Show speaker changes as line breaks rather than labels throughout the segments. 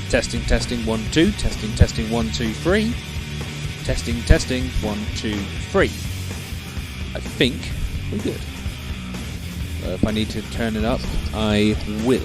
Testing, testing, 1, 2. Testing, testing, 1, 2, 3. Testing, testing, 1, 2, 3. I think we're good. If I need to turn it up, I will.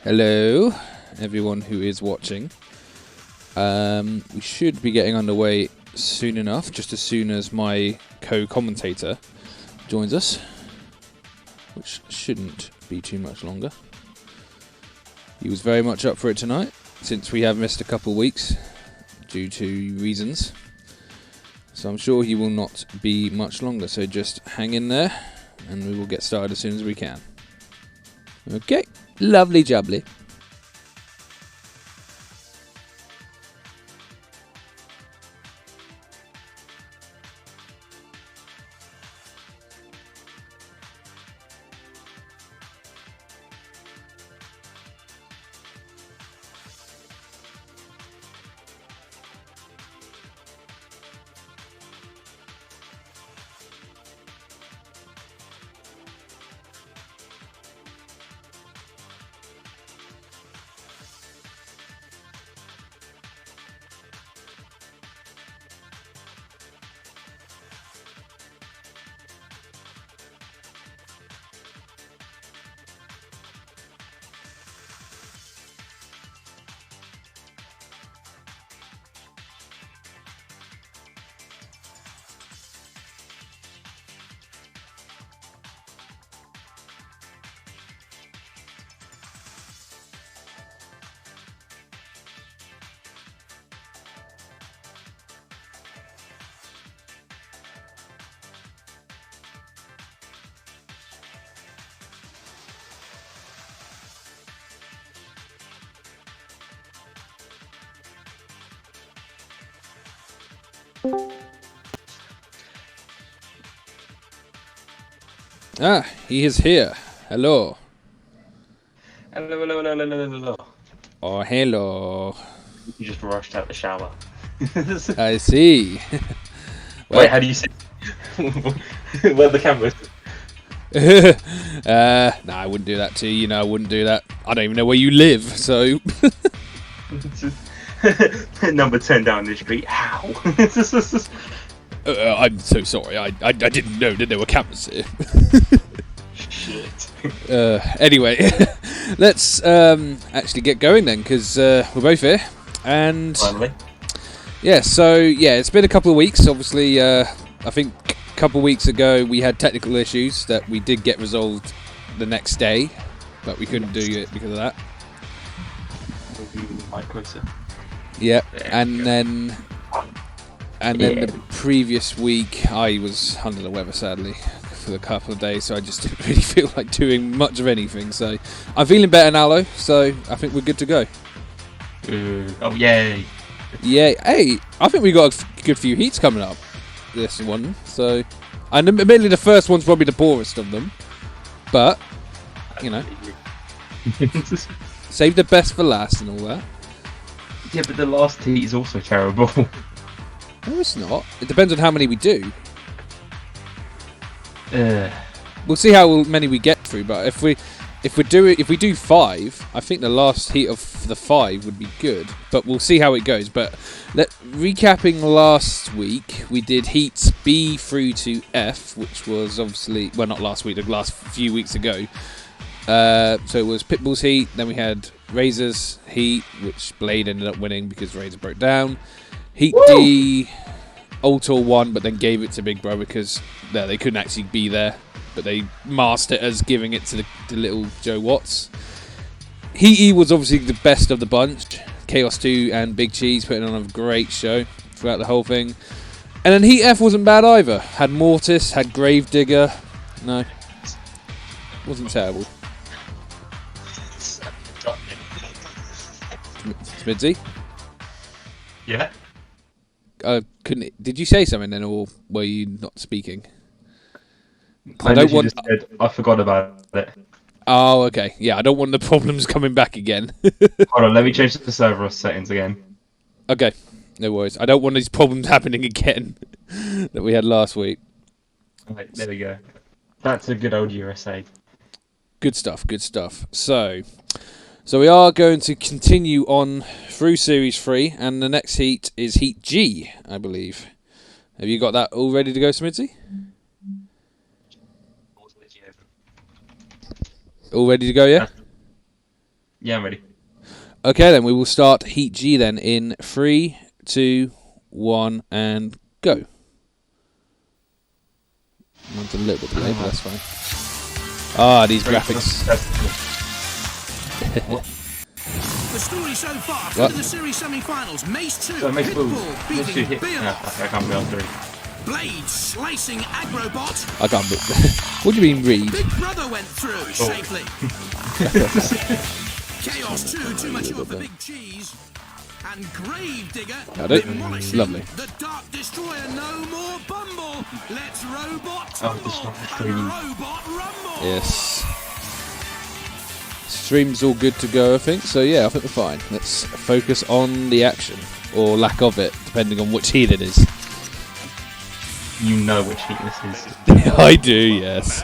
Hello, everyone who is watching. We should be getting underway soon enough, just as soon as my co-commentator joins us, which shouldn't be too much longer. He was very much up for it tonight, since we have missed a couple of weeks due to reasons. So I'm sure he will not be much longer, so just hang in there, and we will get started as soon as we can. Okay, lovely jubbly. Ah, he is here. Hello.
Hello.
Oh, hello.
You just rushed out the shower.
I see. Well,
Wait, how do you say? Where the cameras?
nah, I wouldn't do that to you. You know, I wouldn't do that. I don't even know where you live, so.
Number 10 down the street. How?
I'm so sorry. I didn't know that there were cameras here.
Shit.
Anyway, let's actually get going then, because we're both here. And
Finally.
yeah, so yeah, it's been a couple of weeks. Obviously, I think a couple of weeks ago we had technical issues that we did get resolved the next day, but we couldn't do it because of that.
Mic closer.
Yeah,
There
and
we go.
then the previous week I was under the weather, sadly, for a couple of days, so I just didn't really feel like doing much of anything. So I'm feeling better now, though, so I think we're good to go.
Oh, yay.
Yeah, hey, I think we got a good few heats coming up this one. So, and admittedly, the first one's probably the poorest of them, but you know, save the best for last and all that.
Yeah, but the last heat is also terrible.
No, it's not. It depends on how many we do. We'll see how many we get through, but if we do 5, I think the last heat of the 5 would be good. But we'll see how it goes. But recapping last week, we did heats B through to F, which was obviously, well, not last week, the last few weeks ago. So it was Pitbull's heat, then we had Razor's heat, which Blade ended up winning because Razor broke down. Heat
Woo!
D, Ultor won, but then gave it to Big Bro because they couldn't actually be there, but they masked it as giving it to the little Joe Watts. Heat E was obviously the best of the bunch. Chaos 2 and Big Cheese putting on a great show throughout the whole thing. And then Heat F wasn't bad either. Had Mortis, had Gravedigger. No, wasn't terrible. Smidsy?
Yeah?
Couldn't. Did you say something then, or were you not speaking?
I don't want. Just said, I forgot about it.
Oh, okay. Yeah, I don't want the problems coming back again.
Hold on, let me change the server settings again.
Okay, no worries. I don't want these problems happening again that we had last week.
Right, there we go. That's a good old USA.
Good stuff, good stuff. So we are going to continue on through Series 3, and the next heat is Heat G, I believe. Have you got that all ready to go, Smidsy? All ready to go, yeah?
Yeah, I'm ready.
Okay, then we will start Heat G then in 3, 2, 1, and go. Mine's a little bit delayed, but that's fine. Ah, these graphics.
The story so far through the series semi-finals. S.M.I.D.S.Y
So
Pitbull beating Beer.
I can't be on 3.
Blade slicing Agrobot.
I can't. What do you mean read?
Big Brother went through safely. Chaos 2 too mature for Big Cheese. And Gravedigger demolishing
Lovely.
the Dark Destroyer. No more Bumble. Let's Robot
Oh,
Tumble and Robot Rumble.
Yes. Stream's all good to go, I think. So yeah, I think we're fine. Let's focus on the action, or lack of it, depending on which heat it is.
You know which heat this is.
I do, yes.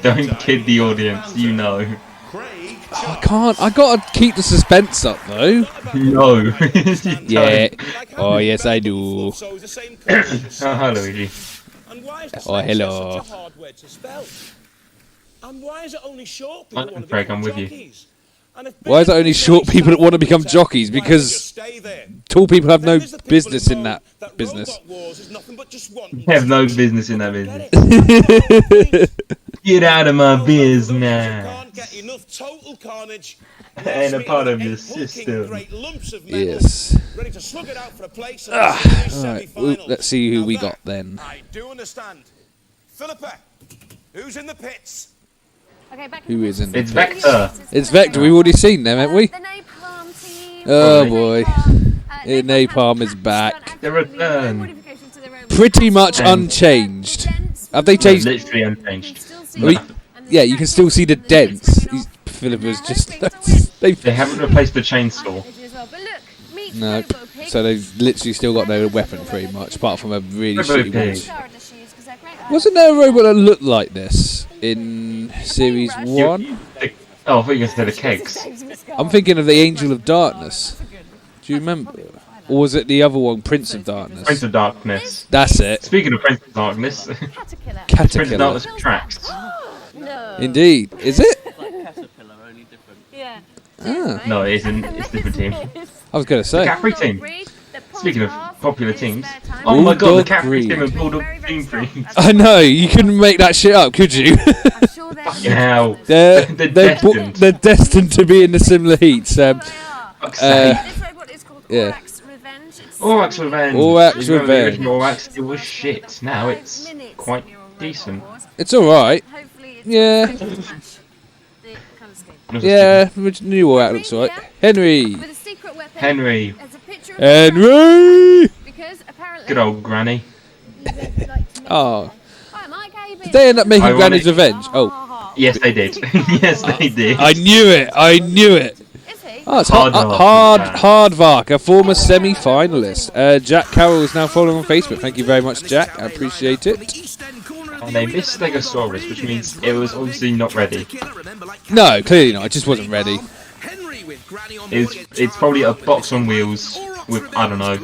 Don't kid the audience. You know.
Oh, I can't. I gotta keep the suspense up, though.
No.
Yeah. Oh yes, I do.
Oh, hi, Luigi.
Oh hello.
And why is it only short people want to
Craig, I'm
become
with you.
jockeys?
Why is it only short people that want to become jockeys? Because tall people have no business in that business.
I have no business in that business. Get out of my business. Ain't a part of your system.
Yes.
Ready to slug it out for a place
Alright, well, let's see who we got then.
I do understand. Philippa, who's in the pits?
Okay, back
Who is in
It's
the pits?
Vector.
It's Vector. We've already seen them, haven't we?
The Napalm team.
Oh boy. Napalm is back.
The return.
Pretty much unchanged. Have they changed?
Literally unchanged.
Yeah, you can still see the dents. Philip was just.
They haven't replaced the chainsaw.
No, so they've literally still got no weapon, pretty much, apart from a really shitty
Pig.
one. Wasn't there a robot that looked like this in Series 1?
Oh, I thought you were going to say the kegs.
I'm thinking of the Angel of Darkness. Do you remember? Or was it the other one, Prince of Darkness?
Prince of Darkness.
That's it.
Speaking of Prince of Darkness, Prince of
Caterpillar.
Darkness tracks.
Indeed. Is it?
Yeah.
Ah,
No, it isn't. It's a different team.
I was going to say.
Cat-free team. Speaking of popular teams. Oh my god, the
Bulldog
cat-free
breed.
team and Bulldog team free.
I know, you couldn't make that shit up, could you?
Fucking hell.
They're
destined.
they're destined to be in the similar heats.
Fuck's sake.
Yeah.
Orax Revenge.
Orax
If you remember the
Revenge.
original Orax, it was shit. Now it's quite decent.
It's alright. Yeah. Yeah, the new Orax looks alright. Henry!
Henry.
Henry!
Good old granny.
Oh. Did they end up making
Ironic.
Granny's Revenge? Oh.
Yes, they did. Yes, they did.
I knew it! I knew it! Oh, it's Hardvark, a former semi-finalist. Jack Carroll is now following on Facebook. Thank you very much, Jack. I appreciate it.
And they missed Stegosaurus, which means it was obviously not ready.
No, clearly not. It just wasn't ready.
It's probably a box on wheels with, I don't know,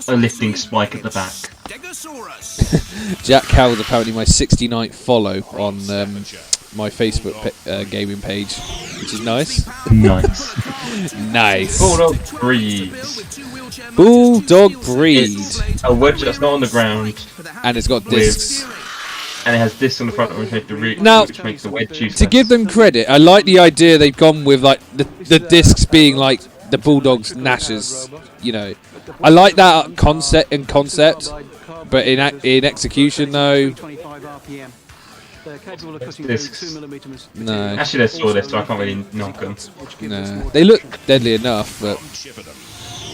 a lifting spike at the back.
Jack Carroll's apparently my 69th follow on my Facebook gaming page, which is nice.
Nice.
Nice.
Bulldog breed.
Bulldog breed.
It's a wedge that's not on the ground.
And it's got discs.
And it has discs on the front which makes the
Now,
which makes the wedge useless.
to give them credit, I like the idea they've gone with like the discs being like the Bulldog's gnashes. You know, I like that concept, but in execution though,
discs.
no,
Actually, they're sawless, so I can't really knock them.
no. They look deadly enough, but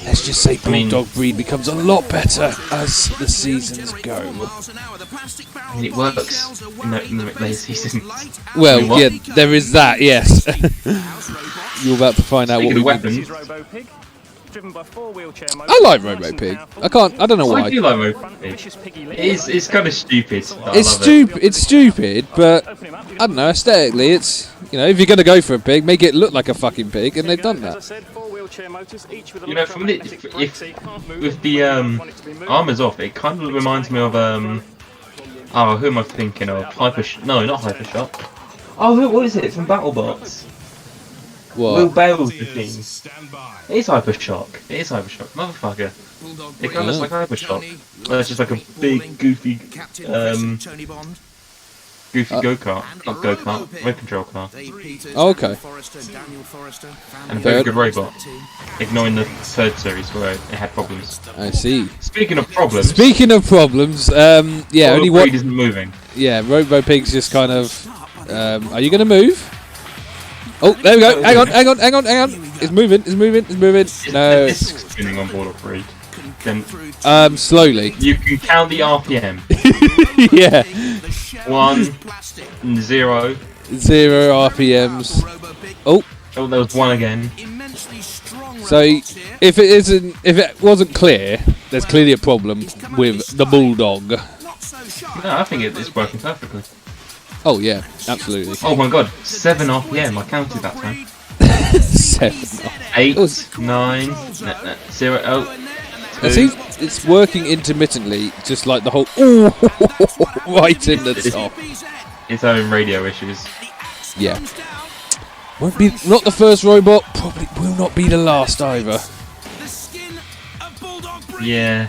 let's just say Bulldog breed becomes a lot better as the seasons go.
I mean, it works in the later seasons.
Well,
What?
yeah, there is that. Yes, you're about to find out
Speaking
what
of
we.
weapons,
I like Robo Pig. I don't know
I
why.
do like Robo-Pig. It's kind of stupid. But I
It's
love
stupid. It's stupid, but I don't know. Aesthetically, it's if you're gonna go for a pig, make it look like a fucking pig, and they've done that.
You know, from if with the armors off, it kind of reminds me of oh, who am I thinking of? No, not Hypershock. Oh, what is it from BattleBots? Will Bale's machine. It is Hypershock. Motherfucker. It kind of looks like Hypershock. It's just like a big, goofy, go-kart. Not go-kart, remote control car.
Oh, okay.
And a very good robot. Ignoring the third series where it had problems.
I see.
Speaking of problems,
yeah, only one
isn't moving.
Yeah, RoboPig's just kind of. Are you going to move? Oh, there we go. Hang on. It's moving. No.
It's spinning on Bulldog Breed. Then,
slowly.
You can count the RPM.
Yeah.
1, 0.
0 RPMs. Oh,
there was 1 again.
So if it wasn't clear, there's clearly a problem with the Bulldog.
No, I think it's working perfectly.
Oh yeah, absolutely.
Oh my god, 7 RPM, I counted that time.
7.
8, 9, 0, oh.
See, it's working intermittently, just like the whole right in the top.
It's having radio issues.
Yeah. Won't be not the first robot, probably will not be the last either.
Yeah.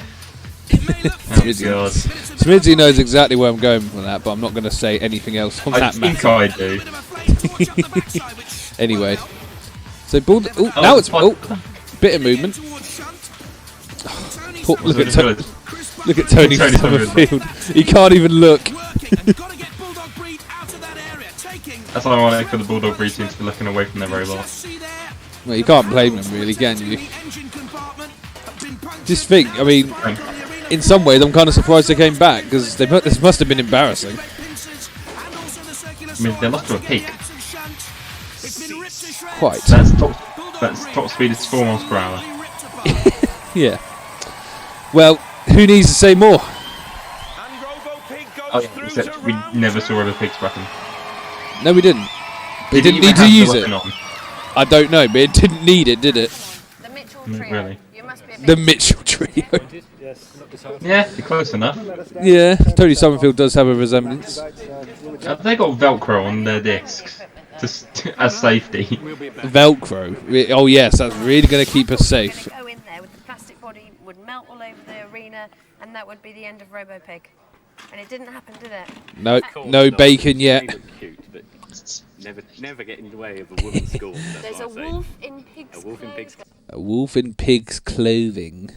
Smidsy knows exactly where I'm going with that, but I'm not going to say anything else on that
matter. I think I do.
Anyway, so now it's bit of movement. Look at Tony Summerfield. He can't even look.
That's ironic for the Bulldog Breed team to be looking away from their robot.
Well, you can't blame them, really, can you? Just think, I mean, in some ways, I'm kind of surprised they came back because this must have been embarrassing.
I mean, they lost to a peak.
Quite.
That's top speed is 4 miles per hour.
Yeah. Well, who needs to say more?
Oh, yeah, except we never saw RoboPig's weapon.
No, we didn't. They didn't need to use it. I don't know, but it didn't need it, did it?
The Mitchell Trio.
Really?
The Mitchell Trio.
Yeah, you're close enough.
Yeah, Tony Summerfield does have a resemblance.
They got Velcro on their discs as safety.
Velcro? Oh yes, that's really going to keep us safe.
Go in there with the plastic body, would melt all over the arena, and that would be the end of RoboPig. And it didn't happen, did it?
No bacon yet.
Never get in the way of a woman's school.
There's a wolf in pig's clothing.
A wolf in pig's clothing.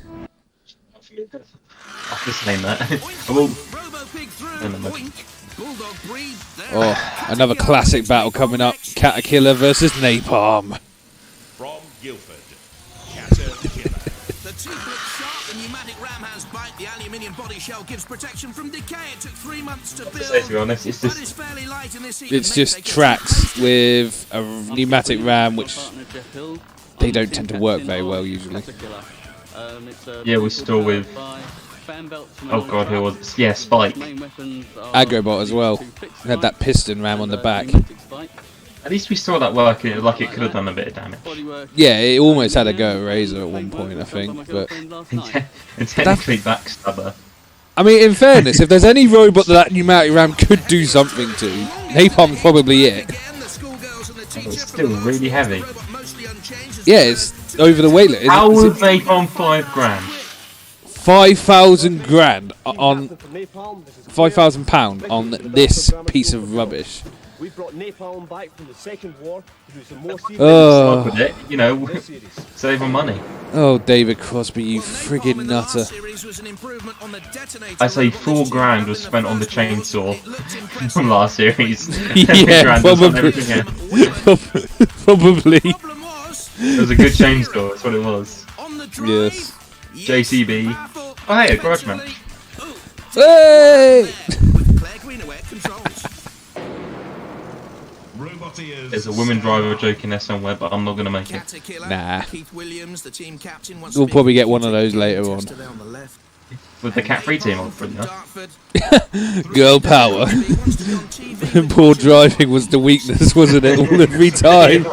I'll just name that.
Oh, another classic battle coming up. Caterkiller versus Napalm.
From Guildford, Caterkiller.
The two-clip shot, the pneumatic ram has bite. The aluminium body shell gives protection from decay. It took 3 months to build.
To be honest,
it's just tracks with a pneumatic ram, which they don't tend to work very well usually.
Yeah, we're still with. Oh god, who was it? Yeah, Spike.
Agrobot as well. Had that piston ram on the back.
At least we saw that working, like it could have done a bit of damage.
Yeah, it almost had a go at Razor at one point, I think. But
and technically backstabber.
I mean, in fairness, if there's any robot that pneumatic ram could do something to, Napalm's probably it.
It's still really heavy.
Yeah, it's over the weight limit.
How would Napalm £5,000?
5,000 grand on £5,000 on this piece of rubbish.
We brought Napalm back from the Second War to do some more
with it, you know, save on money.
Oh, David Crosby, you friggin' nutter.
I say £4,000 was spent on the chainsaw from last series.
Yeah, probably. Probably.
It was a good chainsaw, that's what it was.
Yes.
JCB. Oh hey, a garage match.
Hey!
There's a women driver joking there somewhere, but I'm not going to make it.
Nah. We'll probably get one of those later on.
With the cat-free team on front, yeah?
Girl power. Poor driving was the weakness, wasn't it? All every time.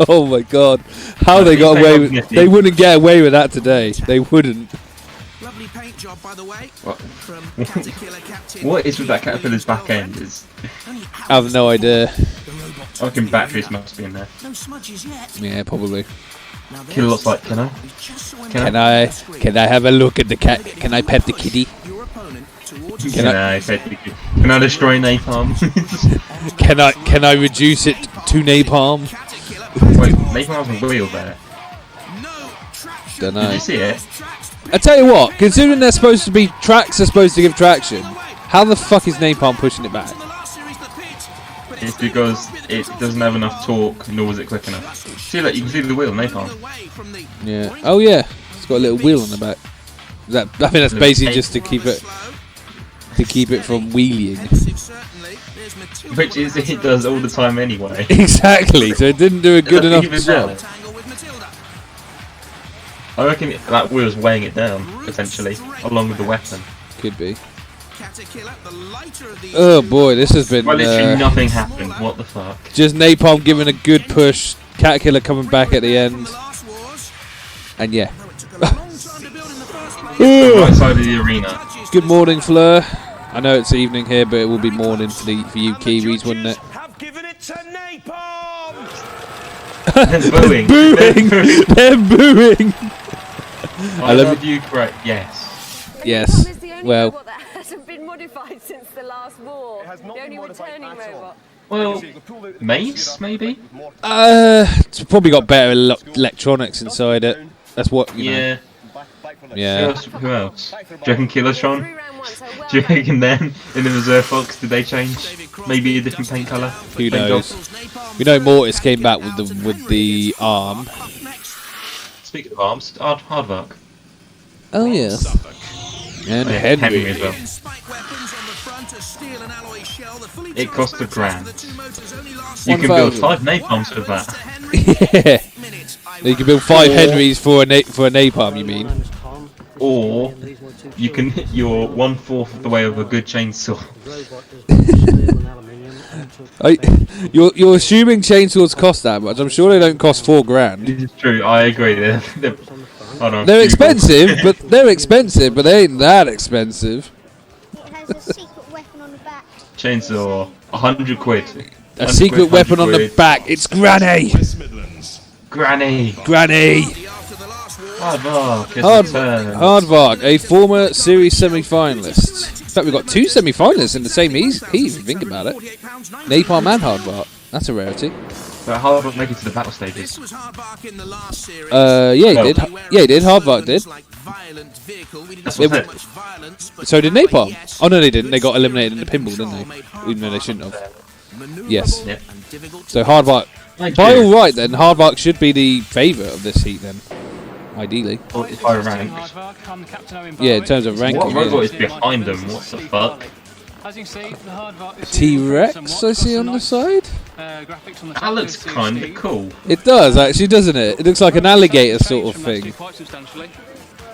Oh my god. How they got away with... They wouldn't get away with that today. They wouldn't.
Lovely paint job, by the way.
What is with that Caterpillar's back end? I
have no idea.
I reckon batteries must be in there.
No smudges yet.
Yeah, probably.
Now
Killer looks like, can I?
Can I have a look at the cat? Can I pet the kitty?
your opponent towards
Can I destroy napalm?
Can I reduce it to napalm?
Wait, napalm's a wheel there.
Don't
Did
know.
you see it?
I tell you what, considering they're supposed to be tracks are supposed to give traction, how the fuck is napalm pushing it back?
It's because it doesn't have enough torque, nor is it quick enough. See that? You can see the wheel, napalm.
Yeah. Oh yeah, it's got a little wheel on the back. I think that's basically just to keep it from wheeling.
Which is it does all the time anyway.
Exactly. So it didn't do a good enough job.
I reckon that wheel's weighing it down, essentially, along with the weapon.
Could be. Oh boy, this has been.
Well, literally nothing happened. What the fuck?
Just napalm giving a good push. Caterkiller coming back at the end. And yeah.
The right side of the arena.
Good morning, Fleur. I know it's evening here, but it will be morning for you Kiwis, wouldn't it?
Have given it to napalm.
They're booing.
They're booing.
I love you, correct? Yes.
Yes. Well.
Robot that hasn't been modified since the last war. The only returning robot.
Well, Mace maybe.
It's probably got better electronics inside it. That's what you know.
Yeah.
Yeah.
Who else? Do you reckon Killertron? Do you reckon then in the Reserve Fox did they change? Maybe a different paint colour?
Who knows? We know Mortis came back with the arm.
Speaking of arms, Hardvark.
Oh yes. And Henry
as well. It cost $1,000. You can build 5 napalms for that.
Yeah. You can build 5 Henrys for a napalm, you mean?
Or you can hit your 1/4 of the way of a good chainsaw.
You're assuming chainsaws cost that much. I'm sure they don't cost $4,000.
This is true. I agree.
They're expensive, but they ain't that expensive.
It has a secret weapon on the back.
Chainsaw, £100.
A secret weapon on the back. It's Granny.
Granny.
Hardvark, a former series semi-finalist. In fact, we've got 2 semi-finalists in the same heat, if you think about it. Napalm and Hardvark. That's a rarity.
But Hardvark make it to the battle stages.
Yeah, he did. Yeah, he did. Hardvark did. So did Napalm. Oh no, they didn't. They got eliminated in the pinball, didn't they? Even though they shouldn't have. Yes. Yep. So Hardvark. By all right, then Hardvark should be the favourite of this heat, then. Ideally.
Or high ranked.
Yeah, in terms of ranking.
What robot is behind them? What the fuck?
T-Rex, I see on the side.
That looks kind of cool.
It does actually, doesn't it? It looks like an alligator sort of thing.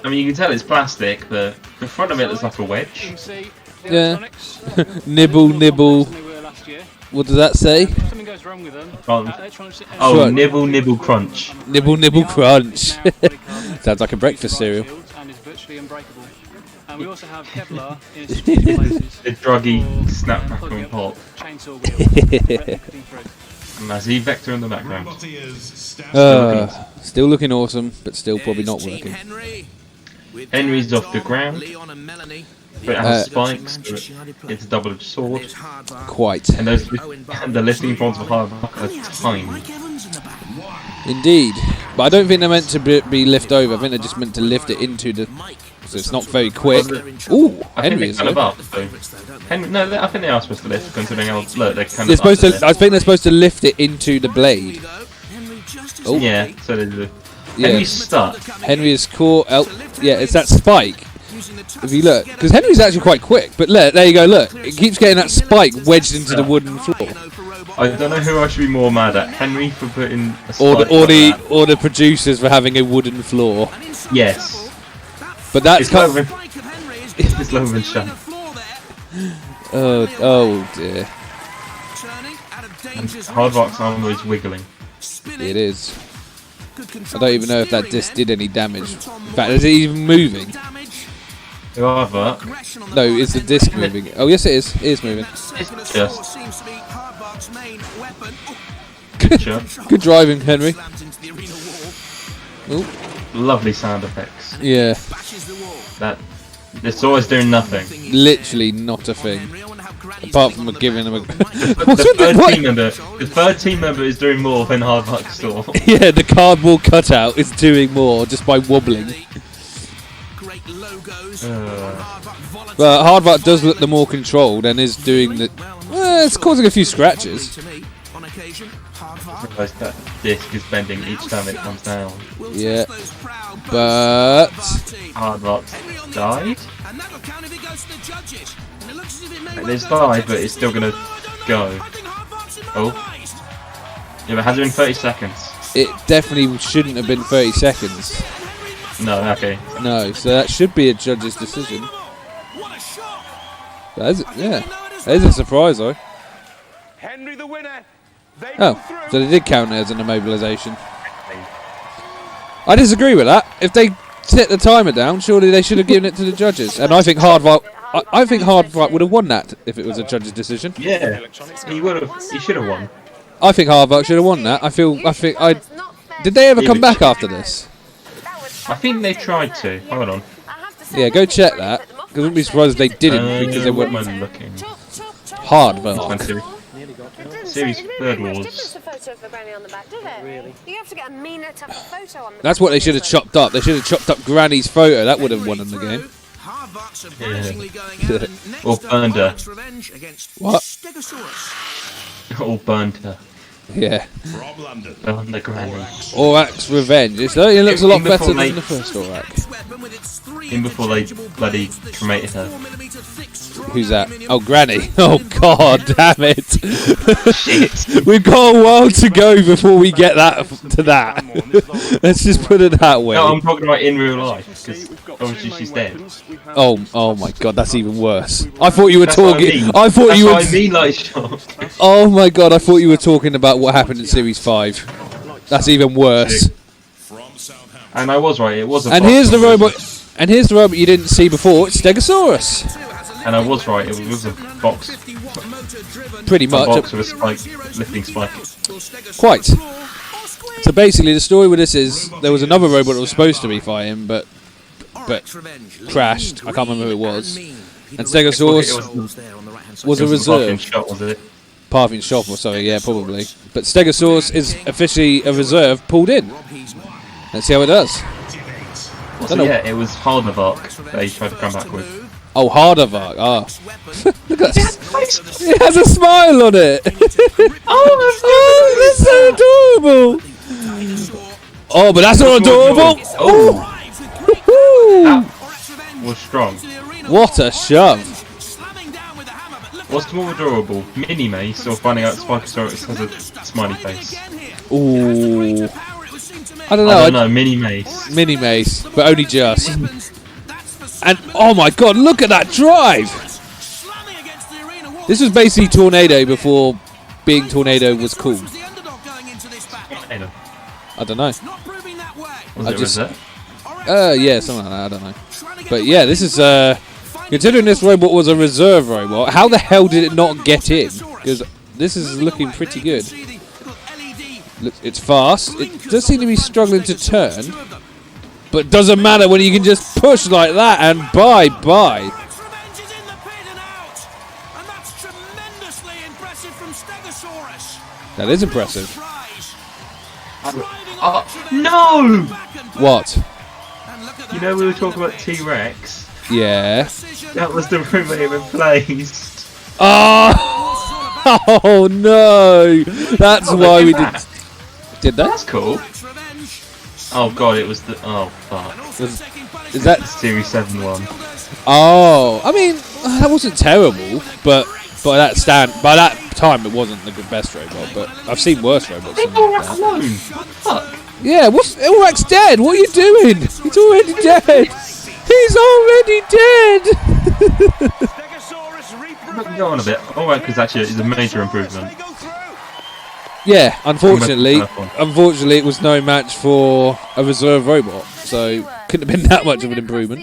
I mean, you can tell it's plastic, but the front of it looks like a wedge.
Yeah. Nibble. What does that say?
Oh, nibble crunch.
Nibble crunch. Sounds like a breakfast cereal.
And we also have Kevlar in its places.
The druggy snap, crackle and pop. And I see Vector in the background.
Still looking awesome, but still probably not working.
Henry's off the ground. But it has spikes, so it's a double-edged sword.
Quite.
And the lifting points for Hardvark are tiny.
Indeed. But I don't think they're meant to be lift over. I think they're just meant to lift it into the... So it's not very quick. Ooh, Henry is
kind of up, so. No, I think they are supposed to lift, considering how look, they're kind of
I think they're supposed to lift it into the blade.
Oh. Yeah, so Henry's stuck.
Henry is caught. Yeah, it's that spike. If you look, because Henry's actually quite quick, but look, there you go. Look, it keeps getting that spike wedged into the wooden floor.
I don't know who I should be more mad at: Henry for putting a spike or
the producers for having a wooden floor.
Yes,
but that's kind of
it's lower than shut.
Oh dear.
And Hardvark's armor is wiggling.
It is. I don't even know if that disc did any damage. In fact, is it even moving?
Hardvark?
No, is the disc moving? Oh yes, it is. It is moving.
It's just. picture.
Good driving, Henry. Ooh.
Lovely sound effects.
Yeah.
It's always doing nothing.
Literally not a thing. Apart from giving him a...
The third team member is doing more than Hardbuck Store.
Yeah, the cardboard cutout is doing more just by wobbling. But Hardbuck does look the more controlled and is doing the... it's causing a few scratches.
That disc is bending each time it comes down.
Yeah. But...
Hardbuck died? It's died, but it's still gonna go. Oh. Yeah, but has it been 30 seconds?
It definitely shouldn't have been 30 seconds.
No, okay.
No, so that should be a judge's decision. That is, yeah. That is a surprise, though.
Henry the winner.
Oh, so they did count it as an immobilisation. I disagree with that. If they set the timer down, surely they should have given it to the judges. And I think Hardbuck would have won that if it was a judge's decision.
Yeah, he would have. He should have won.
I think Hardbuck should have won that. Did they ever come back after this?
I think they tried to. Hold on.
Yeah, go check that. Because I wouldn't be surprised if they didn't because they weren't
looking.
Hardbuck.
Series third was.
That's what they should have chopped up. They should have chopped up Granny's photo. That would have won them the game.
Yeah. Or burned her.
What?
Or burned her.
Yeah.
Burn the Granny.
Aurak's revenge. It looks a lot better than the first Aurak.
Even before they bloody cremated her.
Who's that? Oh, Granny. Oh, God damn it.
Shit.
We've got a while to go before we get to that. Let's just put it that way.
No, I'm talking about in real life, because obviously she's dead.
Oh my God, that's even worse. I thought you were talking...
That's what I mean, Lightshock.
Oh my God, I thought you were talking about what happened in Series 5. That's even worse.
And I was right, it was a
And here's the robot... And here's the robot you didn't see before, it's Stegosaurus.
And I was right, it was a box.
Pretty much.
A box with a spike, lifting spike.
Quite. So basically the story with this is, there was another robot that was supposed to be fighting, but crashed. I can't remember who it was. And Stegosaurus was a reserve. Parthian shop or something, yeah, probably. But Stegosaurus is officially a reserve pulled in. Let's see how it does.
So yeah, it was Hardbuck that they tried to come back with.
Oh, Hardbuck. Ah. Look at that. It has a smile on it. Oh, that's so adorable. Oh, but that's not adorable.
Oh. That was strong.
What a shove.
What's more adorable? Mini Mace or finding out Spikosaurus has a smiley face?
Ooh. I don't know.
Mini Mace.
Mini Mace, but only just. And oh my God, look at that drive! This was basically Tornado before being Tornado was cool. I don't know. Yeah, something like that. I don't know. But yeah, this is considering this robot was a reserve robot. How the hell did it not get in? Because this is looking pretty good. Look, it's fast. It does seem to be struggling to turn, but doesn't matter when you can just push like that and bye. That is impressive.
No!
What?
You know we were talking about T-Rex?
Yeah.
That was the room where it replaced.
Oh no! That's why we did. Did that?
That's cool. Oh God, it was the. Oh fuck.
Is that
Series 7 one?
Oh, I mean that wasn't terrible, but by that time it wasn't the best robot. But I've seen worse robots.
Leave Aurak alone. What the fuck?
Yeah, Aurak's dead. What are you doing? He's already dead. He's already dead.
Go on a bit. Aurak is actually a major improvement.
Yeah, unfortunately it was no match for a reserve robot, so couldn't have been that much of an improvement.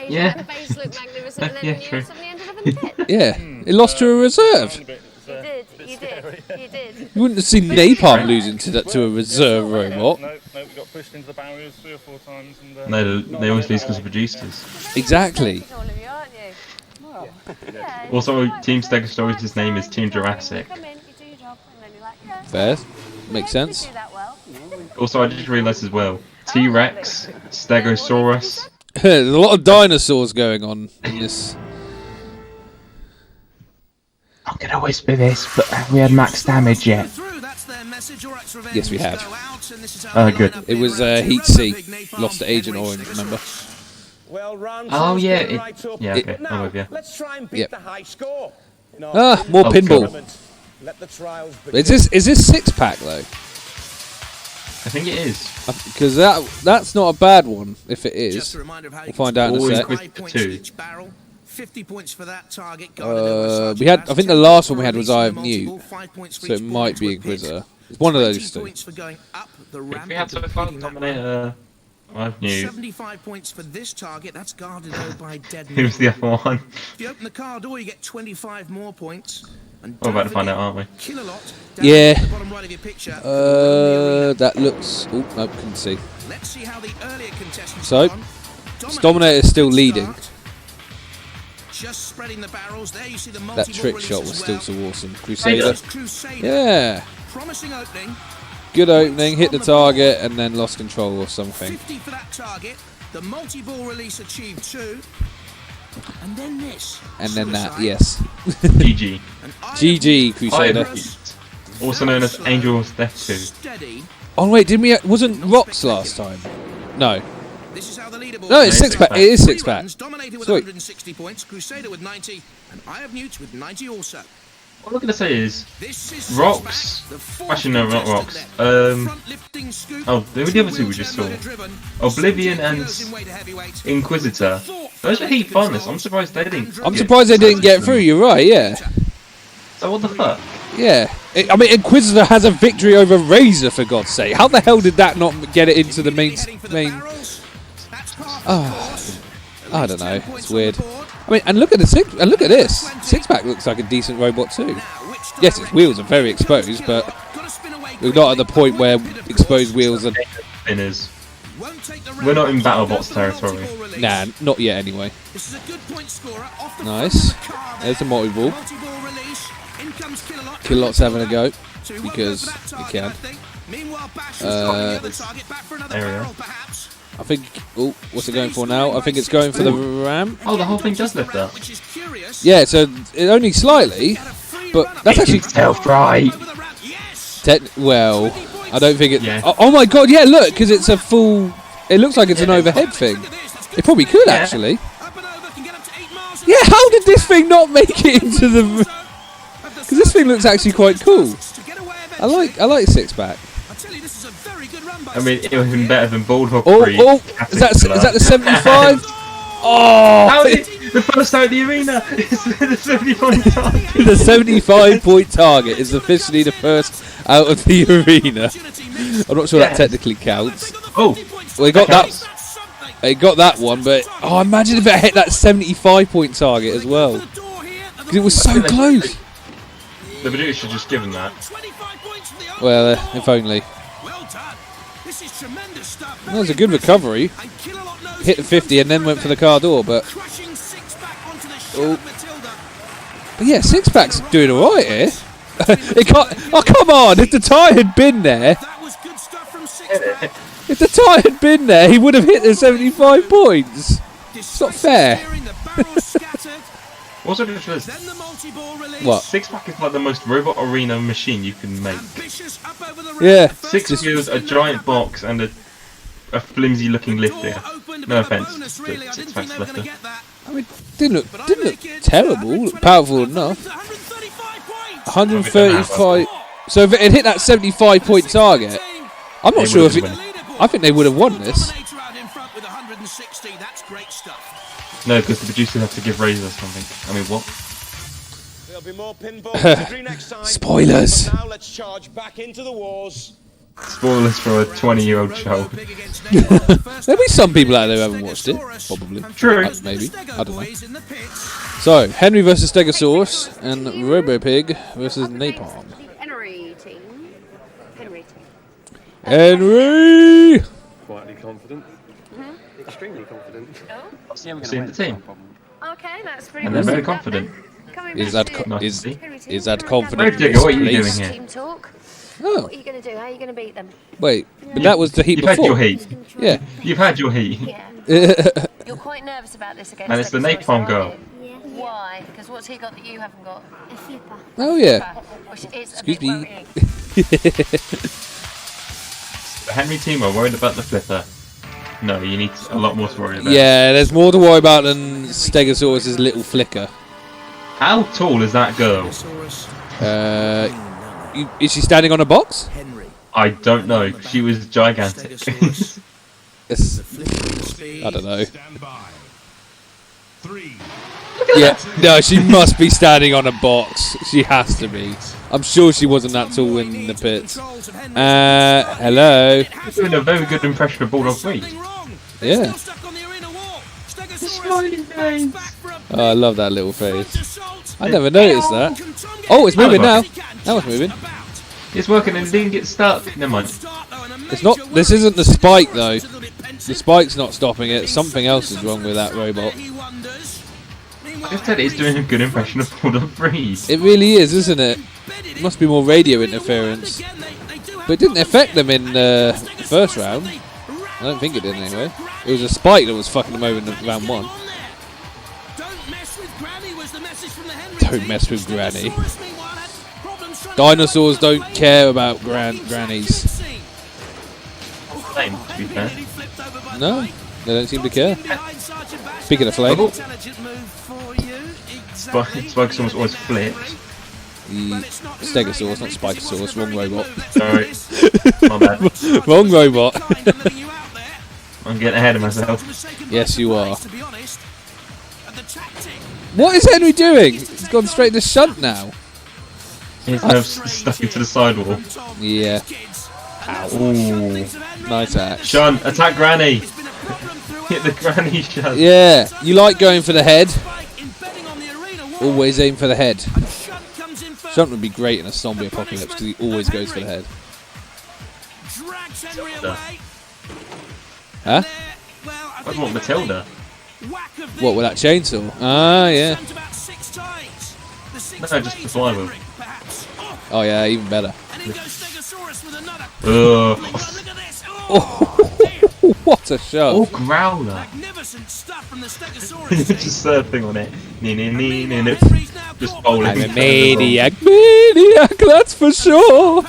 Yeah. Yeah, true.
Yeah, it lost to a reserve.
You did. You did.
You wouldn't have seen Napalm losing to a reserve robot.
No, we got pushed into the barriers 3 or 4 times. And,
No, they always lose because of producers.
Exactly.
All of you, aren't you? Yeah,
Also,
it's
Team
right,
Stegosaurus' name is Team Jurassic.
You come in, you do your job, and then you're like, yeah,
Fair.
you
Makes
don't
sense.
do that well.
Also, I just realised as well, T-Rex, Stegosaurus.
There's a lot of dinosaurs going on in this.
I'm gonna whisper this, but have we had max damage yet?
Yes, we have.
Good.
It was Heat C. Lost to Agent Orange, remember?
Oh yeah, yeah. Okay, I'm with you.
Let's try and beat
Yep.
the high score.
Ah, more
Oh,
pinball.
God.
Let the trials
Is this 6-pack though?
I think it is.
Because that's not a bad one. If it is,
Just a reminder of how you
we'll find out in a
Always
sec.
with
5 points
two.
each barrel, 50 points for that target.
We had. I think the last one we had was Eye of Newt, so it might be Inquisitor. It's one of those two.
Points for going up the
If
ramp
we had so
and
far
completing that
Dominator, I knew.
75 points for this target. That's guarded over by dead.
Who's the other one?
If you open the car door, you get 25 more points. And
We're about to
don't
find out,
forget,
aren't we?
Kilolot down
Yeah.
at the bottom right of your picture.
That looks. Oh, no, couldn't see.
Let's see how the earlier contestants
So,
have gone.
Dominator is still
Good
leading.
start. Just spreading the barrels. There you see the
That
multi-ball
trick
release
shot
as
was
well.
still so awesome. Crusader.
This is Crusader.
Yeah.
Promising opening.
Good opening. Hit the target and then lost control or something.
50 for that target. The multi-ball release achieved 2. And then this.
And then that.
Suicide.
Yes.
GG.
An eye of
GG,
Newt.
Crusader.
Also known as Angel's Death 2.
Steady.
Oh wait, didn't we? Wasn't Rocks last time? No.
This is how the leaderboard
No, it's
No,
6-pack. It is 6-pack.
runs, Dominator with
Sweet.
160 points, Crusader with 90, and Eye of Newt with 90 also.
What I'm gonna say is,
This is
Rocks.
Six-pack, the fourth
Actually, no, not
contestant
Rocks.
there. Front-lifting scoop,
Oh, they were the other two we just saw.
wheelchair motor-driven,
Oblivion
78
and
kilos in weight heavyweight.
Inquisitor. Those are heat finalists. I'm surprised they didn't.
I'm surprised they didn't get through. You're right. Yeah.
So what the fuck?
Yeah. I mean, Inquisitor has a victory over Razor, for God's sake. How the hell did that not get it into the main? I don't know. It's weird. I mean, and look at the look at this. 6-pack looks like a decent robot too. Yes, its wheels are very exposed, but we're not at the point where exposed wheels are.
Spinners. We're not in BattleBots territory.
Nah, not yet anyway. Nice. There's the multi-ball. Kilolot's having a go because he can.
There we go.
I think. Oh, what's it going for now? I think it's going for the ramp.
Oh, the whole thing does lift up.
Yeah, so it only slightly, but that's actually.
Right.
Well, I don't think it.
Yeah.
Oh my god! Yeah, look, because it's a full. It looks like it's an overhead thing. It probably could actually. Yeah, how did this thing not make it into the? Because this thing looks actually quite cool. I like 6-pack.
I mean, it would have been better than Bulldog 3.
Oh, is that the 75? Oh,
How did the first out of the arena is the 75 target.
the 75-point target is officially the first out of the arena. I'm not sure that technically counts.
Oh,
Well, it got that. It got that one, but oh, imagine if it hit that 75-point target as well, because it was so close.
the producer should just given that.
Well, if only. That was a good recovery. Hit the 50 and then went for the car door, but but yeah, 6-pack's doing all right here. It can't. Oh come on! If the tyre had been there, if the tyre had been there, he would have hit the 75 points. It's not fair.
Also, just
What?
6-pack is like the most robot arena machine you can make.
Yeah.
6 wheels, a giant box, and a flimsy looking lifter. No offense to 6-pack's lifter.
I mean, didn't look terrible. Looked powerful enough. 135. So if it had hit that 75-point target, I'm not sure if it. I think they would have won this.
No, because the producers have to give Razor something. I mean, what?
There'll be more pinball to do next time.
Spoilers.
Now let's charge back into the wars.
Spoilers for a 20-year-old child.
There'll be some people out there who haven't watched it, probably.
True.
Maybe. I don't know. So, Henry versus Stegosaurus and RoboPig versus Napalm.
Henry team. Henry team.
Henry!
Quietly confident. Extremely confident.
Oh,
Seen the team.
okay, that's pretty
And they're
good.
very confident.
Is that is that confident?
Digger, what are you doing
misplaced?
here?
Team talk.
Oh,
What are you going to do? How are you going to beat them?
wait. But that was the heat
You've had
before.
your heat.
Yeah.
You've had your heat.
Yeah. You're quite nervous about this against
And it's the
Stegosaurus,
napalm
aren't
girl.
you? Why? Because what's he got that you haven't got?
A flipper.
Oh, yeah.
Which is
Excuse
a bit
me.
worrying.
The Henry team are worried about the flipper. No, you need a lot more to worry about.
Yeah, there's more to worry about than Stegosaurus' little flicker.
How tall is that girl?
Is she standing on a box?
I don't know. She was gigantic.
It's, I don't know. Yeah, no, she must be standing on a box. She has to be. I'm sure she wasn't that tall in the pits. Hello.
You're doing a very good impression of Bulldog Reed.
Yeah. Oh, I love that little face. I never noticed that. Oh, it's moving now. Now it's moving.
It's working and it didn't get stuck. Never mind.
It's not. This isn't the spike though. The spike's not stopping it. Something else is wrong with that robot.
I just said it's doing a good impression of Bulldog Reed.
It really is, isn't it? Must be more radio interference. But it didn't affect them in the first round. I don't think it did anyway. It was a spike that was fucking them over in round one. Don't mess with Granny. Dinosaurs don't care about grannies.
Flame, to be fair.
No, they don't seem to care. Speaking of flame,
Spikesaurus always flips.
the Stegosaurus, not Spikesaurus, wrong robot.
Sorry. My bad.
Wrong robot.
I'm getting ahead of myself.
Yes, you are. What is Henry doing? He's gone straight to shunt now.
He's now stuck into the sidewall.
Yeah. Ow. Ooh. Nice axe.
Sean, attack Granny! Hit the Granny shunt.
Yeah, you like going for the head. Always aim for the head. Shunt would be great in a zombie apocalypse because he always goes for the head. Huh?
I want Matilda.
What, with that chainsaw? Ah, yeah.
No, just the flywheel.
Oh, yeah, even better. Oh, what a show.
Oh, Growler. Just surfing on it. Just bowling.
I'm a maniac, that's for sure.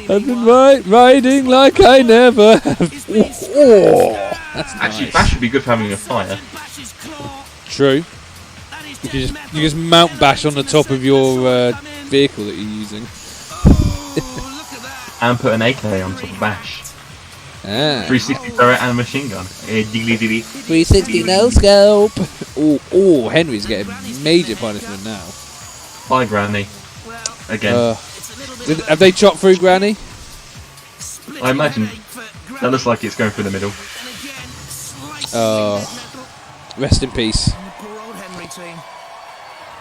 I've been riding like I never have. Oh, that's
Actually,
nice.
Bash would be good for having a fire.
True. You just mount Bash on the top of your vehicle that you're using.
And put an AK on top of Bash.
Ah.
360 turret and a machine gun.
360 no scope. Oh, Henry's getting major punishment now.
Bye, Granny. Again.
Have they chopped through Granny?
I imagine that looks like it's going through the middle.
Rest in peace.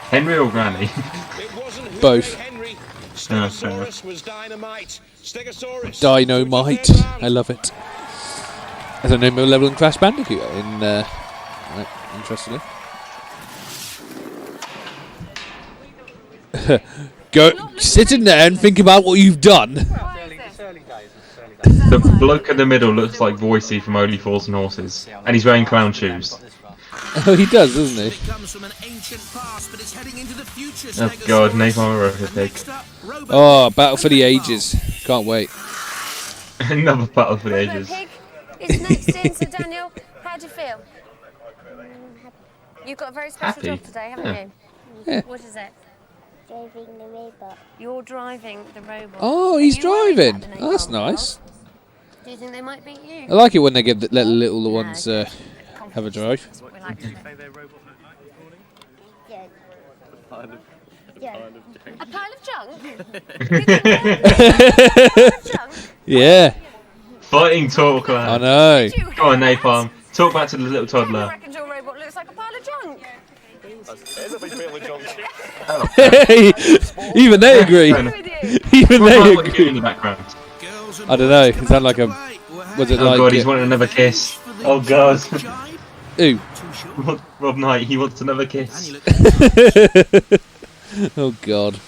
Henry or Granny?
Both.
No, fair enough.
Dynamite. I love it. There's a no level in Crash Bandicoot interestingly. Go sit in there and think about what you've done.
The bloke in the middle looks like Voicey from Only Fools and Horses, and he's wearing clown shoes.
Oh, he does, doesn't he?
Oh god, Napalm RoboPig.
Oh, Battle for the Ages. Can't wait.
Another battle for the ages.
RoboPig is next in, so Daniel, how do you feel? You've got a very special
Happy.
job today, haven't you?
Yeah.
What is it?
Driving the robot.
You're driving the robot.
Oh,
Are
he's
you worried
driving.
about the
Oh, that's
napalm
nice.
girls? Do you think they might beat you?
I like it when they let the little ones have a drive.
That's what we like to do.
Junk.
A pile of junk?
Yeah,
Fighting talk,
I
lad.
know.
Go on, Napalm. Talk back to the little
I
toddler.
reckon your robot looks like a pile of junk.
Even they agree. Even
What
they
about what you do
agree.
in the background?
I don't know. It sounded like a. Was it
Oh
like?
god, he's wanting another kiss. Oh god.
Ooh.
Rob Knight, he wants another kiss.
Oh god,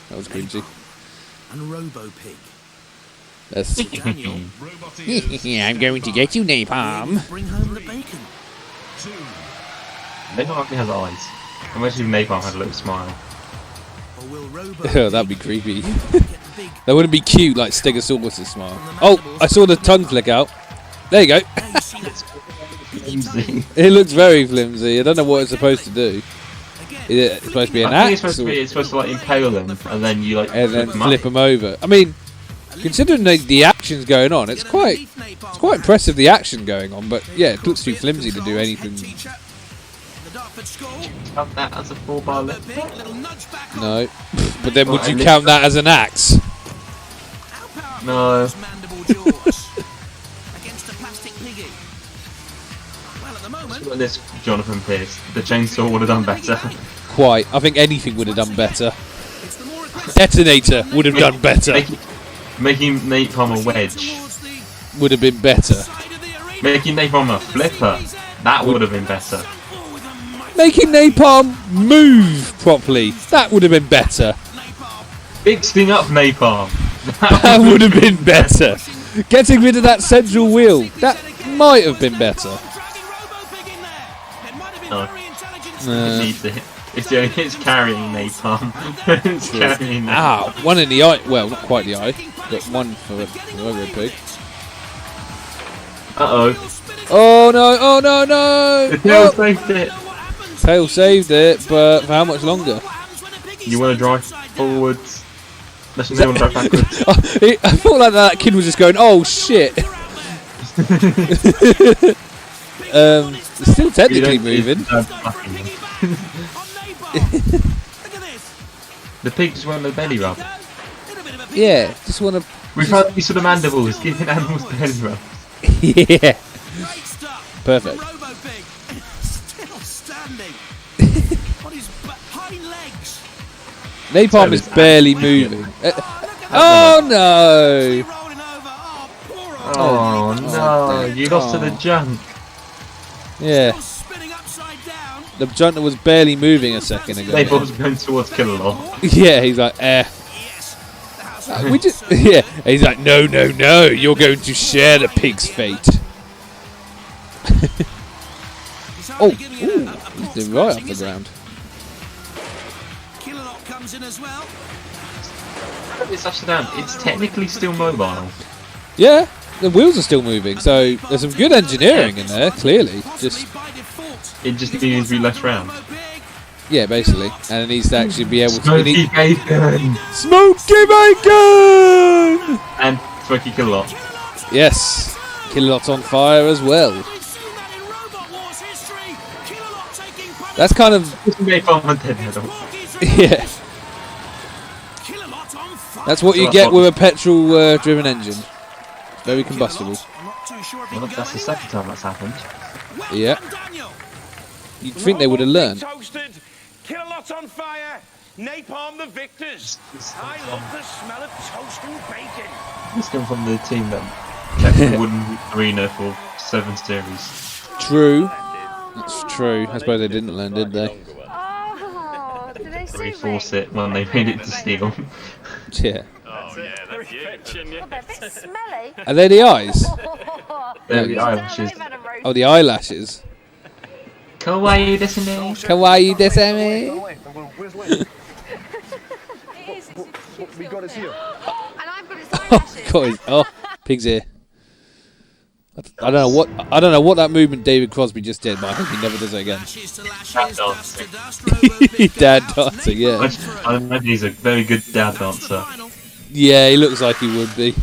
that was cringy.
And Robo Pig.
That's.
Daniel,
I'm going to get you, Napalm.
bring home the bacon.
Napalm actually has eyes. Imagine if Napalm had a little smile.
Or will Robo
Oh, that'd be creepy. That wouldn't be cute like Stegosaurus' smile. Oh, I saw the tongue flick out. There you go.
Flimsy.
It looks very flimsy. I don't know what it's supposed to do. Is it supposed to be an
I think
axe?
it's supposed to like impale them and then you like
And then
flip them
flip
up.
them over. I mean, considering the action's going on, it's quite impressive the action going on. But yeah, it looks too flimsy to do anything.
Count that as a 4-bar lip.
No, but then would you count that as an axe?
No. Look at this, Jonathan Pierce. The chainsaw would have done better.
Quite. I think anything would have done better. Detonator would have done better.
Making Napalm a wedge.
Would have been better.
Making Napalm a flipper. That would have been better.
Making Napalm move properly. That would have been better.
Fixing up Napalm.
That would have been better. Getting rid of that central wheel. That might have been better.
No. It needs it. It's carrying Napalm. It's carrying Napalm.
Ow. One in the eye. Well, not quite the eye. But one for the Robo Pig.
Uh-oh.
Oh no, oh no, no!
The tail saved it.
Tail saved it, but for how much longer?
You want to drive forwards? Unless you want to drive backwards.
I thought like that kid was just going, oh shit! It's still technically moving.
The pig just went on the belly rub.
Yeah, just want to...
We've had these sort of mandibles, giving animals belly rub.
Yeah. Perfect. Napalm is barely moving. Oh no!
Oh no, you lost to the junk.
Yeah. The junk that was barely moving a second ago.
Napalm's going towards Killalot.
Yeah, he's like, we just, yeah. He's like, no, no, no, you're going to share the pig's fate. Oh, ooh, he's doing right off the ground.
It's upside down. It's technically still mobile.
Yeah, the wheels are still moving, so there's some good engineering in there, clearly.
It just needs to be less round.
Yeah, basically. And it needs to actually be able to...
Smoky bacon!
Smoky bacon!
And Smoky Killalot.
Yes. Killalot's on fire as well. That's kind of... Yeah. That's what you get with a petrol-driven engine. It's very combustible.
Well, that's the second time that's happened.
Yeah. You'd think they would have learned.
Killalot on fire. Napalm the victors. I love the smell of toast and bacon.
This comes from the team that kept the wooden arena for 7 series.
True. It's true. I suppose they didn't learn, did they?
Oh, did they see
Reinforce it when they made it to steel.
Yeah.
Oh yeah, that's you.
They're a bit smelly.
Are they the eyes?
They're the eyelashes.
Oh, the eyelashes.
Kawaii desu.
Kawaii desu.
We got it here.
And I've got its
Oh,
eyelashes.
God. Oh, pig's ear. I don't know what that movement David Crosby just did, but I hope he never does it again. Dad dancing, yeah.
I imagine he's a very good dad dancer.
Yeah, he looks like he would be.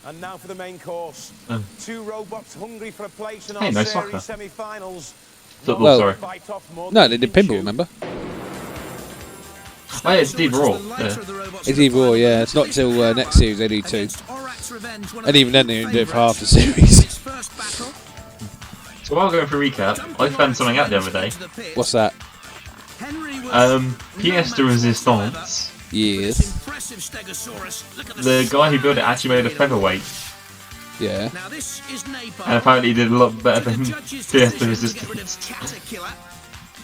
And now for the main course. 2 robots hungry for a place in
Hey,
our
no
series
soccer.
semi-finals.
Football,
Well,
sorry.
No, they did pinball, remember?
Oh, yeah, it's Steve Raw. Yeah.
It's either or, yeah. It's not till next series they do 2. And even then they only do it for half the series.
So while going for recap, I found something out the other day.
What's that?
Pièce de Resistance.
Yes.
The guy who built it actually made a featherweight.
Yeah.
And apparently he did a lot better than Pièce de Resistance.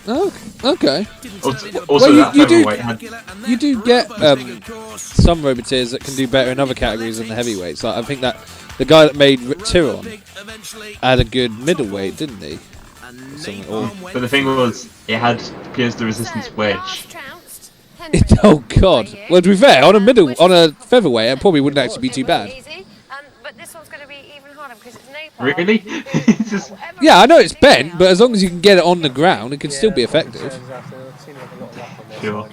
Oh, okay.
Also
Well,
that featherweight had...
You do get some Roboteers that can do better in other categories than the heavyweights. Like, I think that the guy that made Tyron had a good middleweight, didn't he?
But the thing was, it had Pièce de Resistance wedge.
Oh God! Well, to be fair, on a featherweight, it probably wouldn't actually be too bad.
Really?
Yeah, I know it's bent, but as long as you can get it on the ground, it can still be effective.
Sure.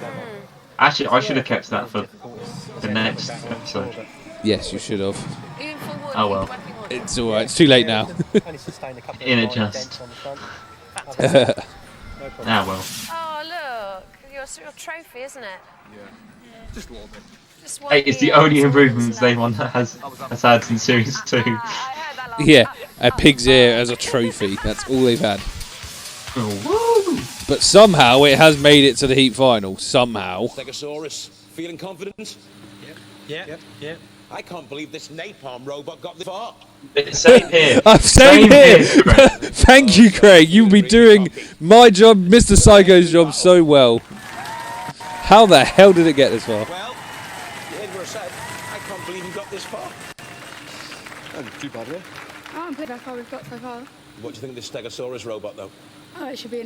Actually, I should have kept that for the next episode.
Yes, you should have.
Oh well.
It's alright, it's too late now.
In it just. Ah well.
Oh, look. Your trophy, isn't it?
Yeah. Just a little bit.
Hey, it's the only improvements Avon has had since Series 2.
Yeah, a pig's ear as a trophy. That's all they've had.
Oh,
but somehow it has made it to the heat final. Somehow.
Stegosaurus, feeling confident?
Yeah.
I can't believe this napalm robot got this far.
Same here.
Same here. Thank you, Craig. You'll be doing my job, Mr. Psycho's job, so well. How the hell did it get this far?
Well, you heard what I said. I can't believe you got this far.
Not too bad, yeah.
Oh, I'm pleased how far we've got so far.
What do you think of this Stegosaurus robot, though?
Oh, it should be a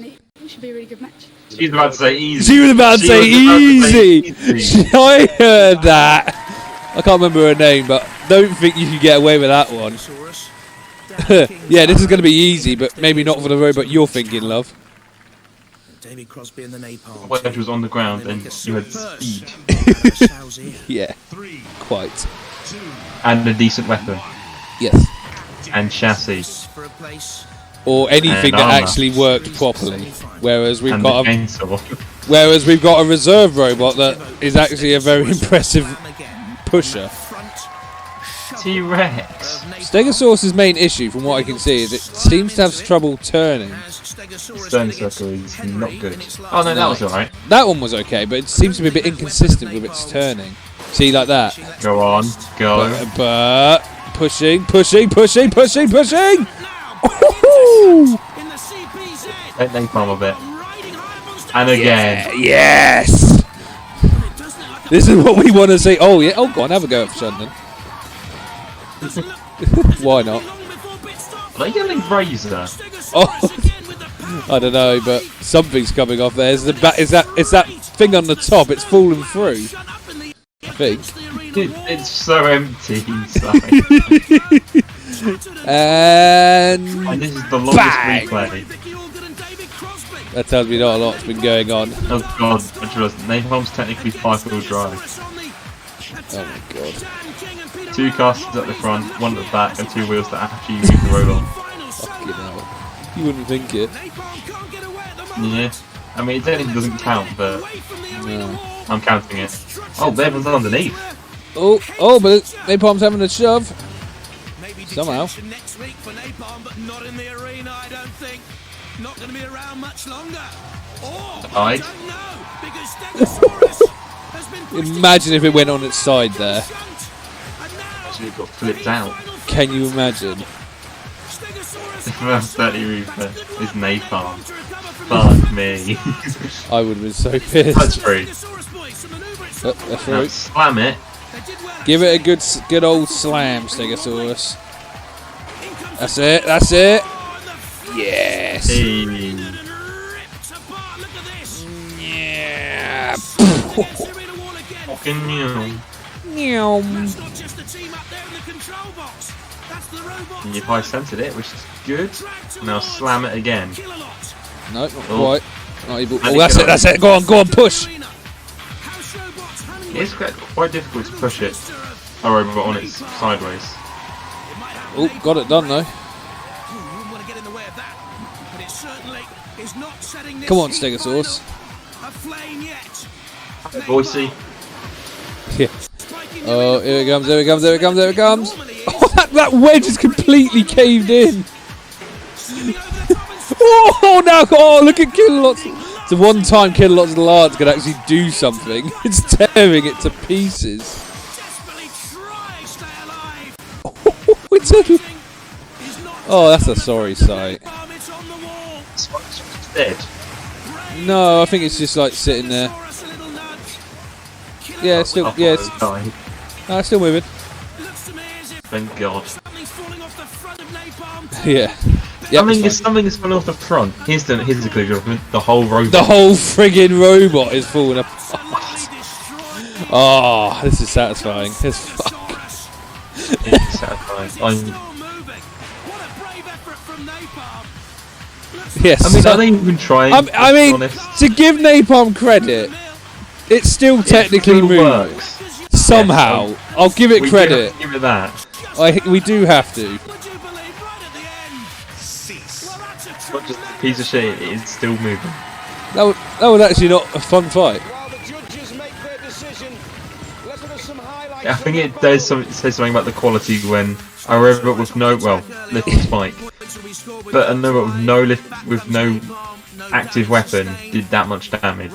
really good match.
She's about to say easy.
She was about to say easy. I heard that. I can't remember her name, but don't think you can get away with that one. Yeah, this is going to be easy, but maybe not for the robot you're thinking, love.
David Crosby and the napalm.
Wedge was on the ground and you had speed.
Yeah, quite.
And a decent weapon.
Yes.
And chassis.
Or anything
and
that
armor.
actually worked properly. Whereas we've
And
got
the chainsaw.
Whereas we've got a reserve robot that is actually a very impressive pusher.
T-Rex.
Stegosaurus' main issue, from what I can see, is it seems to have trouble turning.
Stone circle is not good. Oh no, that was alright.
That one was okay, but it seems to be a bit inconsistent with its turning. See, like that.
Go on, go.
But pushing.
Let napalm a bit. And again.
Yes! This is what we want to see. Oh, yeah. Oh, go on, have a go at Shandon. Why not?
Are they yelling razor?
Oh, I don't know, but something's coming off there. It's that thing on the top. It's falling through. I think.
It's so empty inside.
And
this is the longest
bang!
replay.
That tells me not a lot's been going on.
Oh god, I trust. Napalm's technically 5-wheel drive.
Oh my god.
2 casters at the front, 1 at the back, and 2 wheels that actually move the road on.
Fucking hell. You wouldn't think it.
Yeah. I mean, it technically doesn't count, but
No.
I'm counting it. Oh, there was underneath.
Oh, but Napalm's having a shove. Somehow.
Next week for Napalm, but not in the arena, I don't think. Not going to be around much longer. Or I don't know, because Stegosaurus has been
Imagine if it went on its side there.
Actually, it got flipped out.
Can you imagine?
The first 30 Reaper is Napalm. Fuck me.
I would have been so pissed.
That's free.
That's
Now
right.
slam it.
Give it a good old slam, Stegosaurus. That's it. That's it. Yes.
Hey.
Yeah.
Fucking new. And you've high centered it, which is good. Now slam it again.
No, not quite. Not able.
And
Oh, that's it. That's it. Go on, push.
It's quite difficult to push it. A robot on its sideways.
Oh, got it done though. Come on, Stegosaurus.
Voicey.
Yeah. Oh, here it comes, here it comes, here it comes, here it comes. Oh, that wedge is completely caved in. Oh, now, oh, look at Kilolots. It's the one time Kilolots Large can actually do something. It's tearing it to pieces. Oh, that's a sorry sight.
Dead.
No, I think it's just like sitting there. Yeah, it's still, yeah, it's still moving.
Thank God.
Yeah.
Yep, something is falling off the front. Here's the conclusion. The whole robot.
The whole friggin' robot is falling apart. Oh, this is satisfying. It's
satisfying.
Yes.
I mean, are they even trying?
I mean, to give Napalm credit, it still technically moves. Somehow.
Yes,
I'll give it credit.
Give it that.
We do have to.
Not just a piece of shit, it's still moving.
That was actually not a fun fight.
I think it does say something about the quality when a robot with no lift and spike, but a robot with no active weapon did that much damage.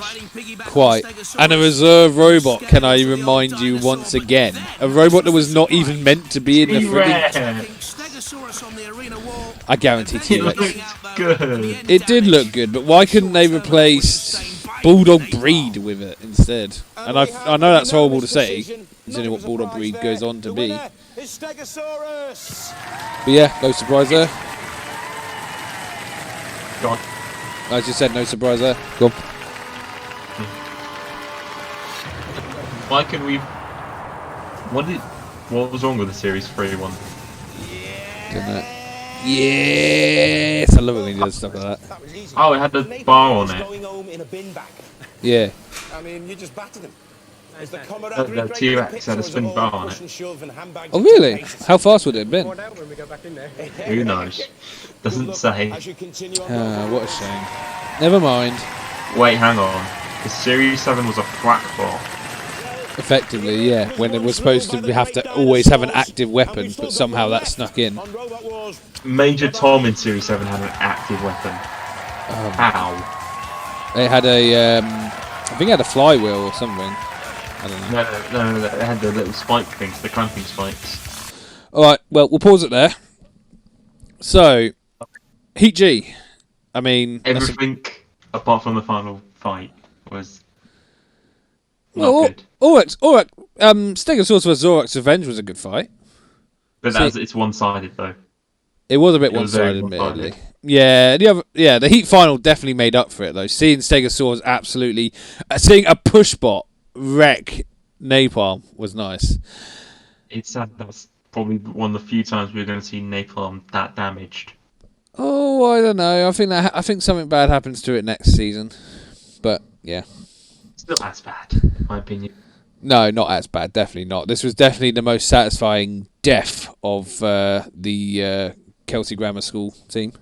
Quite. And a reserve robot, can I remind you once again? A robot that was not even meant to be in the friggin'... I guarantee T-Rex.
Good.
It did look good, but why couldn't they replace Bulldog Breed with it instead? And I know that's horrible to say, considering what Bulldog Breed goes on to be. But yeah, no surprise there.
Go on.
As you said, no surprise there. Go on.
Why can we... What was wrong with the Series 3 one?
Yes! I love it when he does stuff like that.
Oh, it had the bar on it.
Yeah.
I mean, you just battered him.
The T-Rex had a spin bar on it.
Oh really? How fast would it have been?
Who knows? Doesn't say.
What a shame. Never mind.
Wait, hang on. The Series 7 was a flak ball.
Effectively, yeah. When it was supposed to have to always have an active weapon, but somehow that snuck in.
Major Tom in Series 7 had an active weapon. How?
It had a, I think it had a flywheel or something. I don't know.
No, it had the little spike things, the clamping spikes.
Alright, well, we'll pause it there. So, Heat G. I mean...
Everything apart from the final fight was not good.
Alright. Stegosaurus vs. Zorax Revenge was a good fight.
But it's one-sided, though.
It was a bit one-sided, admittedly. Yeah, the Heat final definitely made up for it, though. Seeing Stegosaurus absolutely... seeing a pushbot wreck Napalm was nice.
It's sad. That's probably one of the few times we're going to see Napalm that damaged.
Oh, I don't know. I think something bad happens to it next season. But, yeah.
Still as bad, in my opinion.
No, not as bad. Definitely not. This was definitely the most satisfying death of the Kelsey Grammar School team.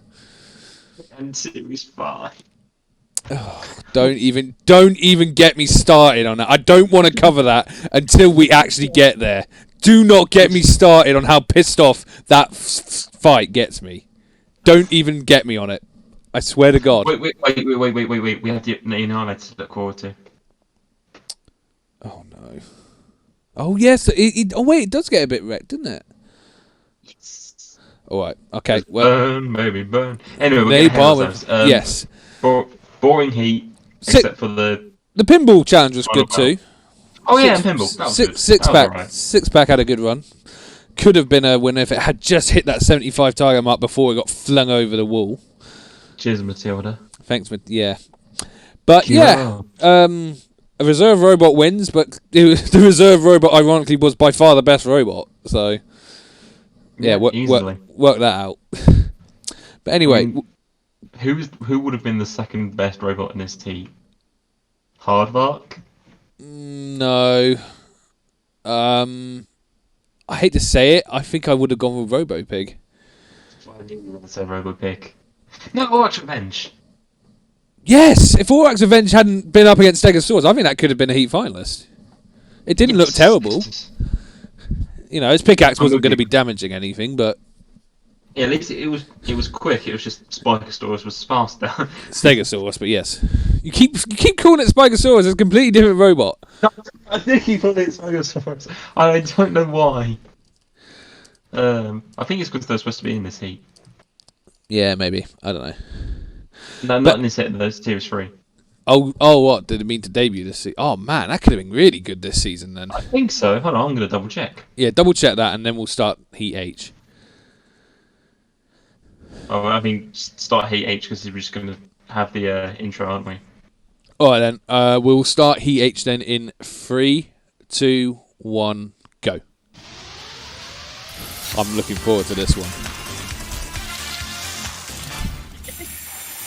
And Series 5.
Oh, don't even get me started on that. I don't want to cover that until we actually get there. Do not get me started on how pissed off that fight gets me. Don't even get me on it. I swear to God.
Wait. We have the highlights to look forward to.
Oh no. Oh yes. It does get a bit wrecked, doesn't it?
Yes.
All right. Okay. Well.
Burn, maybe burn. Anyway, we're getting
yes.
Boring Heat, except for the
pinball challenge was good too.
Oh yeah, pinball.
Six pack had a good run. Could have been a winner if it had just hit that 75 target mark before it got flung over the wall.
Cheers, Matilda.
Thanks, yeah. But yeah, a reserve robot wins, but the reserve robot ironically was by far the best robot. So yeah, work that out. But anyway,
who would have been the second best robot in this team? Hardvark?
No. I hate to say it, I think I would have gone with RoboPig.
I didn't want to say RoboPig. No, watch Revenge.
Yes, if Aurak's Revenge hadn't been up against Stegosaurus, I think that could have been a heat finalist. It didn't look terrible. You know, his pickaxe wasn't going to be damaging anything, but
yeah, at least it was quick. It was just Spikosaurus was faster.
Stegosaurus, but yes, you keep calling it Spikosaurus. It's a completely different robot.
I think he called it Spikosaurus. I don't know why. I think it's because they're supposed to be in this heat.
Yeah, maybe. I don't know.
No, not in this heat. Those tiers 3.
Oh, what did it mean to debut this season? Oh man, that could have been really good this season then.
I think so. Hold on, I'm going to double check.
Yeah, double check that, and then we'll start Heat H.
Oh, I mean, start Heat H because we're just going to have the intro, aren't we?
All right then. We'll start Heat H then in 3, 2, 1, go. I'm looking forward to this one.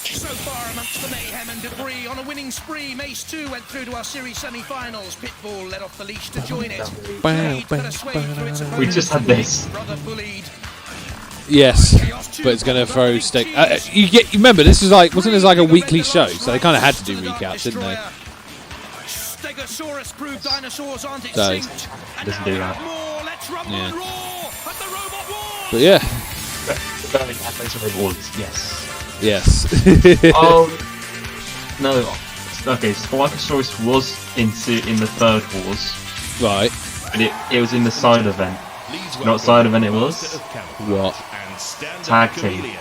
So far amongst the mayhem and debris, on a winning spree, Mace 2 went through to our series semi-finals. Pitbull let off the leash to join it.
We just had this.
Yes, but it's going to throw Steg. You remember this was like wasn't this like a weekly show, so they kind of had to do recaps, didn't they?
Stegosaurus proved dinosaurs aren't
So,
extinct.
Doesn't do that.
Yeah. At the robot wars.
But yeah.
Yes.
Yes.
Oh no. Okay, Spikosaurus was in the third wars.
Right.
But it was in the side event. You know what side event it was?
What?
Tag team.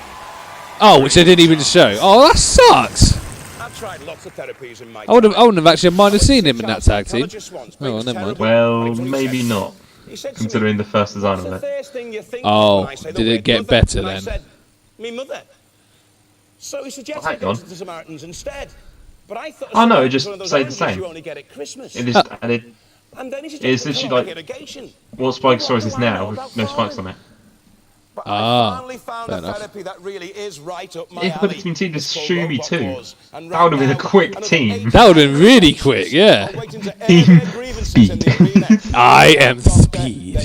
Oh, which they didn't even show. Oh, that sucks.
I've tried lots of therapies in my
I wouldn't have actually minded seeing him in that tag team. Oh, well, never mind.
Well, maybe not. Considering the first design of it.
Oh, did it get better then?
Me mother. So he suggested going to the Samaritans instead. But I thought
no, it just stayed the same.
You only get at Christmas.
It just added.
And then he
It's literally like what Spikosaurus is now with no spikes on it.
Finally found a therapy that really is right up my
If the team just Shumi too, that would have been a quick team.
That would have been really quick, yeah.
Team Speed.
I am Speed.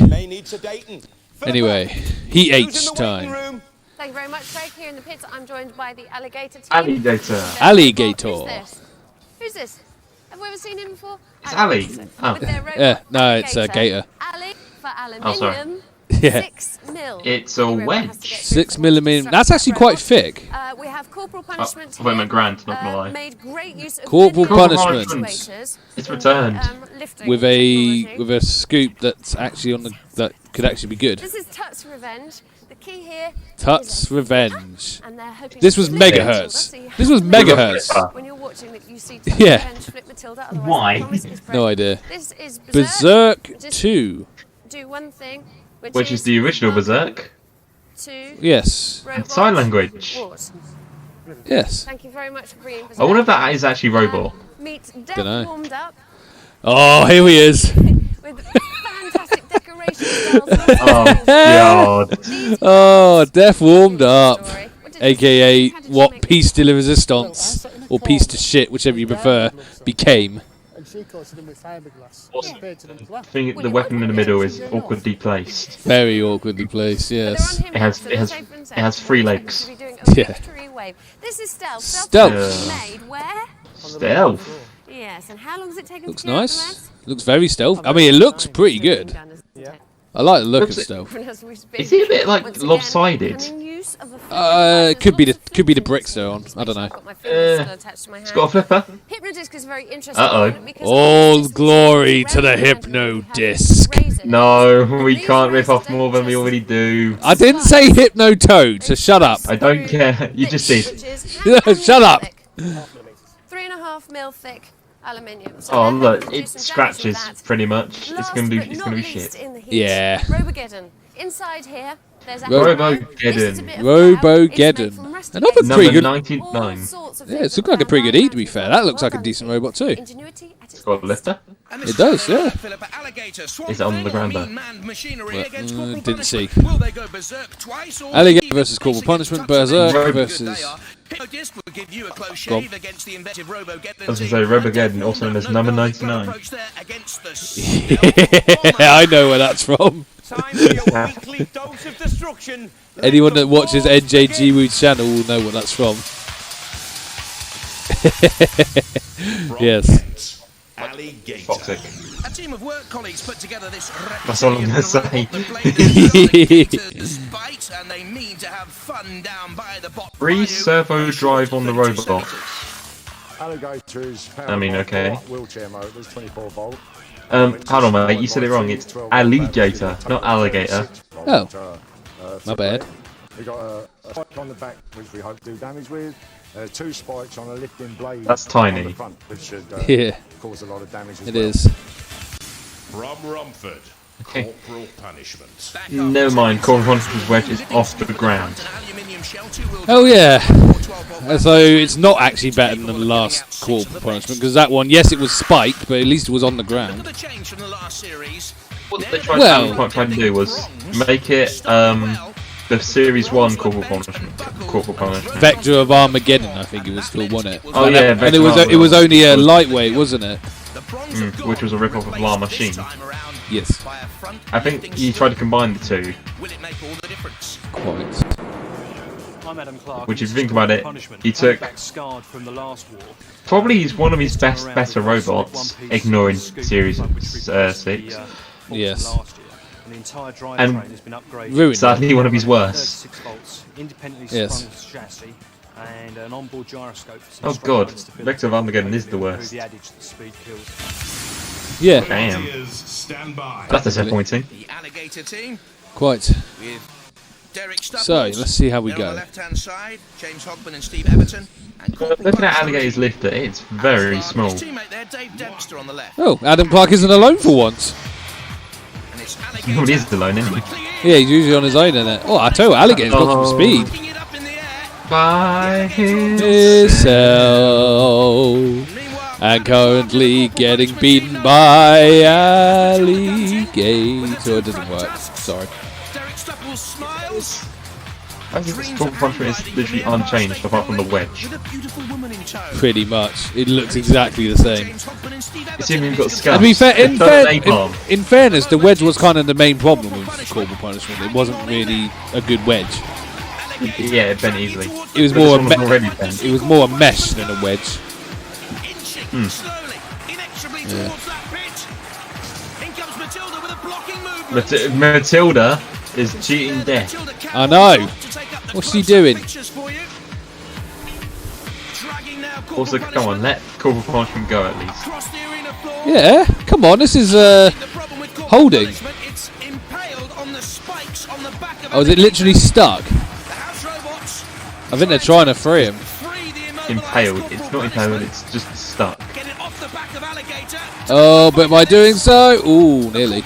Anyway, Heat H time.
Thank you very much, Craig. Here in the pits, I'm joined by the Alligator team.
Alligator.
Who's this? Have we ever seen him before?
It's Ali. Oh.
Yeah, no, it's a gator.
Ali for aluminium.
Oh, sorry.
Yeah.
6 mil.
It's a wedge.
6mm. That's actually quite thick.
We have corporal punishment.
I went grand, not gonna lie.
Made great use of
Corporal punishment.
It's returned
with a scoop that's actually on the that could actually be good.
This is Tut's Revenge. The key here.
Tut's Revenge.
And they're hoping
This was megahertz. This was megahertz.
When you're watching that, you see
Yeah.
Revenge flip Matilda.
Why?
No idea.
This is
Berserk 2.
Do one thing,
which is the original Berserk.
Yes.
And sign language.
Yes.
Thank you very much for bringing Berserk.
I wonder if that is actually robot.
Meet Death
Dunno.
warmed up
Oh, here he is.
with fantastic decorations.
Oh god.
Oh, Death warmed up. AKA what Peace de la Resistance, or Peace to Shit, whichever you prefer, became.
I think the weapon in the middle is awkwardly placed.
Very awkwardly placed, yes.
It has 3 legs.
Yeah.
This is stealth.
Stealth.
Made where?
Stealth.
Yes, and how long has it taken
Looks
to do it,
nice.
lads?
Looks very stealth. I mean, it looks pretty good. I like the look of stealth.
Is it a bit like lopsided?
Could be the bricks they're on. I don't know.
It's got a flipper.
Hypnodisc is very interesting.
All glory to the Hypno Disc.
No, we can't rip off more than we already do.
I didn't say Hypno Toad, so shut up.
I don't care. You just did.
Shut up.
3.5 mil thick aluminium. So
Oh look, it scratches pretty much. It's gonna be shit.
Yeah.
Robogeddon. Inside here, there's
Robogeddon.
Robogeddon. Another pretty good.
99.
Yeah, it's looking like a pretty good E to be fair. That looks like a decent robot too.
It's got a lifter.
It does, yeah.
Is it on the ground though?
Well, didn't see. Alligator versus Corporal Punishment. Berserk versus.
I was going to say Robogeddon, also known as number 99.
I know where that's from. Anyone that watches NJG Woo's channel will know what that's from. Yes.
Alligator.
Toxic.
A team of work colleagues put together this
That's all I'm gonna say.
Bite, and they mean to have fun down by the bot.
Free servo drive on the robot.
Alligator is
I mean, okay.
wheelchair motors, 24 volt.
Hold on, mate. You said it wrong. It's alligator, not alligator.
Oh, my bad.
We got a spike on the back, which we hope to do damage with. 2 spikes on a lifting blade.
That's tiny.
On the front, which should cause a lot of damage as
It
well.
is.
From Romford, corporal punishment.
Never mind. Corporal punishment's wedge is off the ground.
Oh yeah. So it's not actually better than the last corporal punishment because that one, yes, it was spiked, but at least it was on the ground.
What they tried to do was make it the Series 1 corporal punishment.
Vector of Armageddon, I think it was still, wasn't it?
Oh yeah,
and it was only a lightweight, wasn't it?
Which was a rip-off of La Machine.
Yes.
I think he tried to combine the two.
Quite.
Which, if you think about it, he took probably he's one of his better robots, ignoring Series 6.
Yes.
And
ruined
sadly one of his worst.
Yes.
Oh god, Vector of Armageddon is the worst.
Yeah.
Damn. That's disappointing.
Quite. So, let's see how we go.
Looking at Alligator's lifter, it's very small.
Oh, Adam Clark isn't alone for once.
Well, he is alone, isn't he?
Yeah, he's usually on his own, isn't it? Oh, I tell you, Alligator's got some speed.
By
himself. And currently getting beaten by Alligator. It doesn't work. Sorry.
I think this corporal punishment is literally unchanged apart from the wedge.
Pretty much. It looks exactly the same.
It's even got scars.
To be fair, in fairness, the wedge was kind of the main problem with corporal punishment. It wasn't really a good wedge.
Yeah, it bent easily.
It was more it was more a mesh than a wedge.
Matilda is cheating death.
I know. What's she doing?
Also, come on, let corporal punishment go at least.
Yeah, come on, this is holding. Oh, is it literally stuck? I think they're trying to free him.
Impaled. It's not impaled, it's just stuck.
Oh, but by doing so... Ooh, nearly.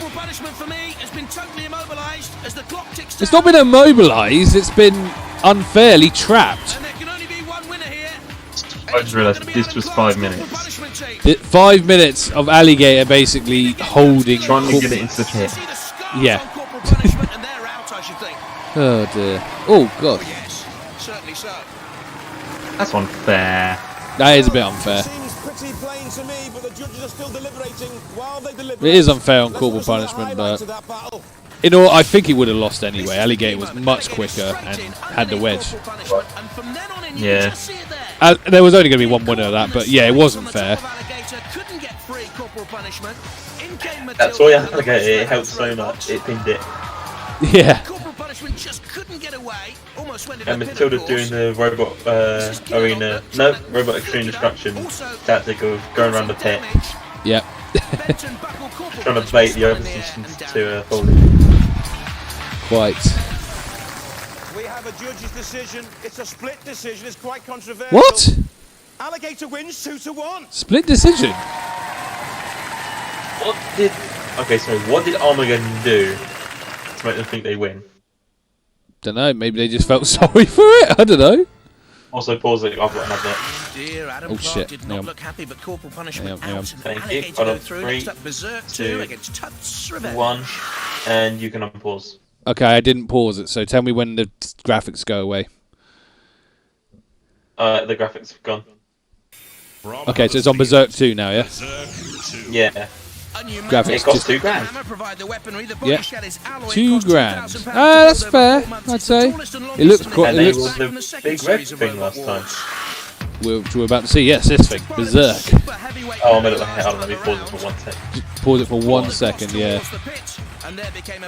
It's not been immobilised, it's been unfairly trapped.
I just realised this was 5 minutes.
5 minutes of Alligator basically holding...
Trying to get it into the pit.
Yeah. Oh dear. Oh god.
That's unfair.
That is a bit unfair. It is unfair on corporal punishment, but I think he would have lost anyway. Alligator was much quicker and had the wedge.
Yeah.
There was only going to be one winner of that, but yeah, it wasn't fair.
That's why Alligator, it helped so much. It pinned it.
Yeah.
And Matilda doing the robot arena, robot extreme destruction tactic of going around the pit.
Yep.
Trying to bait the opposition to fall in.
Quite.
We have a judge's decision. It's a split decision. It's quite controversial.
What?
Alligator wins 2-1.
Split decision.
What did Armageddon do to make them think they win?
Don't know. Maybe they just felt sorry for it. I don't know.
Also, pause it. I've got another.
Oh shit!
Did not look happy, but corporal punishment out.
Thank you. Hold on. 3, 2, 1, and you can unpause.
Okay, I didn't pause it, so tell me when the graphics go away.
The graphics have gone.
Okay, so it's on Berserk 2 now, yeah?
Yeah.
Graphics
it costs $2 grand.
Yeah, $2 grand. That's fair, I'd say. It looks quite.
And they were the big red thing last time.
which we're about to see. Yes, this thing, Berserk.
Oh, I'm gonna let me pause it for 1 second.
Just pause it for 1 second, yeah.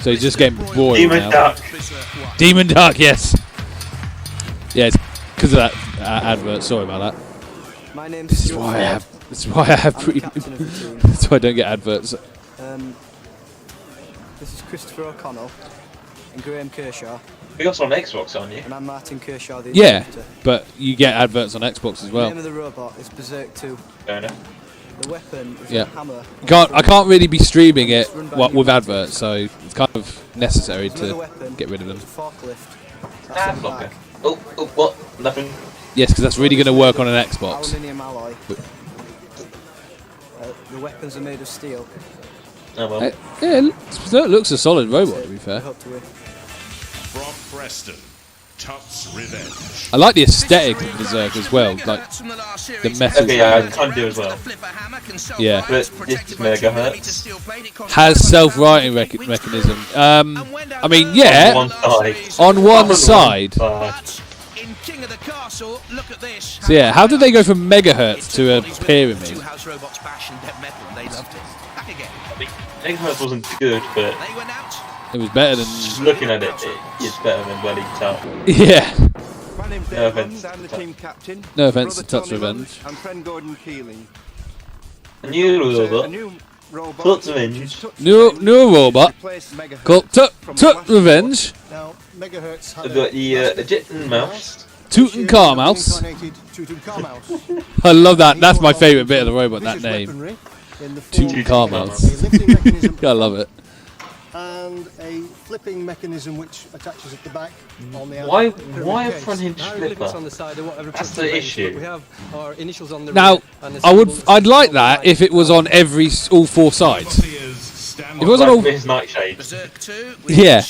So he's just getting bored
Demon
now.
Duck.
Demon Duck, yes. Yeah, it's because of that advert. Sorry about that. This is why I have. This is why I have. That's why I don't get adverts.
This is Christopher O'Connell and Graham Kershaw.
We got on Xbox, aren't you?
And I'm Martin Kershaw. The
Yeah,
director.
but you get adverts on Xbox as well.
The name of the robot is Berserk 2.
Fair enough.
The weapon is
Yeah.
a hammer.
I can't really be streaming it with adverts, so it's kind of necessary to get rid of them.
Blocker. Oh, what? Nothing.
Yes, because that's really going to work on an Xbox.
Aluminium alloy. The weapons are made of steel.
Oh well.
Yeah, it looks a solid robot, to be fair.
From Preston, Tut's Revenge.
I like the aesthetic of Berserk as well, like the metal.
Okay, yeah, I kind of do as well.
Yeah.
But this megahertz
has self-writing mechanism. I mean, yeah.
On one side.
So yeah, how did they go from megahertz to a pyramid?
Megahertz wasn't good, but
it was better than.
Just looking at it, it's better than bloody Tut.
Yeah.
No offense.
I'm the team captain.
No offense to Tut's Revenge.
I'm friend Gordon Keeling.
A new robot. Tut's Revenge.
New robot called Tut's Revenge.
Now, Megahertz
I've got the Egyptian mouse.
Tutankhamun. I love that. That's my favourite bit of the robot. That name. Tutankhamun. I love it.
And a flipping mechanism which attaches at the back on the
Why a front hinge flipper? That's the issue.
Now, I'd like that if it was on all 4 sides. If it was on all.
His nightshade.
Yeah. I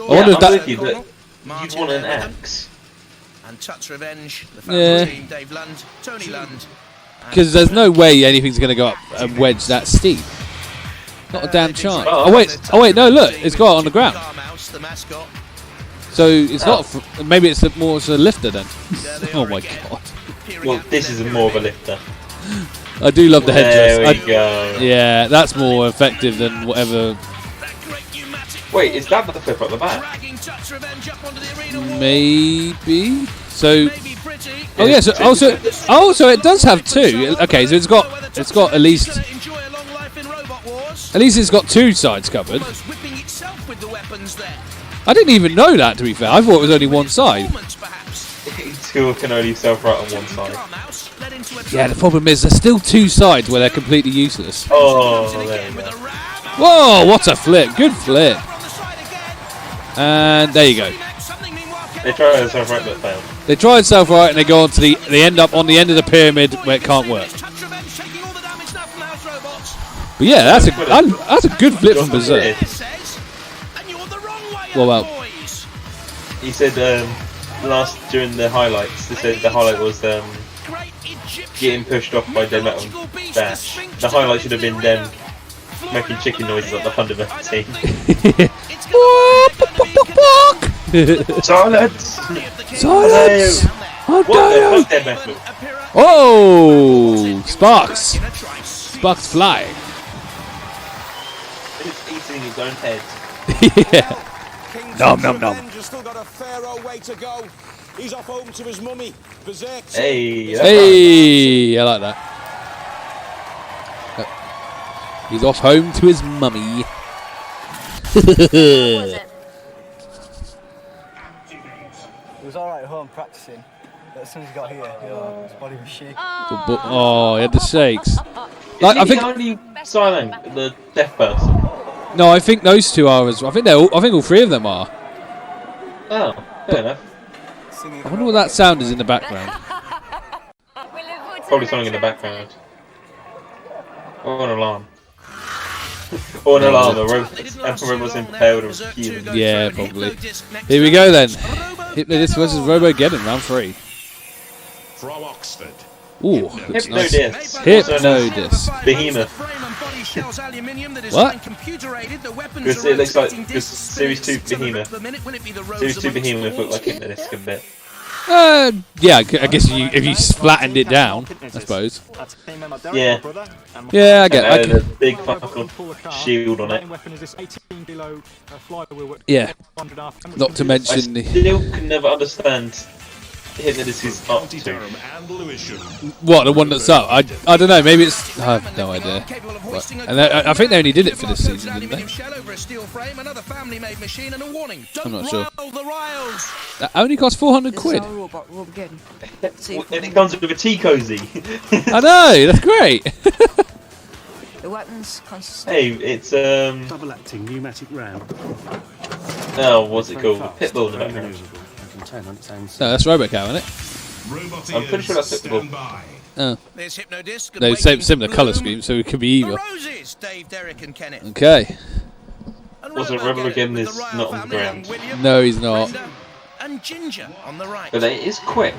wonder if that.
You want an axe?
And Tut's Revenge, the
Yeah.
team, Dave Lund, Tony Lund.
Because there's no way anything's going to go up a wedge that steep. Not a damn chance. Oh wait, no, look, it's got it on the ground. So it's not. Maybe it's more as a lifter then. Oh my god.
Well, this is more of a lifter.
I do love the headdress.
There we go.
Yeah, that's more effective than whatever.
Wait, is that the flipper at the back?
Maybe. So. Oh yeah. So it does have 2. Okay, so it's got at least. At least it's got 2 sides covered. I didn't even know that, to be fair. I thought it was only 1 side.
2 can only self-right on 1 side.
Yeah, the problem is there's still 2 sides where they're completely useless.
Oh, there you go.
Whoa, what a flip. Good flip. And there you go.
They tried self-right but failed.
They tried self-right and they go on to they end up on the end of the pyramid where it can't work. But yeah, that's a good flip from Berserk. What about?
He said during the highlights, they said the highlight was getting pushed off by Dead Metal Dash. The highlight should have been them making chicken noises at the fundamental team. Silence!
Silence! How dare you!
Dead Metal?
Oh! Sparks! Sparks fly.
It's eating his own head.
Yeah. Nom nom nom.
Still got a fair old way to go. He's off home to his mummy. Berserk.
Hey, I like that. He's off home to his mummy.
It was alright at home practicing, but as soon as he got here, his body was shaking.
Oh, he had the shakes.
Like, I think only Silent, the deaf person.
No, I think those 2 are as well. I think all 3 of them are.
Oh, fair enough.
I wonder what that sound is in the background.
Probably something in the background. Or an alarm. Or an alarm. A robot's impaled or healing.
Yeah, probably. Here we go then. Hypnodisc versus Robogeddon, round 3.
From Oxford.
Ooh, looks nice.
Hypnodisc. Behemoth.
What?
Because it looks like Series 2 Behemoth. Series 2 Behemoth looked like Hypnodisc a bit.
Yeah, I guess if you flattened it down, I suppose.
Yeah.
Yeah, I get it.
There's a big fucking shield on it.
Yeah. Not to mention
I still can never understand Hypnodisc's up to.
What, the one that's up? I don't know, maybe it's... I have no idea. But, and I think they only did it for this season, didn't they? I'm not sure. That only cost 400 quid.
And it comes with a tea cozy.
I know, that's great.
The weapons consist.
Hey, it's
double-acting pneumatic round.
Oh, what's it called? Pitbull in the background.
No, that's Robocow, isn't it?
I'm pretty sure that's Pitbull.
Oh. No, similar colour scheme, so it could be either. Okay.
Also, Robocow is not on the ground.
No, he's not.
But it is quick.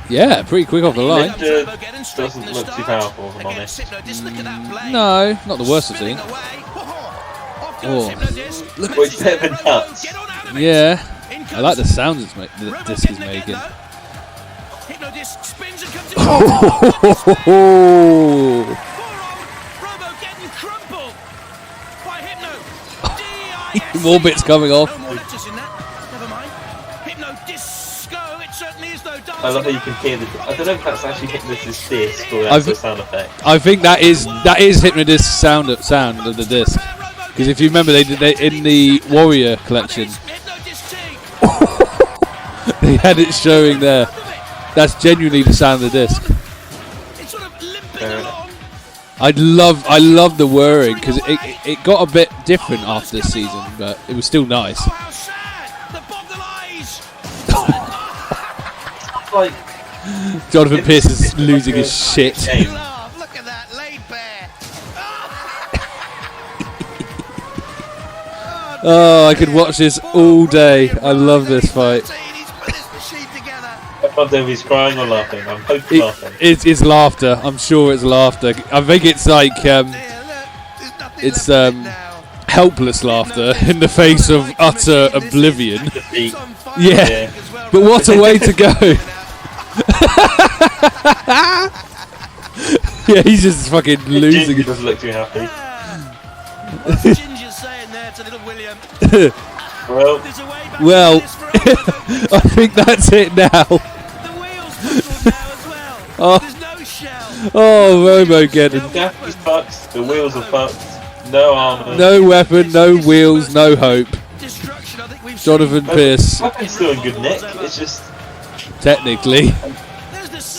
Yeah, pretty quick off the line.
Doesn't look too powerful, if I'm honest.
No, not the worst I've seen. Oh.
Look, it's better than nuts.
Yeah, I like the sounds the disc is making. More bits coming off.
I love how you can hear the. I don't know if that's actually Hypnodisc's disc or that's the sound effect.
I think that is Hypnodisc's sound of the disc. Because if you remember, they did in the Warrior collection. They had it showing there. That's genuinely the sound of the disc. I love the whirring because it got a bit different after this season, but it was still nice.
Like,
Jonathan Pierce is losing his shit. Oh, I could watch this all day. I love this fight.
I can't tell if he's crying or laughing. I'm hoping laughing.
It's laughter. I'm sure it's laughter. I think it's like helpless laughter in the face of utter oblivion. Yeah, but what a way to go! Yeah, he's just fucking losing.
He doesn't look too happy.
What's Ginger saying there to little William?
Well, I think that's it now. Oh, Robogeddon.
He's fucked. The wheels are fucked. No armor.
No weapon, no wheels, no hope. Jonathan Pierce.
Weapon's still in good nick. It's just
technically.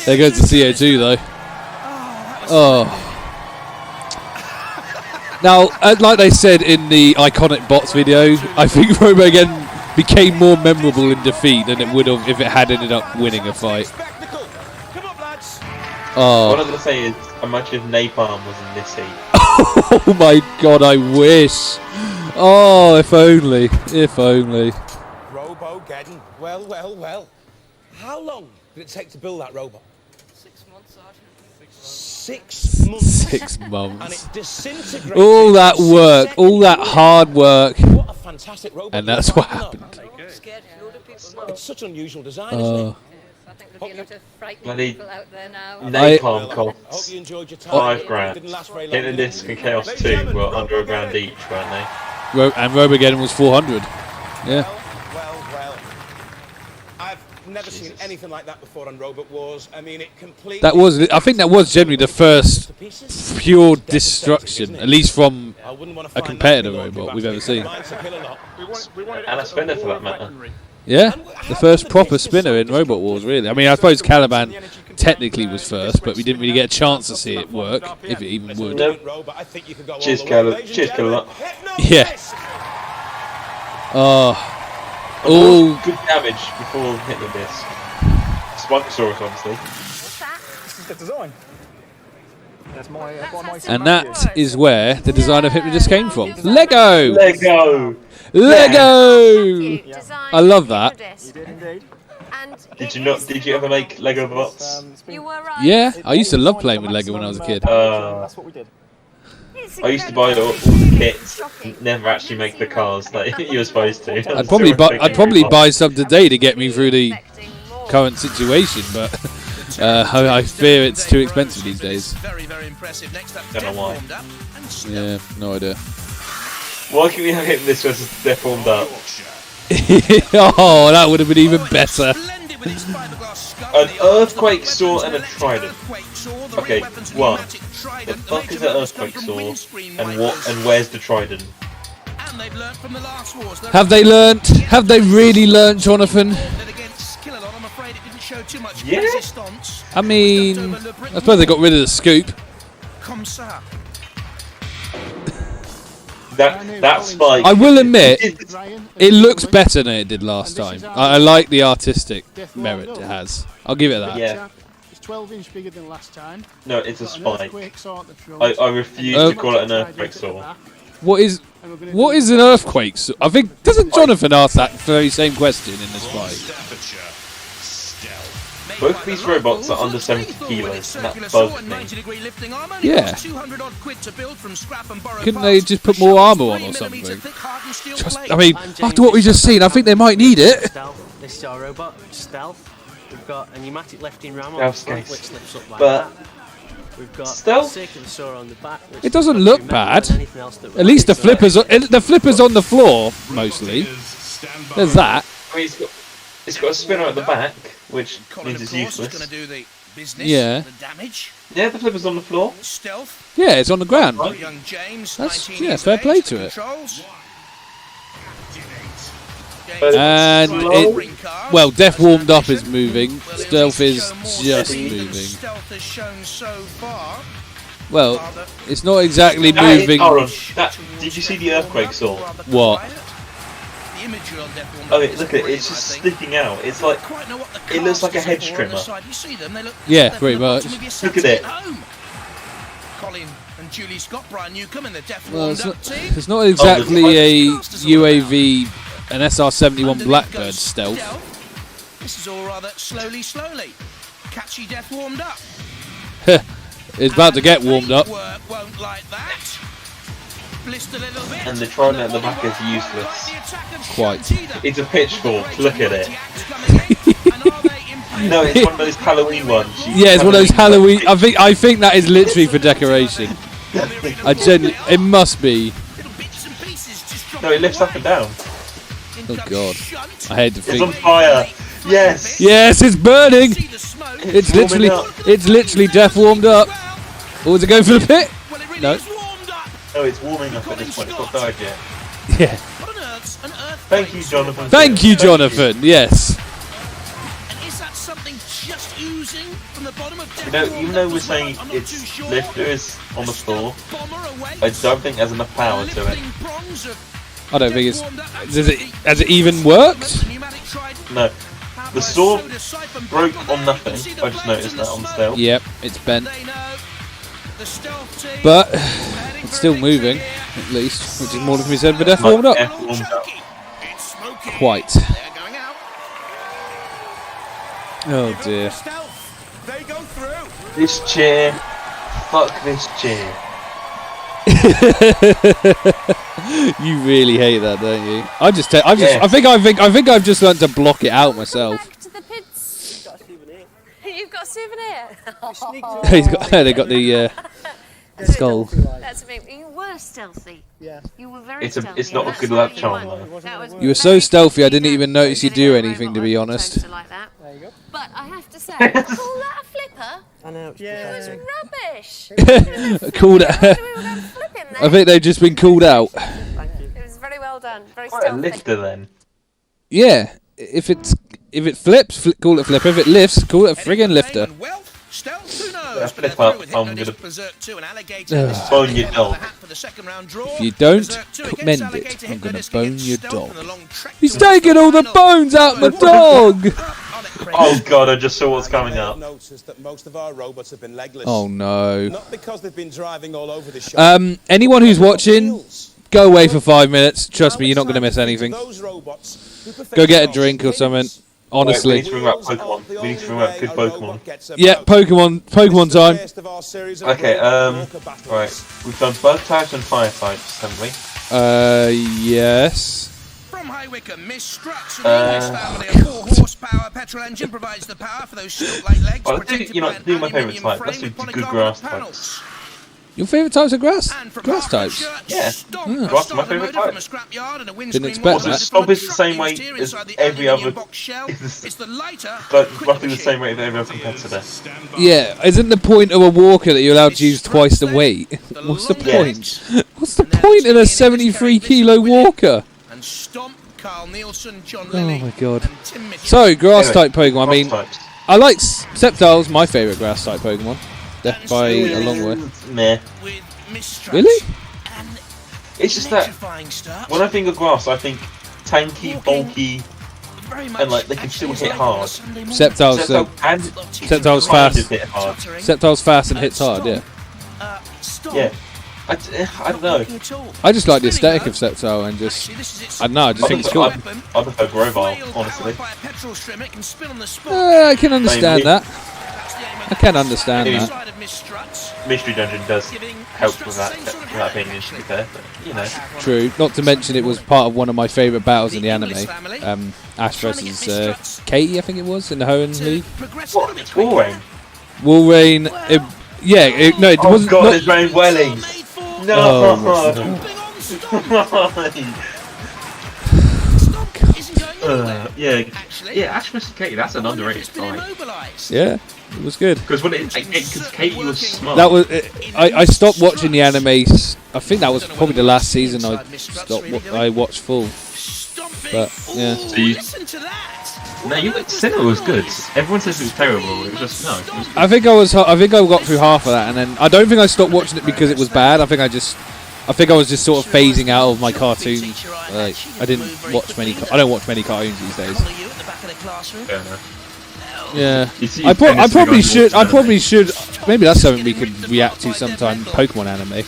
There goes the CO2 though. Oh. Now, like they said in the Iconic Bots video, I think Robogeddon became more memorable in defeat than it would have if it had ended up winning a fight. Oh.
What I'm going to say is, imagine if Napalm was in this heat.
Oh my god, I wish. Oh, if only. If only.
Robogeddon. Well. How long did it take to build that robot?
6 months, Sergeant.
6 months.
6 months.
And it disintegrated.
All that work, all that hard work.
What a fantastic robot.
And that's what happened.
It's such unusual design, isn't it?
I think there'll be a lot of frightened
Bloody
people out there now.
Napalm costs
$5
grand. Hypnodisc and Chaos 2 were under a grand each, weren't they?
And Robogeddon was 400. Yeah.
Well. I've never seen anything like that before on Robot Wars. I mean, it completely.
I think that was generally the first pure destruction, at least from a competitor robot we've ever seen.
And a spinner for that matter.
Yeah, the first proper spinner in Robot Wars, really. I mean, I suppose Caliban technically was first, but we didn't really get a chance to see it work, if it even would.
Cheers, Caliban. Cheers, Caliban.
Yeah. Oh.
All good damage before hitting the disc. Spikesaurus, obviously.
This is the design. That's my,
and that is where the design of Hypnodisc came from. Lego! I love that.
You did indeed.
Did you ever make Lego bots?
You were right.
Yeah, I used to love playing with Lego when I was a kid.
That's what we did.
I used to buy all the kits, never actually make the cars that you were supposed to.
I'd probably buy some today to get me through the current situation, but I fear it's too expensive these days.
Very, very impressive. Next up,
Don't know why.
warmed up and
Yeah, no idea.
Why can we have it this versus Death Warmed Up?
Oh, that would have been even better.
An Earthquake Saw and a Trident. Okay, one. The fuck is an Earthquake Saw? And where's the Trident?
Have they learnt? Have they really learnt, Jonathan?
Yeah.
I mean, I suppose they got rid of the scoop.
That spike.
I will admit, it looks better than it did last time. I like the artistic merit it has. I'll give it that.
Yeah.
It's 12-inch bigger than last time.
No, it's a spike.
I
I refuse to call it an Earthquake Saw.
What is an earthquake? I think doesn't Jonathan ask that very same question in this fight?
Both of these robots are under 70 kilos, and that bugs me.
Yeah. Couldn't they just put more armour on or something? I mean, after what we just seen, I think they might need it.
This is our robot, Stealth. We've got a pneumatic lifting ram on
Stealth
the front,
case.
which lifts up like
But
that. We've got
Stealth?
a circular saw on the back. Which
It doesn't look bad.
anything else that
At least the
rotates around.
flipper's on the floor mostly. There's that.
I mean, it's got a spinner at the back, which means it's useless.
Yeah.
Yeah, the flipper's on the floor.
Yeah, it's on the ground.
Young James,
That's
19
yeah,
years
fair
of
play
age,
to it.
controls.
And it, well, Death Warmed Up is moving. Stealth is just moving.
Stealth has shown so far.
Well, it's not exactly
That is-
moving.
hold on. Did you see the Earthquake Saw?
What?
The imagery on Death Warmed
Oh,
Up
wait,
is
look at it.
great,
It's just
I think.
sticking out. It's like it looks like a hedge trimmer.
You see them, they look
Yeah, pretty much.
Look at it.
Colin and Julie Scott, Brian Newcomb in the Death
Well,
Warmed
it's
Up
not,
team.
it's not exactly a UAV, an SR-71 Blackbird stealth.
This is all rather slowly. Catchy Death Warmed Up.
It's about to get warmed up.
Won't like that. Blissed a little bit.
And the Trident at the back is useless.
Quite.
It's a pitchfork. Look at it. No, it's one of those Halloween ones.
Yeah, it's one of those Halloween. I think that is literally for decoration. It must be.
No, it lifts up and down.
Oh god, I hate to
It's
think.
on fire. Yes.
Yes, it's burning. It's
warming
literally Death Warmed Up. Or is it going for the pit? No.
No, it's warming up at this point. It's not died yet.
Yeah.
Thank you, Jonathan.
Thank you, Jonathan. Yes.
And is that something just oozing from the bottom of Death
You know,
Warmed
even though
Up
we're
as well?
saying
I'm not
its
too sure.
lifter is on the floor,
Bomber away.
I don't think there's enough power to it.
Lifting prongs of
I don't think it's. Has it even worked?
No. The saw broke on nothing. I just noticed that on the stealth.
Yep, it's bent. But it's still moving, at least, which is more than we said for Death Warmed Up.
Death Warmed Up.
Quite. Oh dear.
They go through.
This chair. Fuck this chair.
You really hate that, don't you? I think I've just learned to block it out myself.
You've got a souvenir.
They got the skull.
That's amazing. You were stealthy.
Yeah.
You were very
It's
stealthy.
not a
That's
good
why
luck
you
charm
won.
though.
That was
You were so
very
stealthy, I didn't
stealthy.
even notice you
Gonna
do
get a
anything,
robot
to be
with a
honest.
toaster like that.
There you go.
But I have to say, call that a flipper?
I know. It's
It was rubbish.
Called
I
it. I think they've just been called out.
It was very well done. Very
Quite a
stealthy.
lifter then.
Yeah, if it flips, call it flipper. If it lifts, call it a friggin' lifter.
Flip up. I'm gonna bone your dog.
If you don't mend it, I'm gonna bone your dog. He's taking all the bones out my dog.
Oh god, I just saw what's coming up.
Noticed that most of our robots have been legless.
Oh no.
Not because they've been driving all over the shop.
Anyone who's watching, go away for 5 minutes. Trust me, you're not gonna miss anything. Go get a drink or something. Honestly.
Wait, we need to bring up Pokemon. We need to bring up good Pokemon.
Yeah, Pokemon time.
Okay, right. We've done bug types and fire types, haven't we?
Yes.
From High Wycombe, Miss Struts and the English family, a 4-horsepower petrol engine provides the power for those stilt-like legs.
I think, do my favourite type. Let's do good grass types.
Your favourite types of grass? Grass types?
Yeah. Grass is my favourite type.
Didn't expect that.
Stomp is the same weight as every other. But roughly the same weight as every other competitor.
Yeah, isn't the point of a walker that you're allowed to use twice the weight? What's the point? What's the point in a 73-kilo walker? Oh my god. So, grass type Pokemon. I mean, I like Sceptile's my favourite grass type Pokemon. By a long way.
Meh.
Really?
It's just that when I think of grass, I think tanky, bulky, and like they can still hit hard.
Sceptile's fast. Sceptile's fast and hits hard. Yeah.
Yeah. I don't know.
I just like the aesthetic of Sceptile and just I don't know. I just think it's cool.
I prefer Grovyle, honestly.
I can understand that. I can understand that.
Mystery Dungeon does help with that opinion, to be fair, but, you know.
True. Not to mention it was part of one of my favourite battles in the anime. Ash versus Katie, I think it was, in the Hoenn League.
What? It's Walrein?
Walrein, yeah, it wasn't...
Oh god, it's Rain Welling! No! Yeah, Ash vs Katie, that's an underrated fight.
Yeah, it was good.
Because Katie was smart.
That was I stopped watching the anime. I think that was probably the last season I watched full. But yeah.
No, you said it was good. Everyone says it was terrible. It was just no. It was good.
I think I got through half of that, and then I don't think I stopped watching it because it was bad. I think I was just sort of phasing out of my cartoons. Like I don't watch many cartoons these days.
Fair enough.
Yeah, I probably should. Maybe that's something we could react to sometime. Pokemon anime.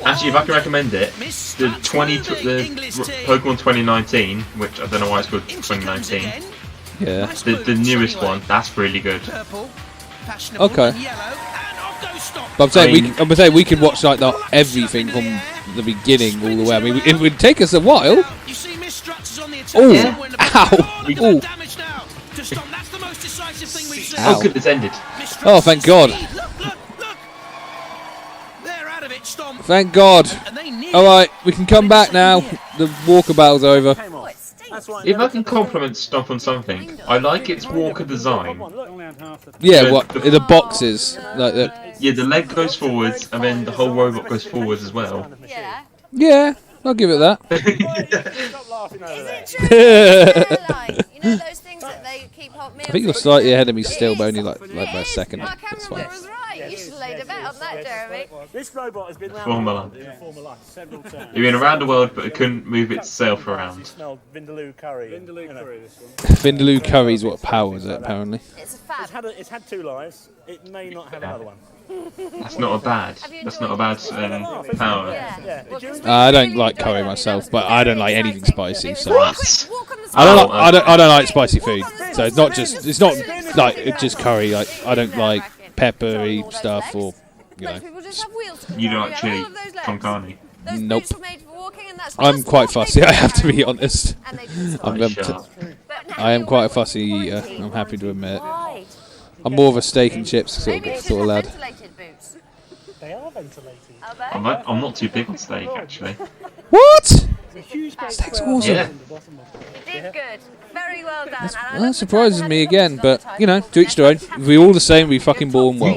Actually, if I can recommend it, the Pokemon 2019, which I don't know why it's called 2019.
Yeah.
The newest one, that's really good.
Okay. But I'm saying we can watch like everything from the beginning all the way. I mean, it would take us a while. Oh! Ow! Ooh.
Oh, good, it's ended.
Oh, thank God. Thank God. Alright, we can come back now. The walker battle's over.
If I can compliment Stomp on something, I like its walker design.
Yeah, what? The boxes.
Yeah, the leg goes forwards, and then the whole robot goes forwards as well.
Yeah, I'll give it that. I think you're slightly ahead of me still, but only like by a second. That's fine.
You should have laid a bet on that, Jeremy.
This robot has been
Formula several times. You've been around the world, but it couldn't move itself around.
Smelled Vindaloo curry. Vindaloo curry, this one.
Vindaloo curry's what powers it, apparently.
It's a fab.
It's had 2 lives. It may not have another one.
That's not a bad. That's not a bad power.
I don't like curry myself, but I don't like anything spicy. So
what?
I don't like spicy food. So it's not like it's just curry. Like I don't like peppery stuff or you
don't like chili con carne.
Nope. I'm quite fussy. I have to be honest. I am quite a fussy eater. I'm happy to admit. I'm more of a steak and chips sort of lad.
They are ventilated.
I'm not too big on steak actually.
What? Steak's awesome.
Yeah.
Did good. Very well done.
That surprises me again, but you know, to each their own. If we're all the same, we fucking born well.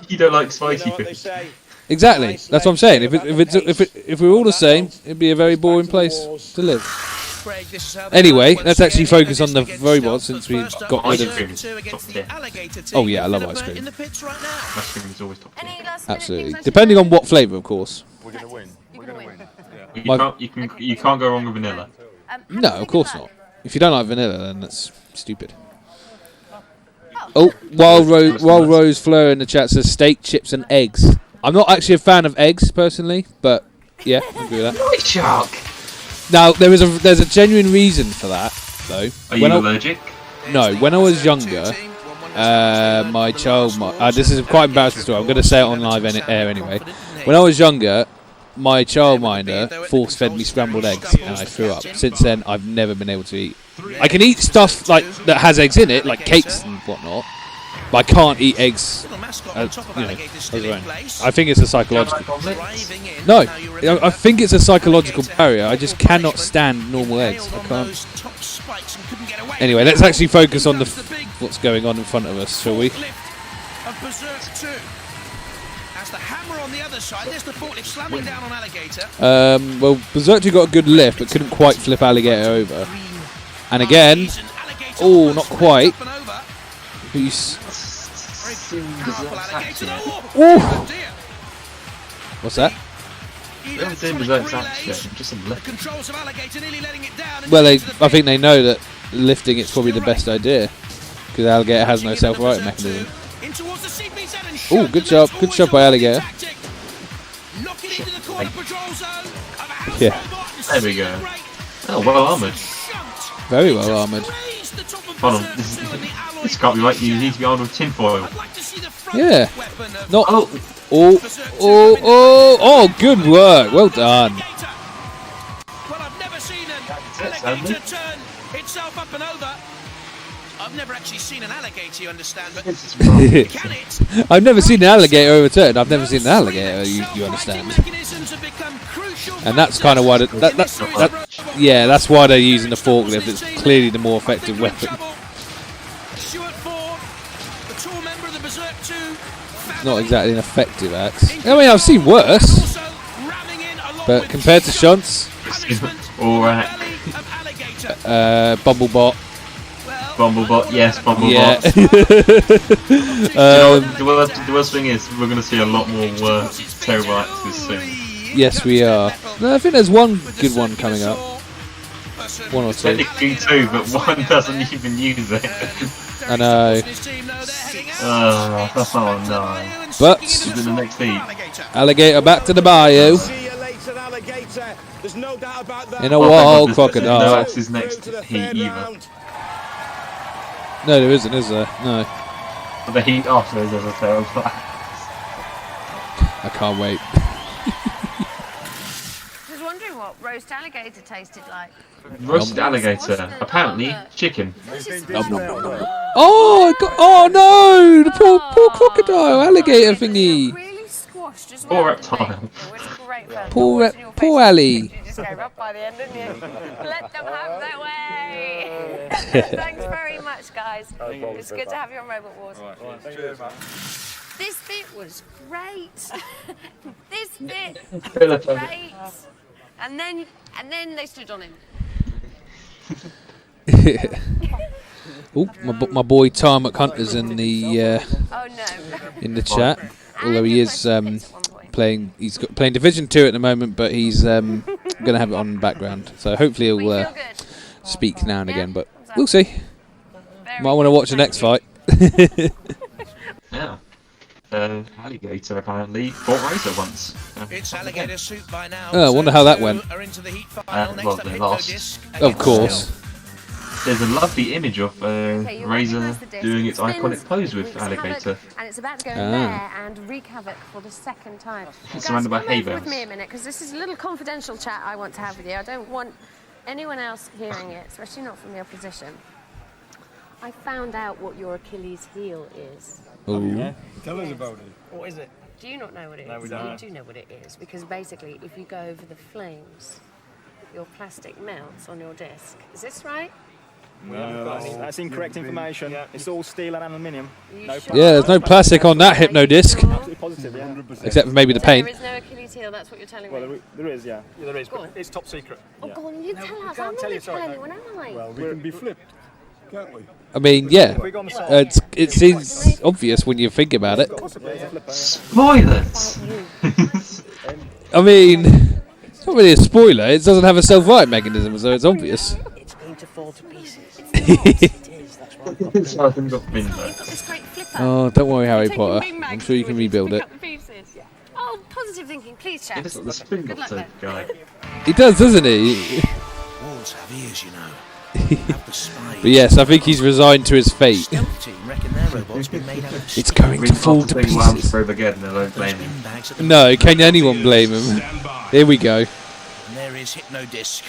You don't like spicy food.
Exactly. That's what I'm saying. If we're all the same, it'd be a very boring place to live. Anyway, let's actually focus on the robots since we got rid of. Oh yeah, I love ice cream.
Ice cream is always top tier.
Absolutely. Depending on what flavour, of course.
We're gonna win.
You can't go wrong with vanilla.
No, of course not. If you don't like vanilla, then that's stupid. Oh, Wild Rose Fleur in the chat says steak, chips, and eggs. I'm not actually a fan of eggs personally, but yeah, I agree with that.
Lightshock.
Now there's a genuine reason for that, though.
Are you allergic?
No, when I was younger, my child. This is quite an embarrassing story. I'm going to say it on live air anyway. When I was younger, my childminder force-fed me scrambled eggs, and I threw up. Since then, I've never been able to eat. I can eat stuff like that has eggs in it, like cakes and whatnot, but I can't eat eggs. I think it's a psychological. No, I think it's a psychological barrier. I just cannot stand normal eggs. I can't. Anyway, let's actually focus on what's going on in front of us, shall we? Well, Berserk 2 got a good lift, but couldn't quite flip Alligator over. And again, oh, not quite. What's that? Well, I think they know that lifting it's probably the best idea, because Alligator has no self-righting mechanism. Oh, good job by Alligator. Yeah.
There we go. Oh, well armoured.
Very well armoured.
Hold on, this can't be right. You need to be armed with tinfoil.
Yeah. Not. Oh, good work. Well done.
Well, I've never seen an alligator turn itself up and over. I've never actually seen an alligator, you understand, but can it?
I've never seen an alligator overturned. I've never seen an alligator, you understand. And that's kind of why that's why they're using the forklift. It's clearly the more effective weapon. Not exactly an effective axe. I mean, I've seen worse, but compared to Shunt's, Bumblebot.
Bumblebot, yes, Bumblebot.
Yeah.
The worst thing is, we're going to see a lot more terrible axes soon.
Yes, we are. No, I think there's one good one coming up. One or two.
Technically two, but one doesn't even use it.
I know.
Oh no.
But
in the next heat.
Alligator back to the bayou. In a wild crocodile.
No axes next heat either.
No, there isn't, is there? No.
But the heat afterwards is a terrible
I can't wait.
I was wondering what roast alligator tasted like.
Roasted alligator. Apparently, chicken.
Oh no! The poor crocodile, alligator thingy.
Poor reptile.
Poor Ally.
You just gave up by the end, didn't you? Let them have their way. Thanks very much, guys. It's good to have you on Robot Wars. This bit was great. This bit was great. And then they stood on him. Oh,
my boy Tom McHunter's in the in the chat. Although he is playing Division 2 at the moment, but he's going to have it on in the background. So hopefully he'll speak now and again, but we'll see. Might want to watch the next fight.
Yeah. Alligator apparently fought Razor once.
It's alligator soup by now.
I wonder how that went.
Well, they lost.
Of course.
There's a lovely image of Razor doing its iconic pose with Alligator.
And it's about to go in there and wreak havoc for the second time.
Surrounded by hay bales.
With me a minute, because this is a little confidential chat I want to have with you. I don't want anyone else hearing it, especially not from the opposition. I found out what your Achilles heel is.
Oh,
yeah? Tell us about it. What is it?
Do you not know what it is?
No, we don't.
You do know what it is, because basically, if you go over the flames, your plastic melts on your disc. Is this right?
No, that's incorrect information. Yeah. It's all steel and aluminium.
Yeah, there's no plastic on that hypno disc.
Absolutely positive, yeah. 100%.
Except for maybe the paint.
There is no Achilles heel, that's what you're telling me.
Well, there is, yeah. Yeah, there is, but it's top secret.
Oh, go on, you tell us. I'm not telling anyone, am I?
Well, we can be flipped, can't we?
I mean, yeah. It seems obvious when you think about it.
Spoilers!
I mean, it's not really a spoiler. It doesn't have a self-right mechanism, so it's obvious.
It's going to fall to pieces.
Oh, don't worry, Harry Potter. I'm sure you can rebuild it.
Oh, positive thinking, please, chat.
It's the spring doctor guy.
He does, doesn't he?
Wolves have ears, you know.
But yes, I think he's resigned to his fate.
robot's been made out of
It's going to fall to pieces.
Again, I don't blame him.
No, can anyone blame him? Here we go.
And there is Hypno-Disc.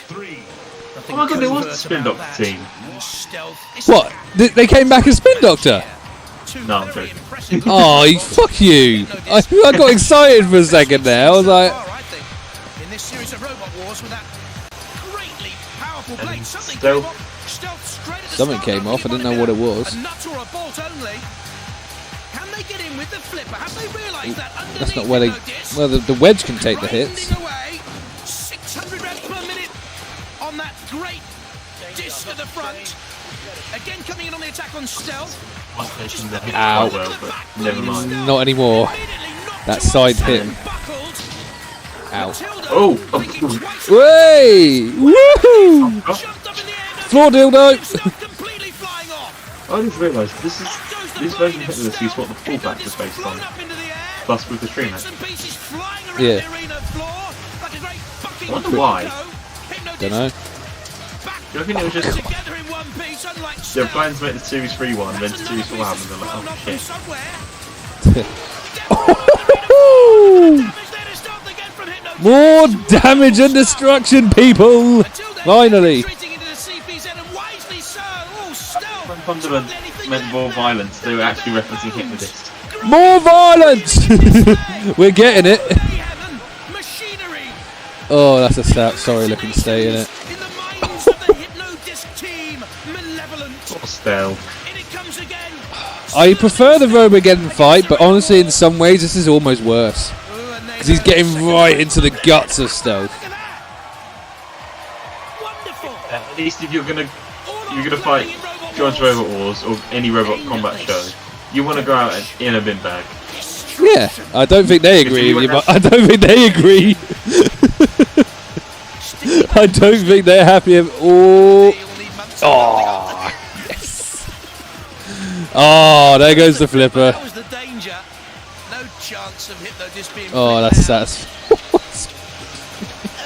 Oh my god, there was the Spin Doctor team.
What? They came back as Spin Doctor?
No, I'm joking.
Oh, fuck you! I got excited for a second there. I was like,
in this series of Robot Wars with that greatly powerful blade,
something came off. I didn't know what it was.
A nut or a bolt only. Can they get in with the flipper? Have they realised that underneath
That's not where they. Well, the wedge can take the hits.
away 600 reps per minute on that great disc at the front. Again coming in on the attack on stealth.
Ow.
Never mind.
Not anymore. That side hit. Ow.
Oh!
Way! Woohoo! Floor dildo!
I just realised this version of Hypno-Disc is what the fullback is based on. Plus with the streamer.
Yeah.
I wonder why.
Don't know.
Do you reckon it was just they're planning to make the Series 3 one, then Series 4 happen, and they're like, oh shit.
More damage and destruction, people! Finally!
When Condiment meant more violence, they were actually referencing Hypno-Disc.
More violence! We're getting it. Oh, that's a sorry looking state, isn't it?
Stale.
I prefer the Robogeddon fight, but honestly, in some ways, this is almost worse. Because he's getting right into the guts of Stealth.
At least if you're gonna fight John's Robot Wars or any robot combat show, you want to go out in a bin bag.
Yeah, I don't think they agree with you, but I don't think they agree. I don't think they're happy at all. Oh, yes. Oh, there goes the flipper.
That was the danger. No chance of Hypno-Disc being
Oh, that's satisfying.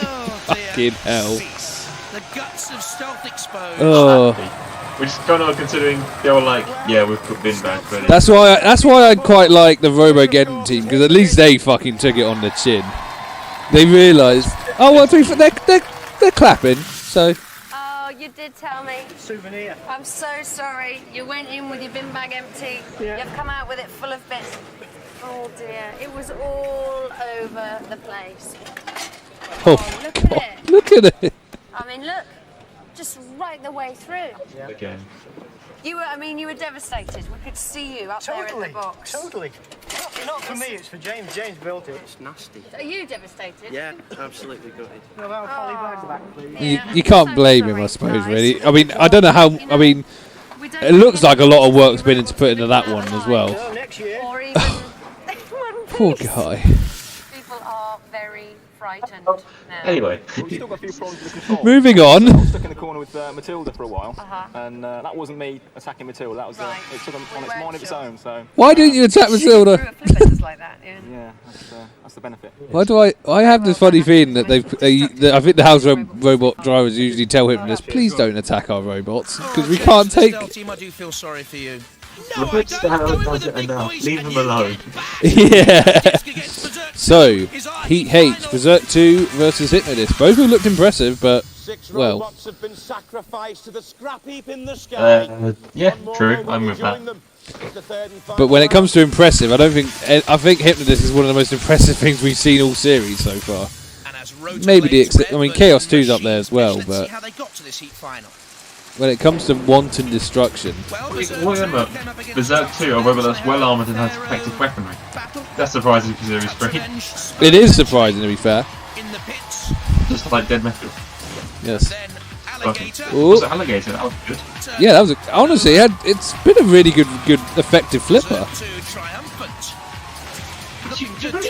Oh, dear.
Fucking hell.
The guts of Stealth exposed.
Oh.
Which is kind of considering they were like, yeah, we've put bin bags ready.
That's why I quite like the Robogeddon team, because at least they fucking took it on the chin. They realised, oh well, they're clapping, so.
Oh, you did tell me.
Souvenir.
I'm so sorry. You went in with your bin bag empty. Yeah. You've come out with it full of bits. Oh dear, it was all over the place.
Oh,
look at it.
Look at it.
I mean, look, just right the way through.
Yeah. Again.
You were devastated. We could see you up there in the box.
Totally. Not for me, it's for James. James built it. It's nasty.
Are you devastated?
Yeah, absolutely gutted.
You can't blame him, I suppose, really. I mean, I don't know how, I mean, it looks like a lot of work's been into put into that one as well.
Next year.
Or even
Poor guy.
people are very frightened now.
Anyway.
We've still got a few problems with the control.
Moving on.
I was stuck in the corner with Matilda for a while, and that wasn't me attacking Matilda. That was it took on its mind of its own. So
Why didn't you attack Matilda?
like that,
yeah, that's the benefit.
Why do I have this funny feeling that I think the house robot drivers usually tell him this, please don't attack our robots, because we can't take...
Stealth team, I do feel sorry for you.
No, I don't does it enough. Leave him alone.
Yeah. So, Heat H, Berserk 2 versus Hypno-Disc. Both have looked impressive, but, well...
robots have been sacrificed to the scrap heap in the sky.
Yeah, true. I'm with that.
But when it comes to impressive, I think Hypno-Disc is one of the most impressive things we've seen all series so far. Maybe Chaos 2's up there as well, but when it comes to wanton destruction,
Remember, Berserk 2, or whether that's well armoured and has effective weaponry. That's surprising for Series 3.
it is surprising to be fair.
Just like Dead Metal.
Yes.
Was it Alligator? That was good.
Yeah, that was honestly, it's been a really good effective flipper.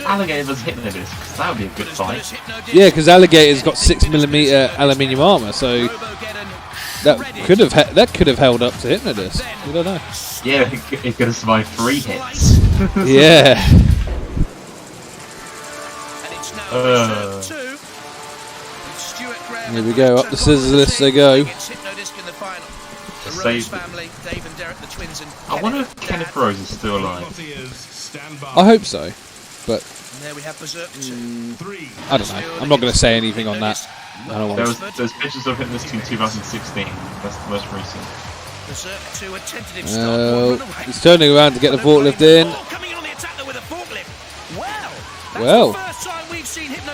Alligator versus Hypno-Disc. That would be a good fight.
Yeah, because Alligator's got 6mm aluminium armour, so that could have held up to Hypno-Disc. We don't know.
Yeah, it could have survived 3 hits.
Yeah.
Here
we go, up the scissors list they go.
say. I wonder if Kenneth Rose is still alive.
I hope so, but
there we have Berserker 2.
I don't know. I'm not going to say anything on that. I don't want
There's pictures of him in this team 2016. That's the most recent.
Berserker 2, a tentative start.
He's turning around to get the forklift in.
Coming on the attack though with a forklift.
Well,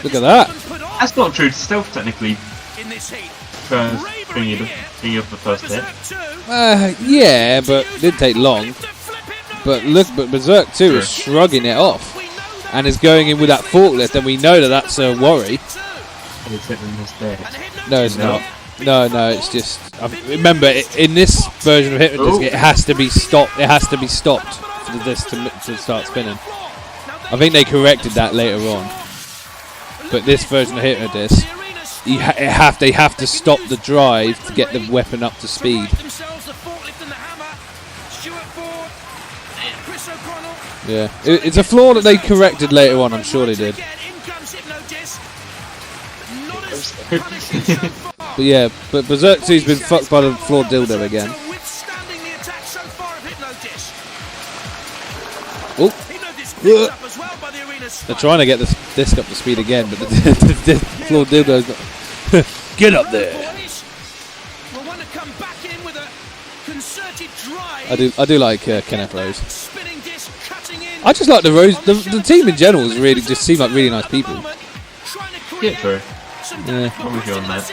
look at that.
That's not true to stealth technically.
In this heat.
Thingy of the first hit.
Yeah, but it didn't take long. But look, Berserk 2 is shrugging it off and is going in with that forklift, and we know that that's a worry. No, it's not. No, it's just. Remember, in this version of Hypnodisc, it has to be stopped. It has to be stopped for this to start spinning. I think they corrected that later on. But this version of Hypnodisc, they have to stop the drive to get the weapon up to speed. Yeah, it's a flaw that they corrected later on. I'm sure they did. But yeah, but Berserk 2's been fucked by the flawed dildo again. Oh, they're trying to get this disc up to speed again, but the flawed dildo's not. Get up there! I do like Kenneth Rose. I just like the Rose. The team in general is really just seem like really nice people.
Yeah, true.
Yeah.
I'm with you on that.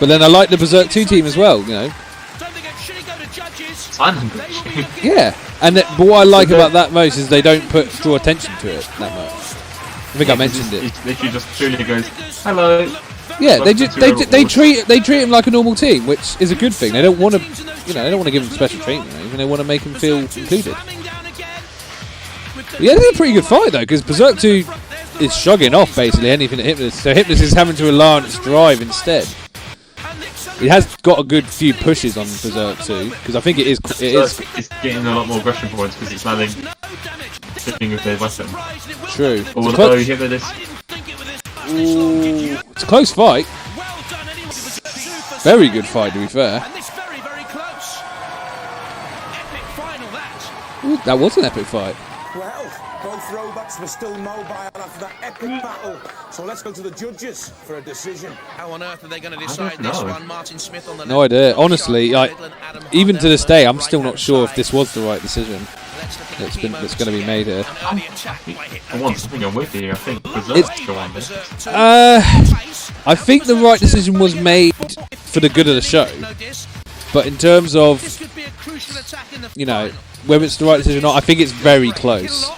But then I like the Berserk 2 team as well, you know. Yeah, but what I like about that most is they don't draw attention to it that much. I think I mentioned it.
Literally just truly goes, hello.
Yeah, they treat him like a normal team, which is a good thing. They don't want to, they don't want to give him special treatment. Even they want to make him feel included. But yeah, this is a pretty good fight though, because Berserk 2 is shrugging off basically anything that Hypnodisc. So Hypnodisc is having to rely on its drive instead. It has got a good few pushes on Berserk 2, because I think it is.
It's getting a lot more aggression points because it's landing shipping with their weapon.
True.
Although Hypnodisc.
Ooh, it's a close fight. Very good fight, to be fair. Ooh, that was an epic fight.
Well, both robots were still mobile after that epic battle. So let's go to the judges for a decision.
How on earth are they going to decide this one? Martin Smith on the
no idea. Honestly, even to this day, I'm still not sure if this was the right decision that's going to be made here.
For once, I think I'm with you. I think Berserk's the one.
I think the right decision was made for the good of the show. But in terms of, whether it's the right decision or not, I think it's very close.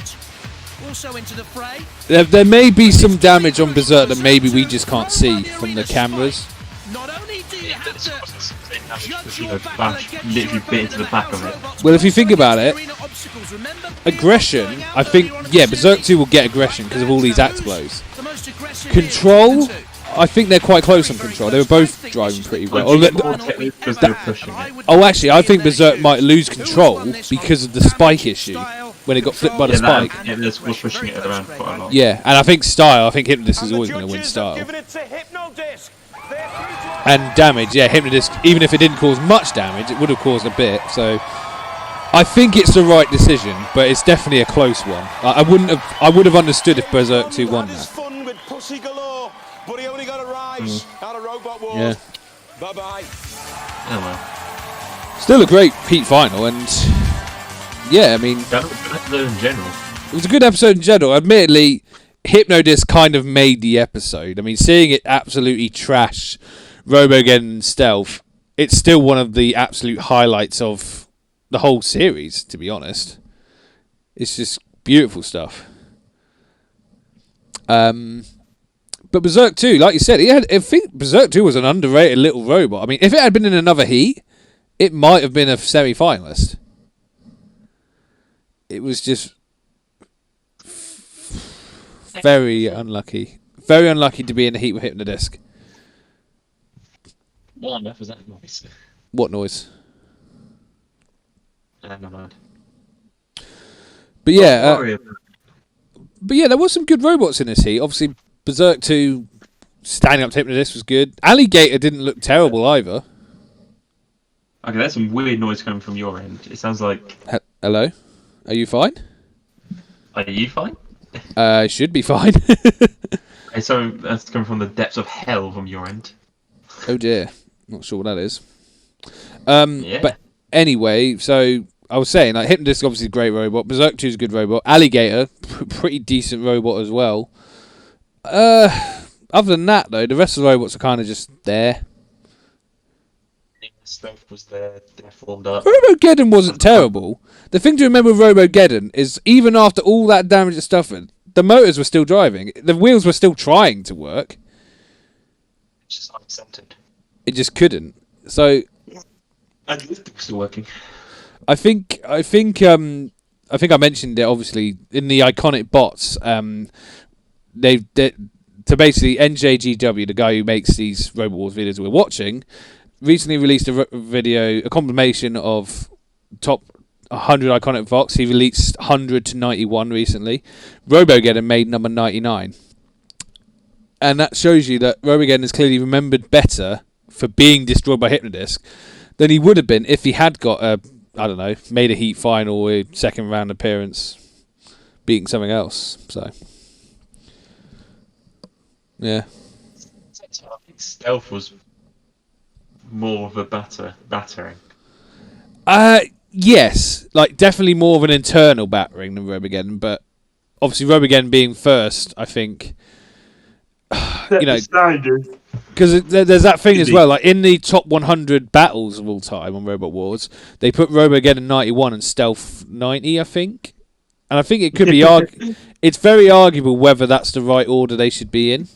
There may be some damage on Berserk that maybe we just can't see from the cameras.
Literally bit into the back of it.
Well, if you think about it, aggression, I think, Berserk 2 will get aggression because of all these axe blows. Control, I think they're quite close on control. They were both driving pretty well. Actually, I think Berserk might lose control because of the spike issue when it got flipped by the spike.
This was pushing it around quite a lot.
Yeah, and I think style. I think Hypnodisc is always going to win style. And damage, Hypnodisc. Even if it didn't cause much damage, it would have caused a bit. So I think it's the right decision, but it's definitely a close one. I would have understood if Berserk 2 won that.
But he only got a rise out of Robot Wars.
Yeah.
Bye-bye.
Oh well.
Still a great Heat final, and I mean,
That was a good episode in general.
It was a good episode in general. Admittedly, Hypnodisc kind of made the episode. I mean, seeing it absolutely trash Robogeddon and Stealth, it's still one of the absolute highlights of the whole series, to be honest. It's just beautiful stuff. But Berserk 2, like you said, I think Berserk 2 was an underrated little robot. I mean, if it had been in another heat, it might have been a semi-finalist. It was just very unlucky. Very unlucky to be in the heat with Hypnodisc.
What on earth was that noise?
What noise?
Never mind.
But there was some good robots in this heat. Obviously, Berserk 2 standing up to Hypnodisc was good. Alligator didn't look terrible either.
Okay, there's some weird noise coming from your end. It sounds like...
Hello? Are you fine?
Are you fine?
Should be fine.
Okay, so that's coming from the depths of hell from your end.
Oh dear. Not sure what that is.
Yeah.
But anyway, so I was saying, like, Hypnodisc obviously a great robot. Berserk 2 is a good robot. Alligator, pretty decent robot as well. Other than that, though, the rest of the robots are kind of just there.
Stuff was there, they're formed up.
Robogeddon wasn't terrible. The thing to remember with Robogeddon is even after all that damage and stuff, the motors were still driving. The wheels were still trying to work.
It's just uncentered.
It just couldn't. So...
And the lift was still working.
I think I mentioned it obviously in the iconic bots. They to basically NJGW, the guy who makes these Robot Wars videos we're watching, recently released a compilation of top 100 iconic bots. He released 100 to 91 recently. Robogeddon made number 99, and that shows you that Robogeddon is clearly remembered better for being destroyed by Hypnodisc than he would have been if he had got made a heat final, a second round appearance, beating something else. So, yeah.
I think Stealth was more of a battering.
Yes, like definitely more of an internal battering than Robogeddon, but obviously Robogeddon being first, I think, because there's that thing as well, like in the top 100 battles of all time on Robot Wars, they put Robogeddon 91 and Stealth 90, I think. And I think it could be it's very arguable whether that's the right order they should be in.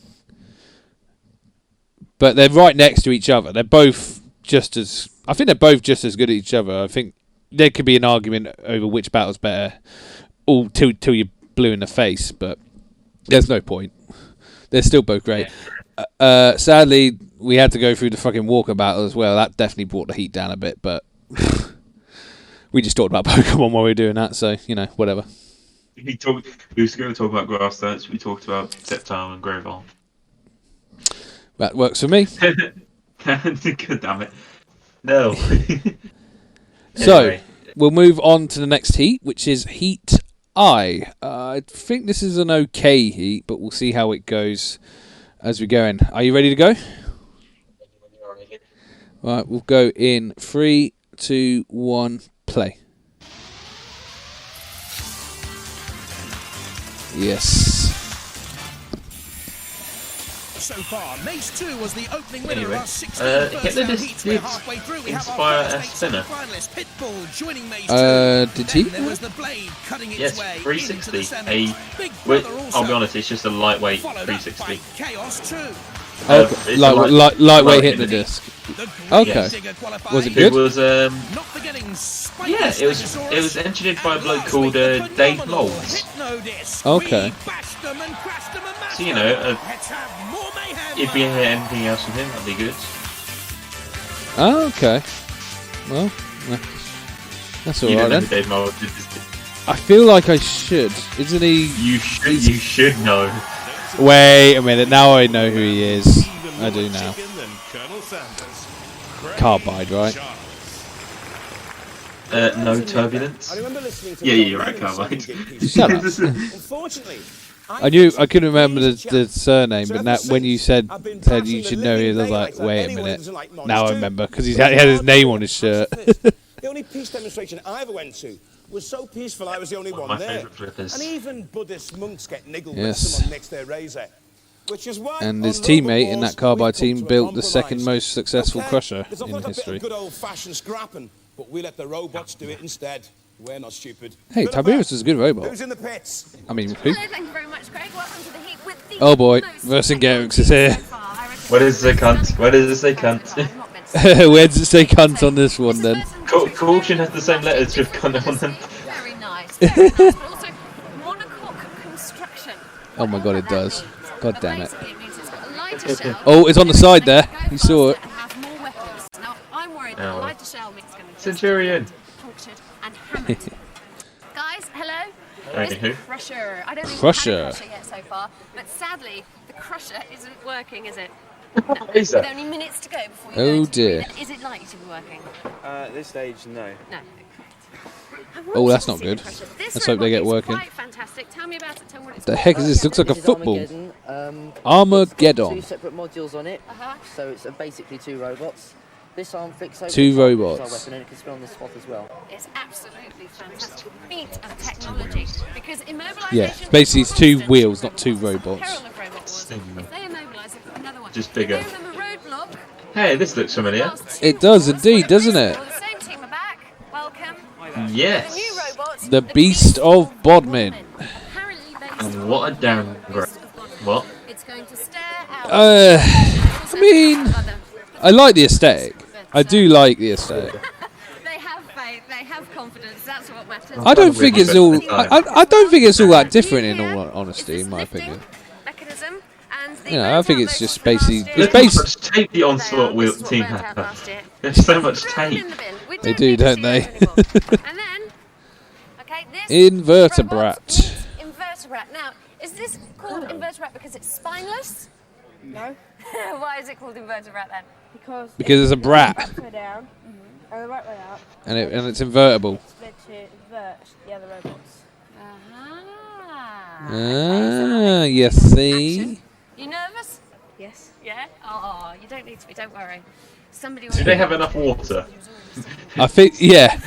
But they're right next to each other. They're both just as good at each other. I think there could be an argument over which battle's better, all till you're blue in the face, but there's no point. They're still both great. Sadly, we had to go through the fucking Walker battle as well. That definitely brought the heat down a bit, but we just talked about Pokemon while we were doing that, so, whatever.
We was going to talk about grass stats. We talked about Sceptile and Grovyle.
That works for me.
God damn it. No.
So, we'll move on to the next heat, which is Heat I. I think this is an okay heat, but we'll see how it goes as we go in. Are you ready to go? Right, we'll go in 3, 2, 1, play. Yes.
So far, Mace 2 was the opening winner
Anyway,
of our 16 first-round heats. We're halfway through. We have our first finalist, Pitbull, joining Mace 2.
Did he?
There was the Blade cutting its way
360.
into the
I'll be honest, it's just a lightweight 360.
Chaos 2.
Okay. Lightweight Hypnodisc. Okay. Was it good?
It was it was engineered by a bloke called Dave Knowles.
Okay.
So if you hear anything else from him, that'd be good.
Oh, okay. Well, that's alright then.
Dave Knowles is.
I feel like I should. Isn't he?
You should know.
Wait a minute, now I know who he is. I do now. Carbide, right?
No turbulence. Yeah, you're right, Carbide.
Shut up. I couldn't remember the surname, but now, when you said you should know him, I was like, wait a minute. Now I remember, because he had his name on his shirt.
The only peace demonstration I ever went to was so peaceful I was the only one there. And even Buddhist monks get niggled when someone nicks their razor. Which is why
and his teammate in that Carbide team built the second most successful crusher in history.
Good old-fashioned scrapping, but we let the robots do it instead. We're not stupid.
Hey, Tiberius is a good robot.
Who's in the pits?
I mean, who?
Hello, thank you very much, Craig. Welcome to the heat with the
Oh boy, Vercingetorix is here.
Where does it say cunt? Where does it say cunt?
Where does it say cunt on this one then?
Caution has the same letters with cunt on them.
Very nice. Very nice, but also monocoque construction.
Oh my god, it does. God damn it. Oh, it's on the side there. You saw it.
Now, I'm worried that the lighter shell mix is going to be
Centurion.
punctured and hammered. Guys, hello? It's Crusher. I don't think we've had a Crusher yet so far, but sadly, the Crusher isn't working, is it?
Is
With
that?
only minutes to go before you
Oh
go into
dear.
arena. Is it likely to be working?
At this stage, no.
No.
Oh, that's not good. Let's hope they get working.
Quite fantastic. Tell me about it. Tell me what it's
The heck is this? Looks like a
This is
football.
Armageddon.
Armageddon.
Two separate modules on it, so it's basically 2 robots. This arm fixator
2 robots.
is our weapon, and it can spin on the spot as well.
It's absolutely fantastic feat of technology because immobilization.
Yeah, basically it's 2 wheels, not 2 robots.
Peril of robot wars. If they immobilize, they've got another one.
Just bigger.
Give them a roadblock.
Hey, this looks familiar.
It does indeed, doesn't it?
Well, the same team are back. Welcome.
Yes.
The new robots.
The Beast of Bodmin.
And what a downgrade. What?
It's going to stare out.
I mean, I like the aesthetic. I do like the aesthetic.
They have faith. They have confidence. That's what matters.
I don't think it's all. I don't think it's all that different, in all honesty, in my opinion.
Mechanism and the
You know, I think it's just basically. It's
Look how
based.
much tape the Onslaught wheel team have. There's so much tape.
They do, don't they?
And then, okay, this
Invertebrate.
invertebrate. Now, is this called invertebrate because it's spineless?
No.
Why is it called invertebrate then?
Because it's a brat,
Left way down and the right way up.
and it's invertible.
Split to invert the other robots.
Ah, you see.
You nervous?
Yes.
Yeah? Oh, you don't need to be, don't worry. Somebody
Do they have enough water?
I think, yeah.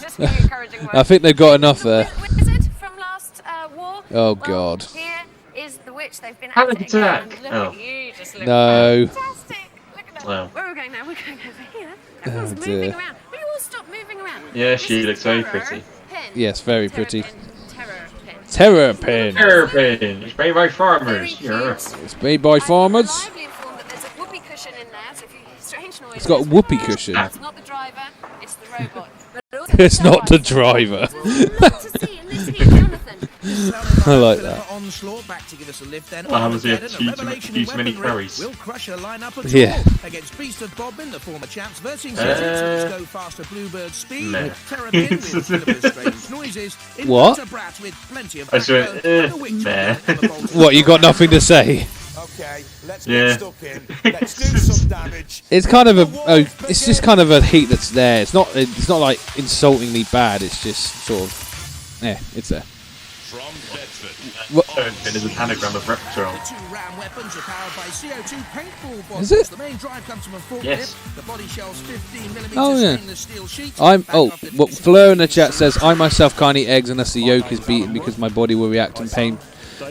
Just give you encouraging words.
I think they've got enough there.
Wizard from last war.
Oh God.
Here is the witch they've been
Have
at
an
it again,
attack.
and look
Oh.
at you, just look
No.
fantastic. Look at that.
Wow.
Where are we going now? We're going over here. Everyone's
Oh, dear.
moving around. Will you all stop moving around?
Yeah,
This
she
is
looks very
terror
pretty.
pin.
Yes, very pretty.
Terror pin.
Terror pin.
Terror pin. It's made by farmers. Yeah.
It's made by farmers.
Lively informed that there's a whoopee cushion in there, so if you hear strange noises,
It's got a whoopee cushion.
it's not the driver, it's the robot. But also
It's not the driver. I like that.
Onslaught back to give us a lift then.
What happens if
Armageddon,
you
a revelation
use
in
many
weaponry.
queries?
Will crush a lineup at
Yeah.
all. Against Beast of Bodmin, the former champs, versus Go Faster Bluebird Speed,
Meh.
Terrapin with Philippa's strange noises,
What?
Invertebrate with plenty of
I just went,
backbone, and the witch
meh.
with the bolt.
What, you got nothing to say?
Okay, let's
Yeah.
get stuck in. Let's do some damage.
It's kind of it's just kind of a heat that's there. It's not like insultingly bad. It's just sort of, yeah, it's there.
From Bedford.
What?
Terror pin is an anagram of Reptile.
The 2 ram weapons are powered by CO2 paintball bottles.
Is it?
The main drive comes from a forklift.
Yes.
The body shell's 15mm
Oh, yeah.
stainless steel sheet.
Well, Fleur in the chat says, I myself can't eat eggs unless the yolk is beaten because my body will react in pain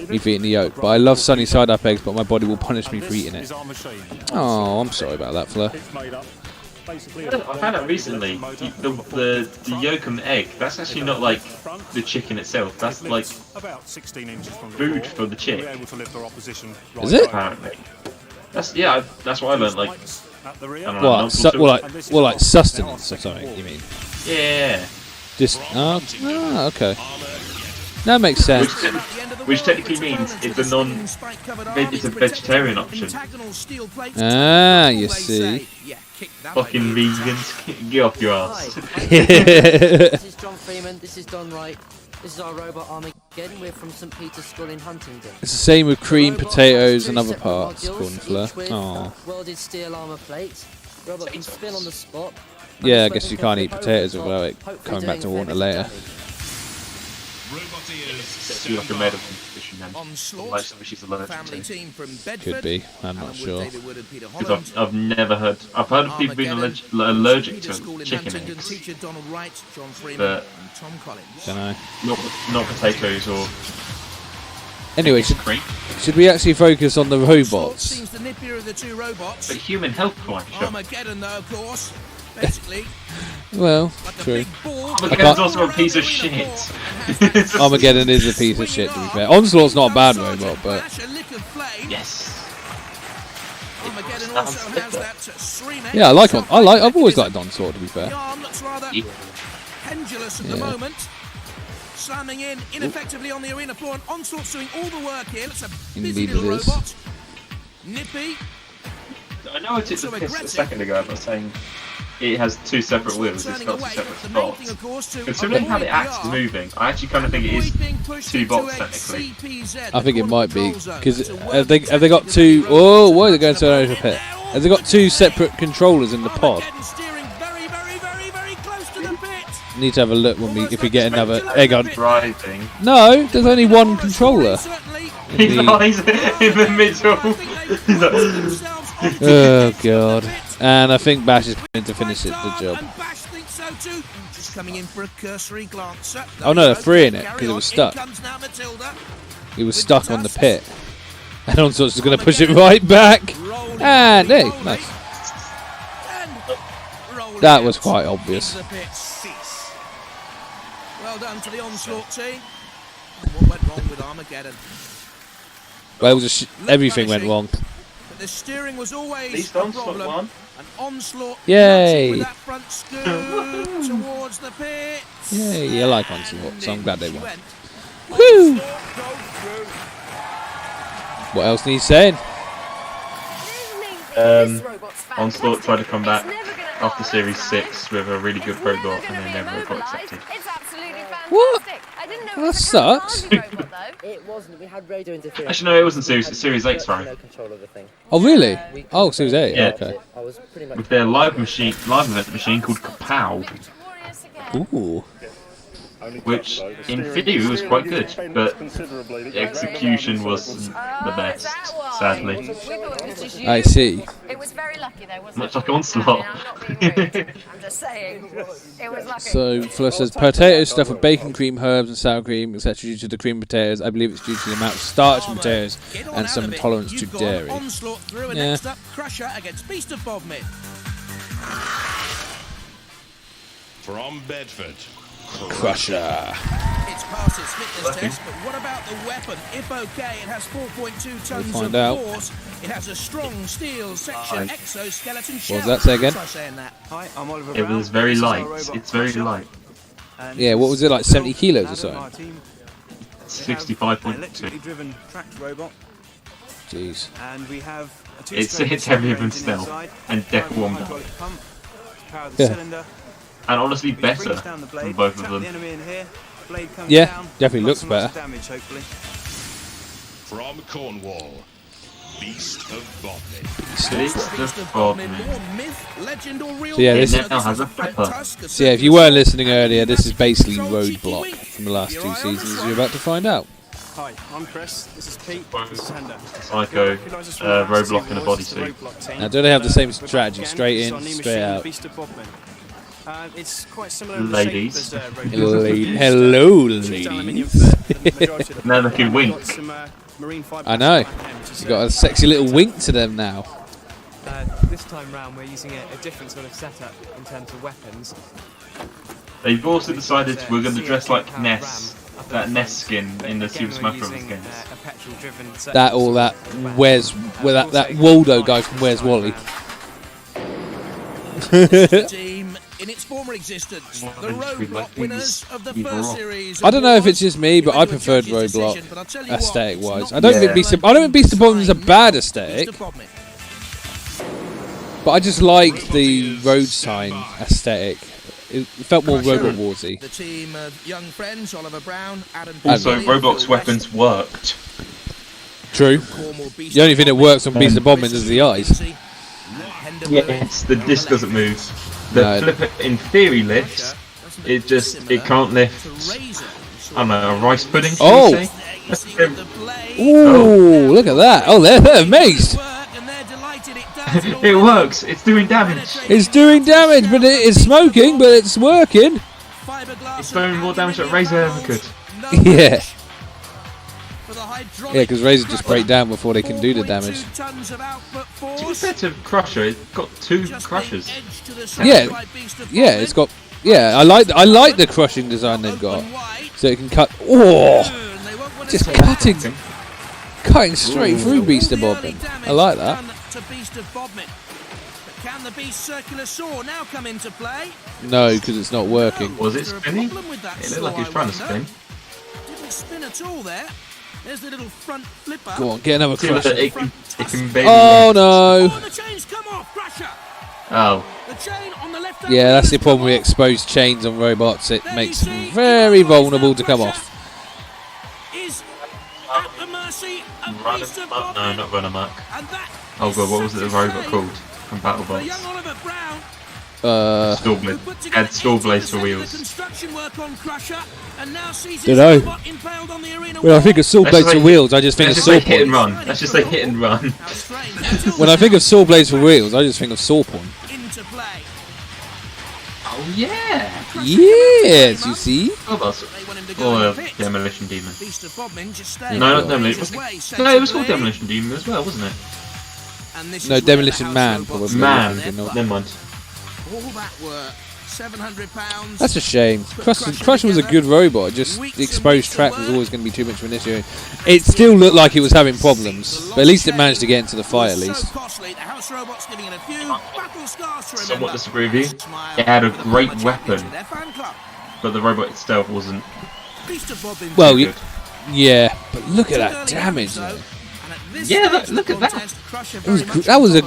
me for eating the yolk. But I love sunny side up eggs, but my body will punish me for eating it. Oh, I'm sorry about that, Fleur.
I found out recently the yolk and the egg. That's actually not like the chicken itself. That's like food for the chick.
Is it?
Apparently. That's that's what I learned. Like, I don't know,
What, like sustenance or something? You mean?
Yeah.
Just okay. That makes sense.
Which technically means it's it's a vegetarian option.
Ah, you see.
Fucking vegans, get off your ass.
This is John Freeman, this is Don Wright, this is our robot Armageddon, we're from St. Peter's School in Huntingdon.
It's the same with cream, potatoes, and other parts. According to Fleur. Oh.
Welded steel armour plates. Robot can spin on the spot.
Yeah, I guess you can't eat potatoes without it coming back to water later.
It's like a medical condition then. Like something she's allergic to.
Could be. I'm not sure.
Because I've never heard. I've heard of people being allergic to chicken eggs, but
don't know.
Not potatoes or.
Anyway, should we actually focus on the robots?
Seems the nippier of the 2 robots.
But human health quite sure.
Armageddon, though, of course. Basically.
Well, true.
Armageddon's also a piece of shit.
Armageddon is a piece of shit, to be fair. Onslaught's not a bad robot, but
yes.
Armageddon also has that
yeah, I've always liked Onslaught, to be fair.
The arm looks rather pendulous at the moment. Slamming in ineffectively on the arena floor, and Onslaught's doing all the work here. It's a busy
Indeed
little
it is.
robot. Nippy.
I know I took the piss a second ago, but saying it has two separate wheels. It's got two separate spots. Considering how the axe is moving, I actually kind of think it is two bots technically.
I think it might be because have they got two? Oh, why are they going to an over pit? Have they got two separate controllers in the pod? Need to have a look if we get another egg on.
Driving.
No, there's only one controller.
He's in the middle.
Oh god! And I think Bash is going to finish the job. Oh no, they're freeing it because it was stuck. It was stuck on the pit, and Onslaught's going to push it right back. And hey, nice. That was quite obvious.
Well done to the Onslaught team. What went wrong with Armageddon?
Well, it was everything went wrong.
But the steering was always a problem. An Onslaught
Yay!
with that front scoop towards the pit.
Yay! I like Onslaught, so I'm glad they won. Woo! What else needs saying?
Onslaught tried to come back after Series 6 with a really good robot, and they never got accepted.
What? That sucks.
It wasn't. We had radio interference.
Actually, no, it wasn't Series 8, sorry.
No control of the thing.
Oh really? Oh, Series 8.
Yeah.
Okay.
I was pretty much
With their live event machine called Kapow.
Ooh.
Which, in theory, was quite good, but the execution wasn't the best, sadly.
I see.
It was very lucky though, wasn't
Much like Onslaught.
I'm just saying. It was lucky.
So Flush says potatoes stuffed with bacon, cream, herbs, and sour cream, etc. Due to the cream potatoes. I believe it's due to the amount of starch in potatoes and some intolerance to dairy. Yeah.
Next up, Crusher against Beast of Bodmin.
From Bedford.
Crusher.
It's past its fitness test, but what about the weapon? If okay, it has 4.2 tons
find
of
out.
force. It has a strong steel section exoskeleton shell.
What was that say again?
Try saying that.
Hi, I'm Oliver
It was very light. It's very light.
Yeah, what was it, like 70 kilos or something?
65.2.
driven tracked robot.
Jeez.
And we have a
It's heavier than Stealth and Death Wonder.
Yeah.
And honestly, better than both of them.
Yeah, definitely looks better.
From Cornwall, Beast of Bodmin.
Beast of Bodmin.
So yeah, this
now has a flipper.
So yeah, if you weren't listening earlier, this is basically Roadblock from the last two seasons, as you're about to find out.
Hi, I'm Chris. This is Pete. This is Hender.
Psycho, Roadblock in a bodysuit.
Now, do they have the same strategy? Straight in, straight out.
It's quite similar
Ladies.
Hello, ladies.
Now they can wink.
I know. You got a sexy little wink to them now.
This time round, we're using a different sort of setup in terms of weapons.
They've also decided we're going to dress like Ness, that Ness skin in the Super Smash Bros. Games.
That that Waldo guy from Where's Wally.
Team in its former existence, the Roadblock winners of the first series.
I don't know if it's just me, but I preferred Roadblock aesthetic-wise. I don't think Beast of Bodmin is a bad aesthetic, but I just liked the road sign aesthetic. It felt more Robot Warsy.
The team of young friends, Oliver Brown, Adam.
Also, Robot's weapons worked.
True. The only thing that works on Beast of Bodmin is the eyes.
Yes, the disc doesn't move. The flipper in theory lifts. It can't lift. I don't know, a rice pudding.
Oh! Ooh, look at that! Oh, they're amazed.
It works. It's doing damage.
It's doing damage, but it is smoking, but it's working.
It's doing more damage than Razor ever could.
Yeah. Yeah, because Razor just break down before they can do the damage.
To be fair to Crusher, it's got two crushers.
Yeah, it's got. Yeah, I like the crushing design they've got, so it can cut. Oh, just cutting straight through Beast of Bodmin. I like that.
Can the Beast circular saw now come into play?
No, because it's not working.
Was it spinning? It looked like he was trying to spin.
Didn't spin at all there. There's the little front flipper.
Go on, get another Crusher.
It can
Oh no!
Oh, the chains come off, Crusher.
Oh.
The
Yeah, that's the problem with exposed chains on robots. It makes them very vulnerable to come off.
No, not run amok. Oh god, what was it the robot called from BattleBots? Stallblade. Had Stallblades for wheels.
Dunno. When I think of Stallblades for wheels, I just think of saw
hit and
point.
run. Let's just say hit and run.
When I think of Stallblades for wheels, I just think of saw point.
Oh yeah!
Yes, you see?
Or Demolition Demon. No, not Demolition. No, it was called Demolition Demon as well, wasn't it?
No, Demolition Man, probably.
Man. Never mind.
All that work, £700.
That's a shame. Crusher was a good robot, just the exposed track was always going to be too much of an issue. It still looked like it was having problems, but at least it managed to get into the fight at least.
Somewhat disagree with you. It had a great weapon, but the robot itself wasn't.
Well, yeah, but look at that damage though.
Yeah, look at that.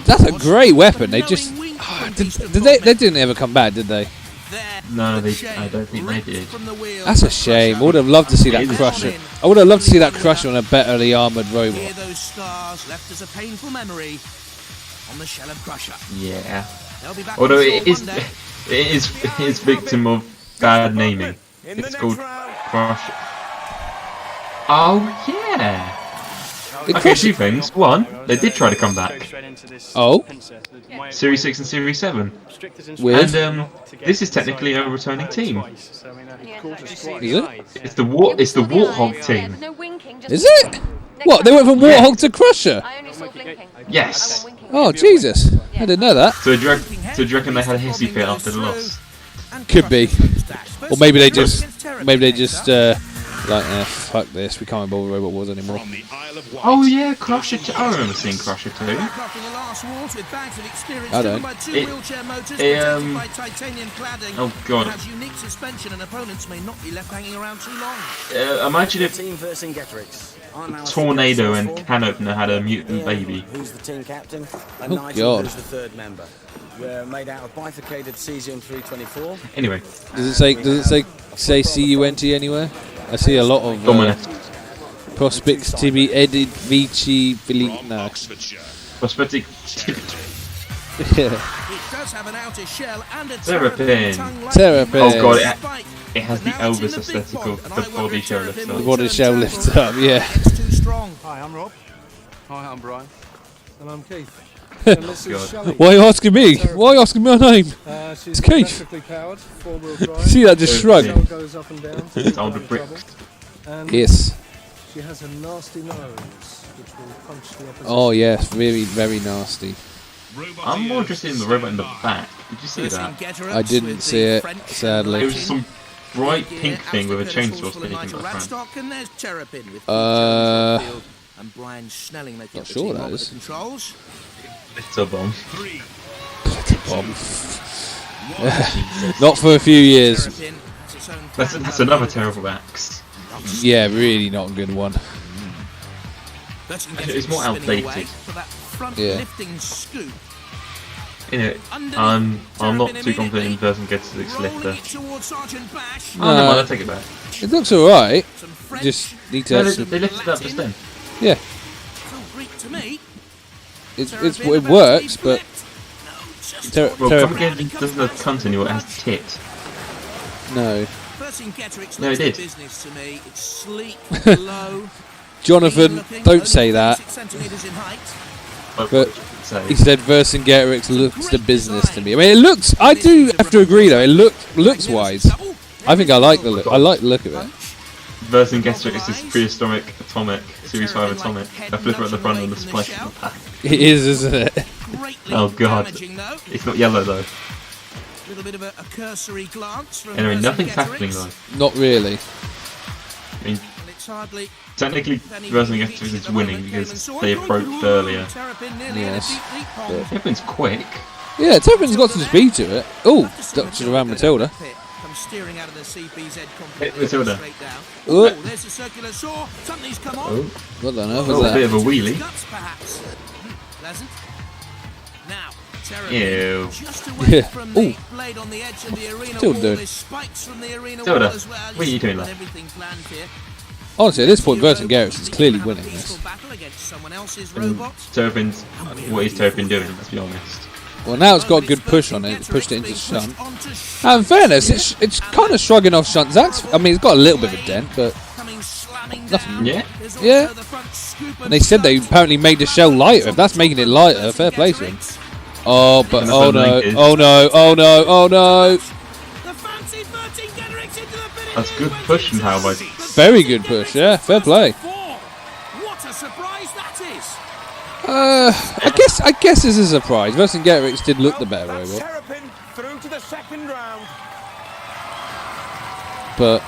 That's a great weapon. They just they didn't ever come back, did they?
No, I don't think they did.
That's a shame. I would have loved to see that Crusher. I would have loved to see that Crusher on a betterly armoured robot.
Those scars left as a painful memory on the shell of Crusher.
Yeah. Although it is victim of bad naming. It's called Crusher. Oh yeah. Okay, two things. One, they did try to come back.
Oh?
Series 6 and Series 7.
Weird.
And this is technically a returning team.
Is it?
It's the Warthog team.
Is it? What? They went from Warthog to Crusher?
Yes.
Oh, Jesus. I didn't know that.
So do you reckon they had a hissy fit after the loss?
Could be. Or maybe they just like, fuck this, we can't be bothered with Robot Wars anymore.
Oh yeah, Crusher 2. I remember seeing Crusher 2.
I don't.
Oh god. Imagine if Tornado and Can Opener had a mutant baby.
Who's the team captain?
Oh god.
Who's the third member? We're made out of bifurcated cesium 324.
Anyway.
Does it say CUNT anywhere? I see a lot of prospects to be edited Vici no.
Prosthetic.
Terrapin.
Oh god, it has the Elvis aesthetic of the body shell lifts up.
The body shell lifts up, yeah.
Hi, I'm Rob. Hi, I'm Brian. And I'm Keith.
Why are you asking me? Why are you asking my name? It's Keith. See that just shrug.
It's on the bricks.
Yes.
She has a nasty nose, which will punch the opposition.
Oh yes, very, very nasty.
I'm more interested in the robot in the back. Did you see that?
I didn't see it, sadly.
It was some bright pink thing with a chainsaw sticking in the front.
And Brian Snelling make
not sure that is.
Controls.
Glitter bomb.
Not for a few years.
That's another terrible axe.
Yeah, really not a good one.
It's more outdated.
Yeah.
You know, I'm not too confident in Version Gets Six lifter.
No,
I'll take it back.
It looks alright. Just need to.
No, they lifted it up just then.
Yeah. It works, but.
Well, come again, doesn't the cunt anymore? It has tit.
No.
No, it did.
Jonathan, don't say that. But he said Vercingetorix looks the business to me. I mean, it looks. I do have to agree though. It looks wise. I think I like the look. I like the look of it.
Vercingetorix is prehistoric atomic Series 5 atomic. A flipper at the front and the splice at the back.
It is, isn't it?
Oh god, it's not yellow though.
Little bit of a cursory glance from
anyway, nothing's happening though.
Not really.
I mean, technically, Vercingetorix is winning because they approached earlier.
Yes.
Terrapin's quick.
Yeah, Terrapin's got some speed to it. Oh, ducked around Matilda.
Steering out of the CPZ
Matilda.
Oh,
there's the circular saw. Something's come on.
Oh,
what the hell
was that? A bit of a wheelie.
Pleasant. Now,
Ew.
Yeah. Ooh. Still doing.
Tilda, what are you doing there?
Honestly, at this point, Vercingetorix is clearly winning this.
Turpin's, what is Turpin doing, let's be honest?
Well, now it's got a good push on it. It's pushed it into Shunt. Now, in fairness, it's kind of shrugging off Shunt's axe. I mean, it's got a little bit of a dent, but nothing.
Yeah?
Yeah. And they said they apparently made the shell lighter. If that's making it lighter, fair play to him. Oh, but oh no, oh no, oh no, oh no.
That's good push and how by.
Very good push, yeah. Fair play.
What a surprise that is!
I guess this is a surprise. Vercingetorix did look the better robot.
Terrapin through to the second round.
But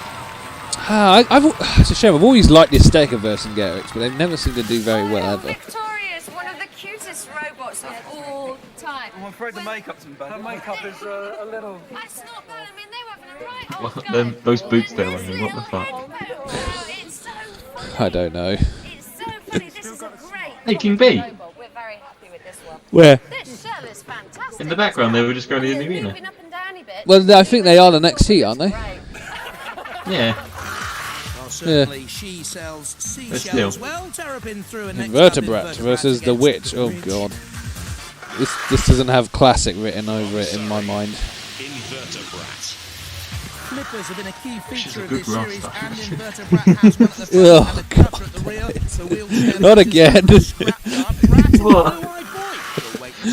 it's a shame. I've always liked the aesthetic of Vercingetorix, but they've never seemed to do very well ever.
Victorious, one of the cutest robots of all time.
I'm afraid the makeup's in bed. Her makeup is a little.
That's not bad. I mean, they were having a right old
What,
go.
them, those boots they're wearing, what the fuck?
It's so funny.
I don't know.
It's so funny. This is a great
Making B.
robot. We're very happy with this one.
Where?
This shell is fantastic.
In the background, they were just going to the arena.
Moving up and down a bit.
Well, I think they are the next heat, aren't they?
Yeah.
Certainly she sells seashells
still.
well. Terrapin through a next
Invertebrate versus the Witch. Oh god. This doesn't have classic written over it in my mind.
Invertebrate.
Flippers have been a key feature of
good
this series,
roster.
and Invertebrate has one at the front
Oh,
and a cutter at the rear. The wheelchair
Not again.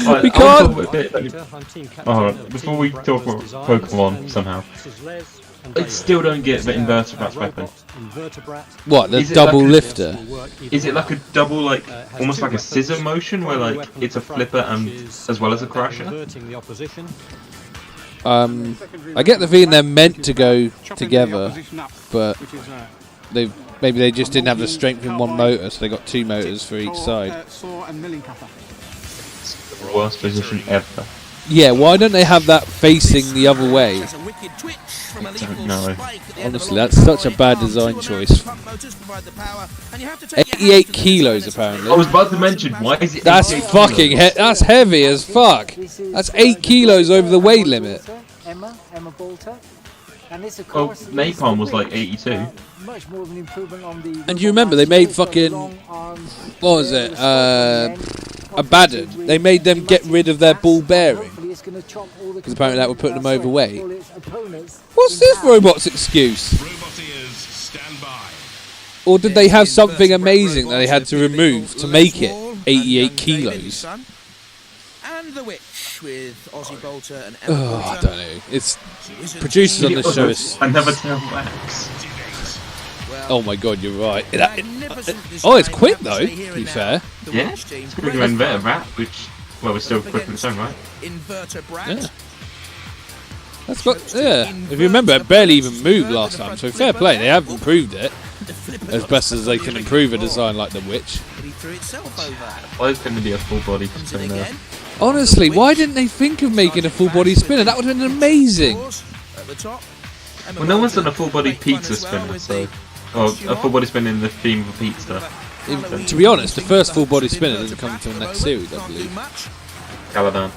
Right,
We
I'll
can't.
talk a bit. Before we talk about Pokemon somehow, I still don't get the Invertebrate's weapon.
What, the
Is it
double
like a-
lifter?
Is it like a double, like almost like a scissor motion, where like it's a flipper and as well as a crusher?
I get the feeling they're meant to go together, but maybe they just didn't have the strength in one motor, so they got two motors for each side.
Worst position ever.
Yeah, why don't they have that facing the other way?
I don't know.
Honestly, that's such a bad design choice. 88 kilos apparently.
I was about to mention, why is it?
That's
88
fucking
kilos?
that's heavy as fuck. That's 8 kilos over the weight limit.
Emma Bolter. And this, of
Well,
course,
Napalm was like 82.
much more of an improvement on the.
And you remember they made fucking what was it? Abaddon. They made them get rid of their ball bearing because apparently that would put them overweight. What's this robot's excuse?
Roboteers, stand by.
Or did they have something amazing that they had to remove to make it 88 kilos?
And the Witch with Ozzy Bolter and
Oh,
Emma
I
Bolter.
don't know. It's producers on this show.
I never tell Max.
Oh my god, you're right. Oh, it's quick though. To be fair.
Yeah, it's quicker than Invertebrate, which we're still quick in its own right.
Yeah. That's got If you remember, it barely even moved last time. So fair play. They have improved it as best as they can improve a design like the Witch.
Why is going to be a full body spinner?
Honestly, why didn't they think of making a full body spinner? That would have been amazing.
Well, no one's done a full body pizza spinner, so. Or a full body spinner in the theme of a pizza.
To be honest, the first full body spinner doesn't come until next series, I believe.
Caliban.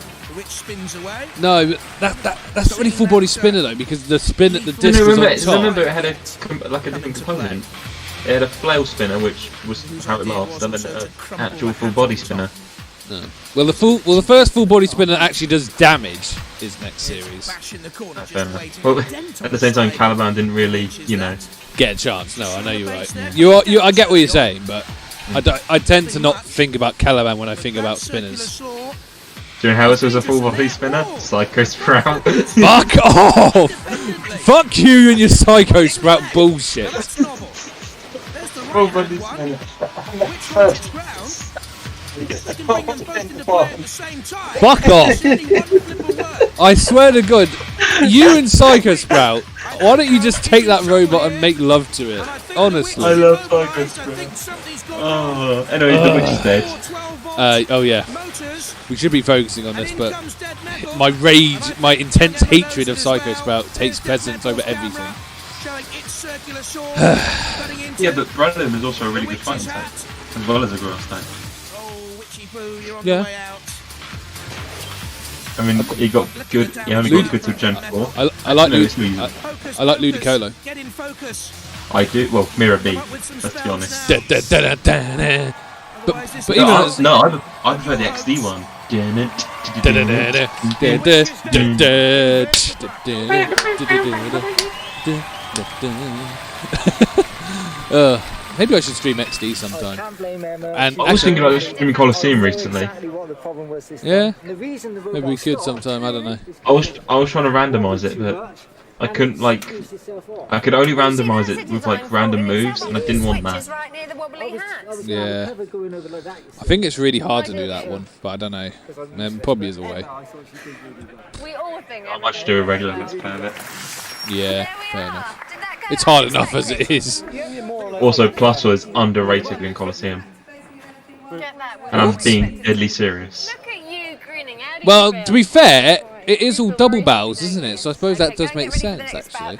No, but that's not really full body spinner though, because the spin at the disc
No,
was on top.
remember it had a different component. It had a flail spinner, which was how it lasts, and then an actual full body spinner.
No. Well, the first full body spinner that actually does damage is next series.
Fair enough. Well, at the same time, Caliban didn't really,
get a chance. No, I know you're right. I get what you're saying, but I tend to not think about Caliban when I think about spinners.
Do you know how this was a full body spinner? Psycho Sprout.
Fuck off! Fuck you and your Psycho Sprout bullshit.
Full body spinner.
Fuck off! I swear to God, you and Psycho Sprout, why don't you just take that robot and make love to it? Honestly.
I love Psycho Sprout. Oh, anyway, the Witch is dead.
Oh yeah. We should be focusing on this, but my rage, my intense hatred of Psycho Sprout takes precedence over everything.
Yeah, but Brandon is also a really good fighting type, as well as a grass type.
Yeah.
I mean, he got good. He only got good to Gen 4.
I like Ludicolo.
Get in focus.
I do. Well, Mirror B. Let's be honest.
But even
I prefer the XD one.
Maybe I should stream XD sometime. And
I was thinking about streaming Coliseum recently.
Yeah, maybe we could sometime. I don't know.
I was trying to randomize it, but I couldn't. Like, I could only randomize it with like random moves, and I didn't want that.
Yeah, I think it's really hard to do that one, but I don't know. Probably is a way.
I might just do a regular Let's Play of it.
Yeah, fair enough. It's hard enough as it is.
Also, Plus was underrated in Coliseum. And I'm being deadly serious.
Well, to be fair, it is all double barrels, isn't it? So I suppose that does make sense, actually.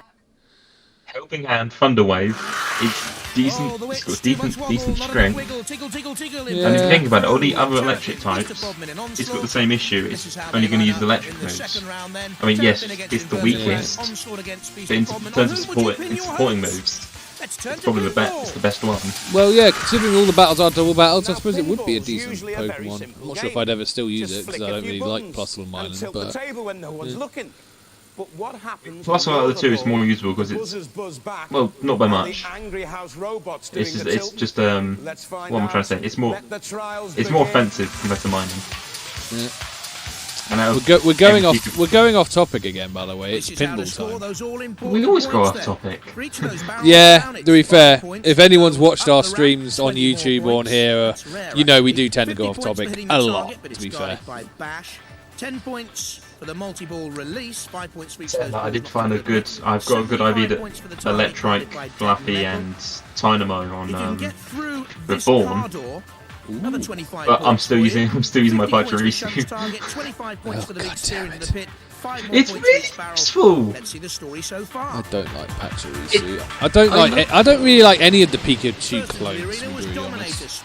Helping Hand Thunderwave is decent. It's got decent strength.
Yeah.
And if you think about it, all the other electric types, it's got the same issue. It's only going to use electric moves. I mean, yes, it's the weakest, but in terms of supporting moves, it's probably the best. It's the best one.
Well, yeah, considering all the battles are double battles, I suppose it would be a decent Pokemon. I'm not sure if I'd ever still use it because I don't really like Plus on Island, but.
But what happens
Plus out of the two, it's more usable because it's well, not by much. It's just what am I trying to say? It's more offensive compared to mining.
Yeah. We're going off topic again, by the way. It's pinball time.
We always go off topic.
Yeah, to be fair, if anyone's watched our streams on YouTube or on here, you know we do tend to go off topic a lot. To be fair.
10 points for the multi-ball release. 5 points for each.
I did find I've got a good idea that Electrike, Fluffy, and Tynamo on Reborn. But I'm still using my Pachirisu. It's really useful.
I don't like Pachirisu. I don't really like any of the Pikachu clones, to be honest.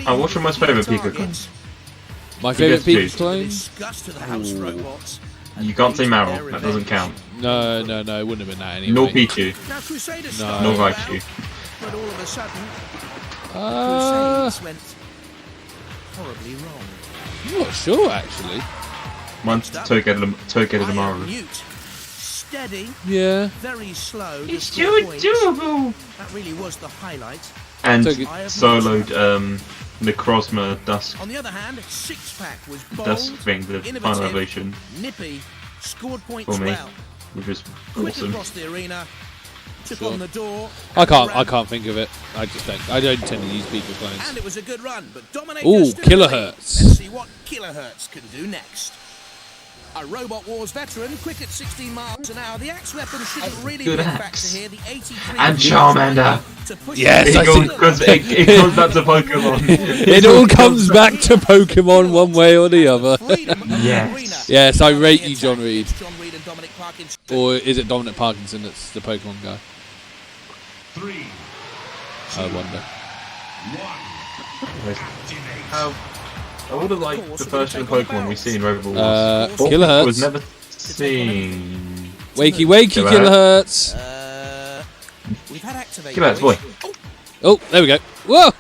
What's your most favourite Pikachu clone?
My favourite Pikachu clone?
You can't say Marill, that doesn't count.
No, it wouldn't have been that anyway.
Nor Pichu.
No.
Nor Raichu.
But all of a sudden, Crusaders went horribly wrong.
I'm not sure, actually.
Mine's Togedemaru.
Steady.
Yeah.
Very slow.
It's too adorable.
That really was the highlight.
And soloed Necrozma Dusk.
On the other hand, Six-Pack was bold,
Dusk thing, the final evolution.
Nippy, scored points
for me,
well.
which was
Quick
awesome.
across the arena. Took on the door.
I can't think of it. I don't tend to use Pikachu clones.
And it was a good run, but
Ooh, Kilohertz.
Let's see what Kilohertz can do next. A Robot Wars veteran, quick at 16 miles an hour. The axe weapon shouldn't really be a factor here. The 83
and Charmander.
Yes,
it comes back to Pokemon.
It all comes back to Pokemon one way or the other.
Yes.
Yes, I rate you, John Reed. Or is it Dominic Parkinson that's the Pokemon guy?
3,
I wonder.
1.
I would have liked the version of Pokemon we see in Robot Wars.
Kilohertz
was never seen.
Wakey, Kilohertz.
We've had activate.
Kilohertz, boy.
Oh, there we go. Whoa!
A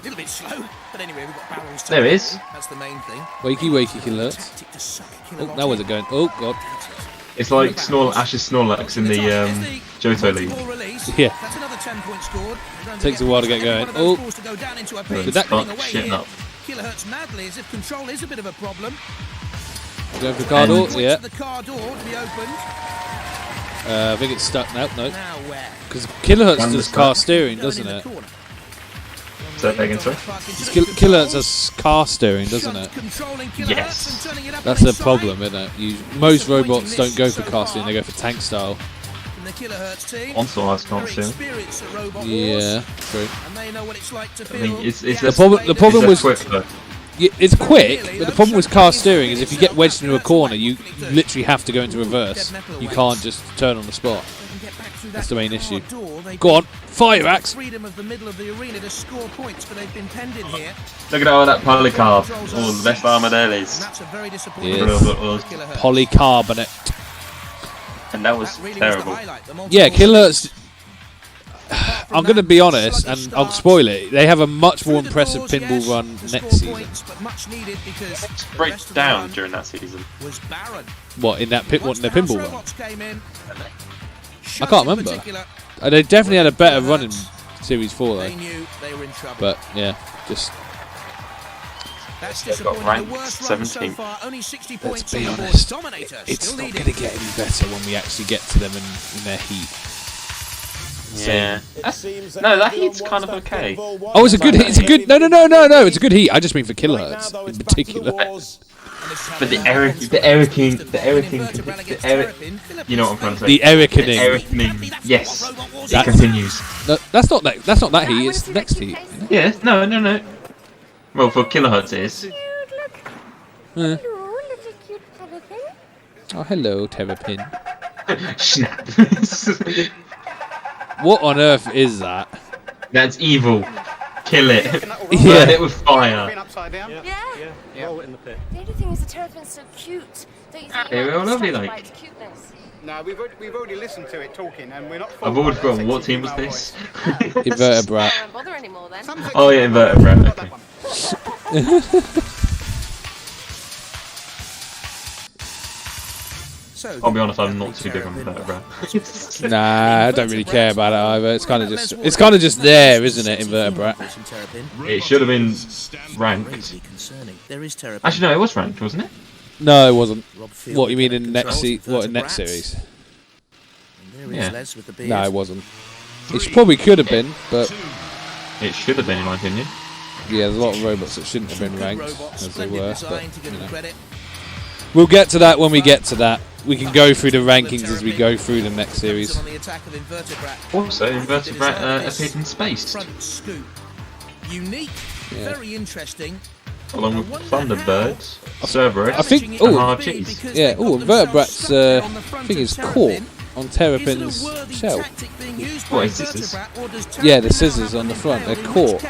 little bit slow, but anyway, we've got barrels.
There it is.
That's the main thing.
Wakey, Kilohertz. Oh, now where's it going? Oh, God.
It's like Ash's Snorlax in the Johto League.
Yeah. Takes a while to get going. Oh,
did that shitting up?
Kilohertz madly as if control is a bit of a problem.
Going for car door, yeah.
The car door to be opened.
I think it's stuck now. No, because Kilohertz does car steering, doesn't it?
Say that again, sorry.
Kilohertz does car steering, doesn't it?
Yes.
That's the problem, isn't it? Most robots don't go for car steering; they go for tank style.
Onslaught has car steering.
Yeah, true.
And they know what it's like to
I mean,
the problem was
quick though.
It's quick, but the problem with car steering is if you get wedged into a corner, you literally have to go into reverse. You can't just turn on the spot. That's the main issue.
Door,
Go on, fire axe.
Freedom of the middle of the arena to score points, but they've been penned in here.
Look at all that polycarb. Oh, the best armour there is.
That's a very disappointing
Polycarbonate.
And that was terrible.
Yeah, Kilohertz. I'm going to be honest, and I'll spoil it. They have a much more impressive pinball run next season.
Breaks down during that season.
What in that what in their pinball run? I can't remember. They definitely had a better run in Series 4 though. But yeah, just.
They've got ranked 17th.
Let's be honest, it's not going to get any better when we actually get to them in their heat.
Yeah. No, that heat's kind of okay.
Oh, it's a good heat. It's a good. No. It's a good heat. I just mean for Kilohertz in particular.
But the Eric, you know what I'm trying to say.
The Ericaning.
Yes. It continues.
No, that's not that heat. It's the next heat.
Yeah. No. Well, for Kilohertz it is.
Oh, hello, Terrapin.
Snap.
What on earth is that?
That's evil. Kill it.
Yeah.
Burn it with fire.
Yeah.
Roll it in the pit.
The only thing is the Terrapin's so cute. Don't you think
They were all lovely, like.
No, we've already listened to it talking, and we're not.
I've already forgotten what team was this.
Invertebrat.
I won't bother anymore then.
Oh yeah, Invertebrat. Okay. I'll be honest, I'm not too big on Invertebrat.
Nah, I don't really care about it either. It's kind of just there, isn't it, Invertebrat?
It should have been ranked. Actually, no, it was ranked, wasn't it?
No, it wasn't. What you mean in next series?
Yeah.
No, it wasn't. It probably could have been, but
it should have been, in my opinion.
Yeah, there's a lot of robots that shouldn't have been ranked as they were, but you know. We'll get to that when we get to that. We can go through the rankings as we go through the next series.
Also, Invertebrat appeared in Space.
Unique, very interesting.
Along with Thunderbirds, Cerberus,
I think.
and Hard Cheese.
Yeah. Oh, Invertebrat's thing is caught on Terrapin's shell.
What is this?
Yeah, the scissors on the front. They're caught.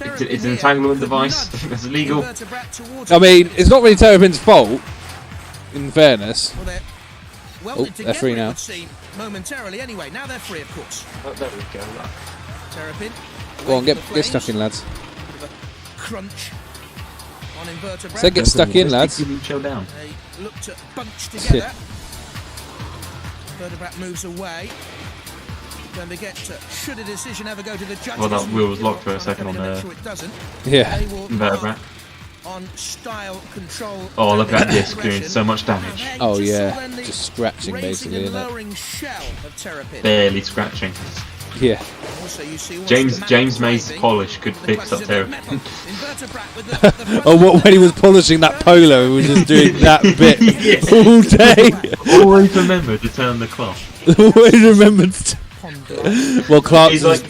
It's an entanglement device. It's illegal.
I mean, it's not really Terrapin's fault. In fairness.
Well,
they're free now.
Momentarily, anyway. Now they're free, of course.
Oh, there we go.
Terrapin.
Go on, get stuck in, lads.
Crunch on Invertebrat.
So get stuck in, lads.
Chill down.
They look to bunch together. Invertebrat moves away. Then they get to, should a decision ever go to the judges.
Well, that wheel was locked for a second on there.
Yeah.
Invertebrat.
On style control.
Oh, look at this, doing so much damage.
Oh yeah, just scratching basically, isn't it?
Barely scratching.
Yeah.
James May's polish could fix up Terrapin.
Oh, what when he was polishing that Polo, he was just doing that bit all day.
Always remember to turn the cloth.
Always remember to. Well, Clark's is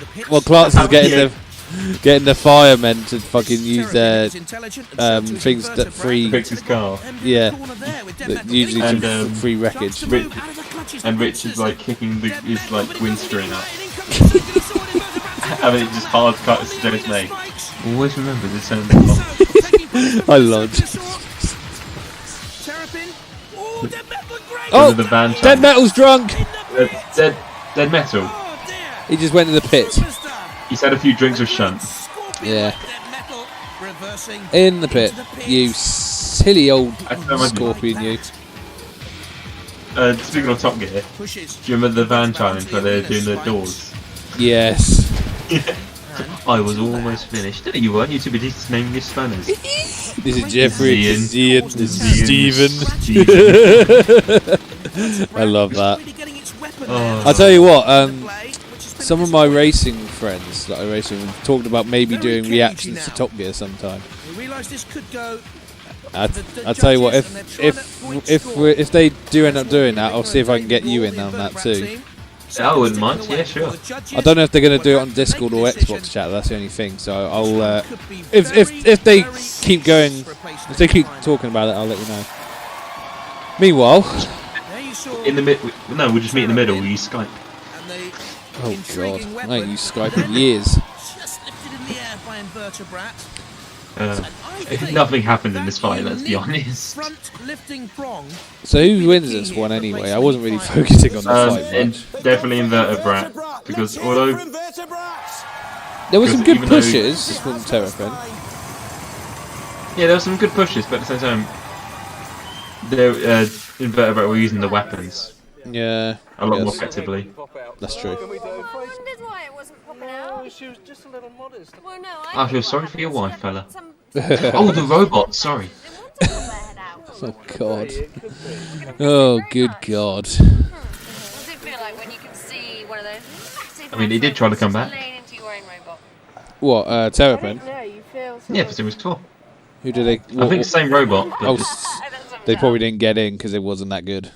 getting the firemen to fucking use their things that free.
Fix his car.
Yeah. That usually some free wreckage.
Rich is like kicking his like windscreen up. I mean, it just hard cuts to James May. Always remember to turn the cloth.
I love it.
Oh, the van
Dead Metal's drunk.
Dead Metal.
He just went to the pit.
He's had a few drinks with Shunt.
Yeah. In the pit. You silly old scorpion, you.
Speaking of Top Gear, do you remember the van challenge where they're doing the doors?
Yes.
I was almost finished. No, you weren't. You two were just naming your spanners.
This is Jeffrey. This is Ian. This is Steven. I love that.
Oh.
I'll tell you what, some of my racing friends that I race with talked about maybe doing reactions to Top Gear sometime. I'll tell you what, if they do end up doing that, I'll see if I can get you in on that too.
I wouldn't mind. Yeah, sure.
I don't know if they're going to do it on Discord or Xbox chat. That's the only thing. So I'll if they keep going, if they keep talking about it, I'll let you know. Meanwhile,
in the mid, no, we'll just meet in the middle. We use Skype.
Oh
Intriguing
god,
weapon.
I ain't used Skype in years.
Just lifted in the air by Invertebrat.
Nothing happened in this fight, let's be honest.
Front lifting prong.
So who wins this one anyway? I wasn't really focusing on the fight much.
Definitely Invertebrat, because although
There were some good
even though-
pushes from Terrapin.
yeah, there were some good pushes, but at the same time, the Invertebrat were using the weapons
Yeah,
a lot more
yes.
effectively.
That's true.
I wondered why it wasn't popping out.
She was just a little modest.
Well, no,
I feel sorry for your wife, fella.
some
Oh, the robot, sorry.
Oh god. Oh good god.
What does it feel like when you can see one of those massive
I mean, he did try to come back.
laying into your own robot?
What, Terrapin?
No, you feel
Yeah, for Series 4.
Who did they?
I think the same robot. But
Oh,
just-
they probably didn't get in because it wasn't that good.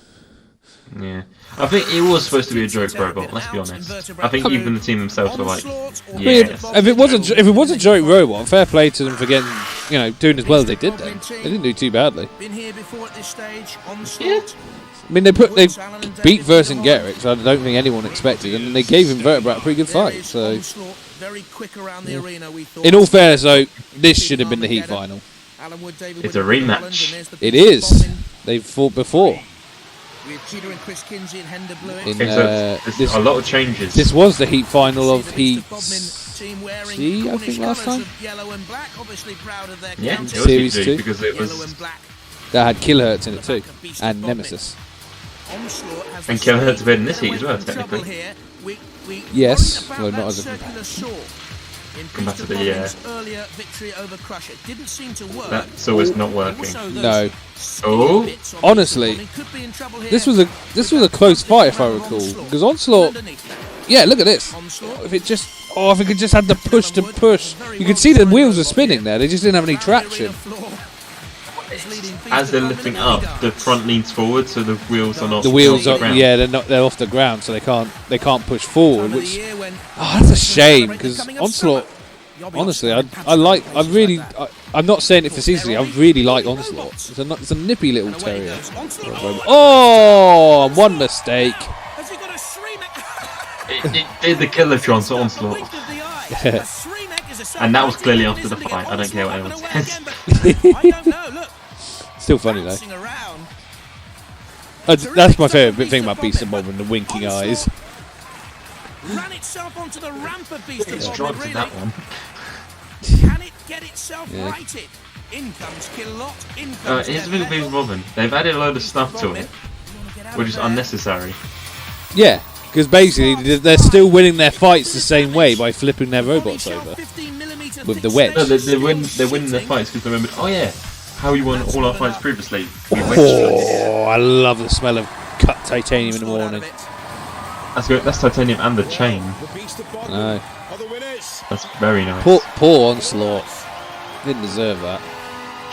yeah. I think it was supposed to be a joke robot, let's be honest. I think even the team themselves were like,
I mean,
yes.
if it was a joke robot, fair play to them for getting, doing as well as they did. Then they didn't do too badly.
Been here before at this stage. Onslaught.
I mean, they beat Vercingetorix, so I don't think anyone expected, and they gave Invertebrat a pretty good fight. So,
Very quick around the arena, we thought.
in all fairness, though, this should have been the heat final.
It's a rematch.
It is. They've fought before.
With Cheetah and Chris Kinsey and Hender Blewett.
In,
There's a lot of changes.
This was the heat final of Heat
Team wearing
C, I think, last time.
yellow and black, obviously proud of their
Yeah,
counter.
it was
Series
Heat 2
2.
because it was.
That had Kilohertz in it too, and Nemesis.
Onslaught has
And Kilohertz appeared in this heat as well, technically.
Yes, well, not as a
Come back to the
earlier victory over Crusher didn't seem to work.
That's always not working.
No.
Oh,
Honestly, this was a close fight if I recall, because Onslaught. Yeah, look at this. If it just had the push to push, you could see the wheels were spinning there. They just didn't have any traction.
as they're lifting up, the front leans forward, so the wheels are not.
The wheels
off
are
the ground.
they're off the ground, so they can't push forward. Which that's a shame because Onslaught. Honestly, I'm not saying it facetiously. I really like Onslaught. It's a nippy little terrier. Oh, one mistake.
It did the Kilotron to Onslaught. And that was clearly after the fight. I don't care what anyone says.
Still funny though. That's my favourite thing about Beast and Bob and the winking eyes.
Ran itself onto the ramp of Beast and
It's
Bob,
drugs
really.
in that one.
Can it get itself
Yeah.
righted? In comes Kilot, in comes
Here's the thing with Beast and Bobbin. They've added a load of stuff to it, which is unnecessary.
Yeah, because basically they're still winning their fights the same way by flipping their robots over with the wedge.
No, they're winning their fights because they remembered, oh yeah, how we won all our fights previously.
Oh, I love the smell of cut titanium in the morning.
That's good. That's titanium and the chain.
No.
That's very nice.
Poor Onslaught. Didn't deserve that.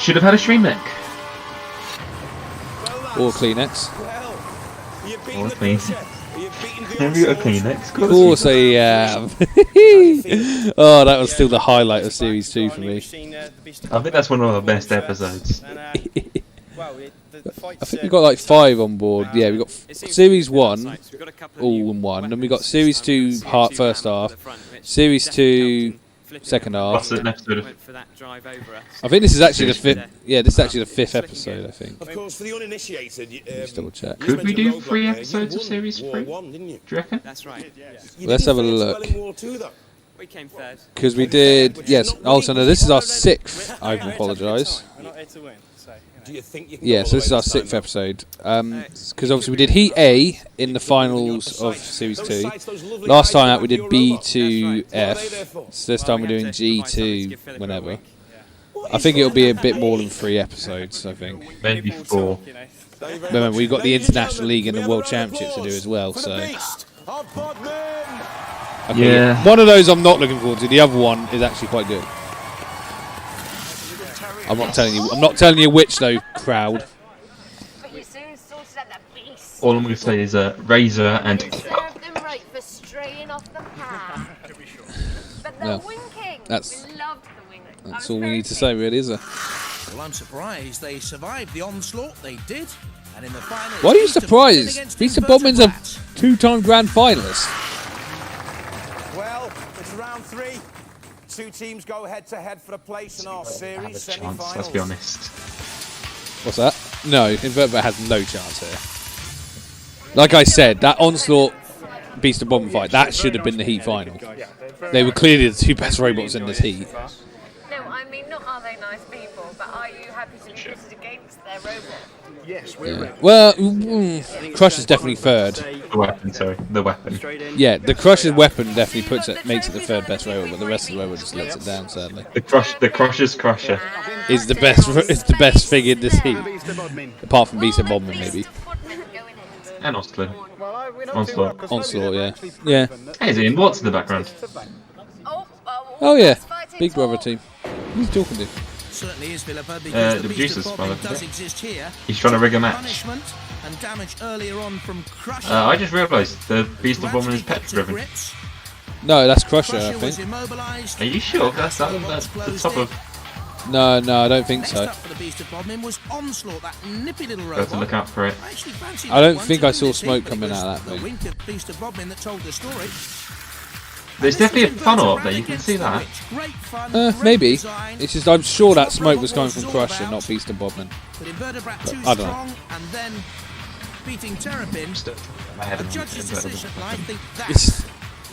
Should have had a stream neck.
Or Kleenex.
Or a Kleenex. Have you got a Kleenex?
Of course I have. Oh, that was still the highlight of Series 2 for me.
I think that's one of our best episodes.
I think we got like 5 on board. Yeah, we got Series 1, all in one. Then we got Series 2 first half, Series 2 second half.
Plus an episode of.
I think this is actually the 5th. Yeah, this is actually the 5th episode. I think.
Of course, for the uninitiated,
Just double check.
Could we do 3 episodes of Series 3? Do you reckon?
That's right.
Let's have a look.
We came third.
Because we did. Yes. Also, no, this is our 6th. I apologise.
We're not here to win, so.
Do you think you can
Yeah, so this is our 6th episode. Because obviously we did Heat A in the finals of Series 2. Last time out we did B to F. So this time we're doing G to whenever. I think it'll be a bit more than 3 episodes, I think.
Maybe 4.
Remember, we've got the International League and the World Championships to do as well, so... Okay,
Yeah.
one of those I'm not looking forward to. The other one is actually quite good. I'm not telling you which though, crowd.
But you soon sorted out that beast.
All I'm going to say is Razor and.
Serve them right for straying off the path. But the
No.
winking.
That's-
We loved the winking.
That's all we need to say, really, is it?
Well, I'm surprised they survived the onslaught. They did. And in the final.
Why are you surprised? Beast of Bodmin's a 2-time grand finalist.
Two teams go head-to-head for a place in our series semi-finals.
Let's be honest.
What's that? No, Invertebrate has no chance here. Like I said, that Onslaught Beast of Bombing fight, that should have been the heat final. They were clearly the two best robots in this heat.
No, I mean, not are they nice people, but are you happy to be pitted against their robot?
Yes, we're ready.
Well, Crusher's definitely third.
The weapon, sorry. The weapon.
Yeah, the Crusher's weapon definitely makes it the third best robot, but the rest of the robot just lets it down, sadly.
The Crusher's Crusher
is the best thing in this heat, apart from Beast of Bombing, maybe.
And Onslaught.
Onslaught, yeah. Yeah.
Hey, is Ian Watts in the background?
Oh yeah, Big Brother team. Who's he talking to?
Certainly is, Philippa,
The
because
producers,
does exist here.
He's trying to rig a match.
Punishment and damage earlier on from Crusher.
I just realised the Beast of Bombing is petrol-driven.
No, that's Crusher, I think.
Are you sure? That's the top of...
No, I don't think so.
Got to look out for it.
I don't think I saw smoke coming out of that thing.
There's definitely a funnel up there, you can see that.
Maybe. It's just I'm sure that smoke was coming from Crusher, not Beast of Bombing. But I don't know.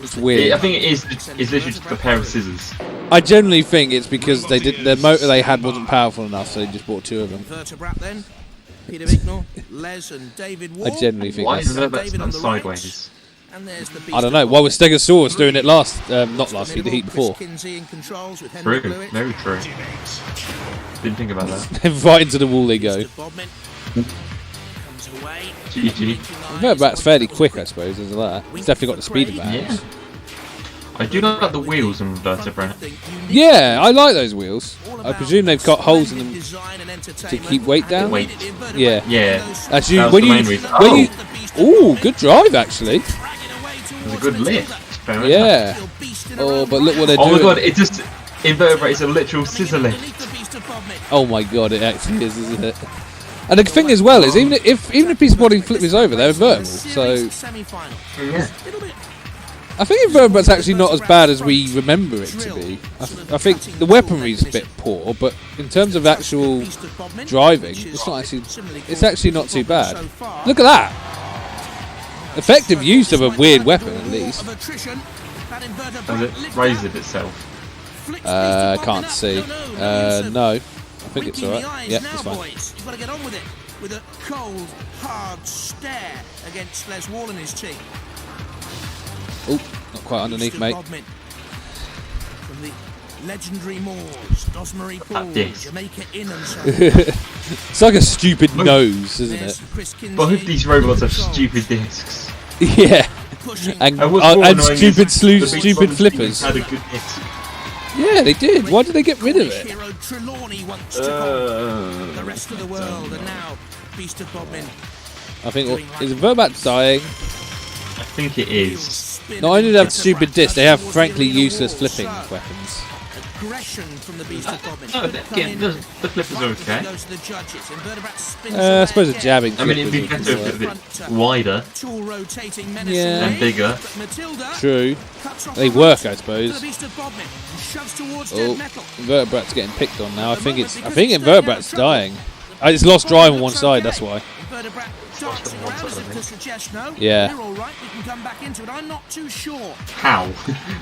It's weird.
I think it is. It's literally just a pair of scissors.
I generally think it's because the motor they had wasn't powerful enough, so they just bought two of them. I generally think.
Why is that sideways?
I don't know. Why was Stegosaurus doing it not last heat, the heat before?
True, very true. Didn't think about that.
Right into the wall they go.
GG.
Invertebrate's fairly quick, I suppose, isn't that? It's definitely got the speed advantage.
Yeah. I do like the wheels on Invertebrate.
Yeah, I like those wheels. I presume they've got holes in them to keep weight down. Yeah.
Yeah.
That's you. When you. Ooh, good drive actually.
It was a good lift.
Yeah. Oh, but look what they're doing.
Oh my god! It just Invertebrate is a literal scissor lift.
Oh my god! It actually is, isn't it? And the thing as well is, even if Beast of Body flips over, they're invertible. So
yeah.
I think Invertebrate's actually not as bad as we remember it to be. I think the weaponry's a bit poor, but in terms of actual driving, it's actually not too bad. Look at that! Effective use of a weird weapon, at least.
Has it raised it itself?
Can't see. No. I think it's alright. Yeah, it's fine.
You've got to get on with it. With a cold, hard stare against Les Wall and his team.
Oh, not quite underneath, mate.
From the legendary Moors, Dosmery Pool, Jamaica Inn and so on.
It's like a stupid nose, isn't it?
Both these robots have stupid discs.
Yeah. And stupid flippers.
Had a good disc.
Yeah, they did. Why did they get rid of it?
The rest of the world, and now Beast of Bombing.
I think is Verbat dying?
I think it is.
Not only do they have stupid discs, they have frankly useless flipping weapons.
Aggression from the Beast of Bombing.
No, the flippers are okay.
I suppose a jabbing.
I mean, it'd be better if it was a bit wider.
Yeah.
And bigger.
True. They work, I suppose. Oh, Invertebrate's getting picked on now. I think Invertebrate's dying. It's lost drive on one side, that's why. Yeah.
I'm not too sure.
How?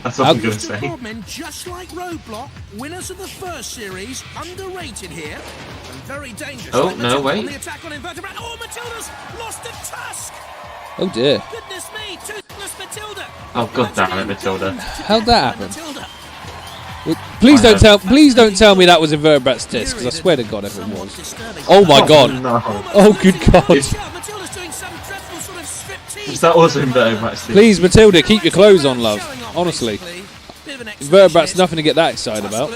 That's what I'm going to say.
Bodmin, just like Roadblock, winners of the first series, underrated here, and very dangerous.
Oh, no, wait.
The attack on Invertebrate. Oh, Matilda's lost a tusk.
Oh dear.
Goodness me, toothless Matilda.
Oh god damn it, Matilda.
How'd that happen? Well, please don't tell me that was Invertebrate's disc, because I swear to God if it was. Oh my god.
No.
Oh good god.
That was Invertebrate's disc.
Please Matilda, keep your clothes on, love. Honestly. Invertebrate's nothing to get that excited about.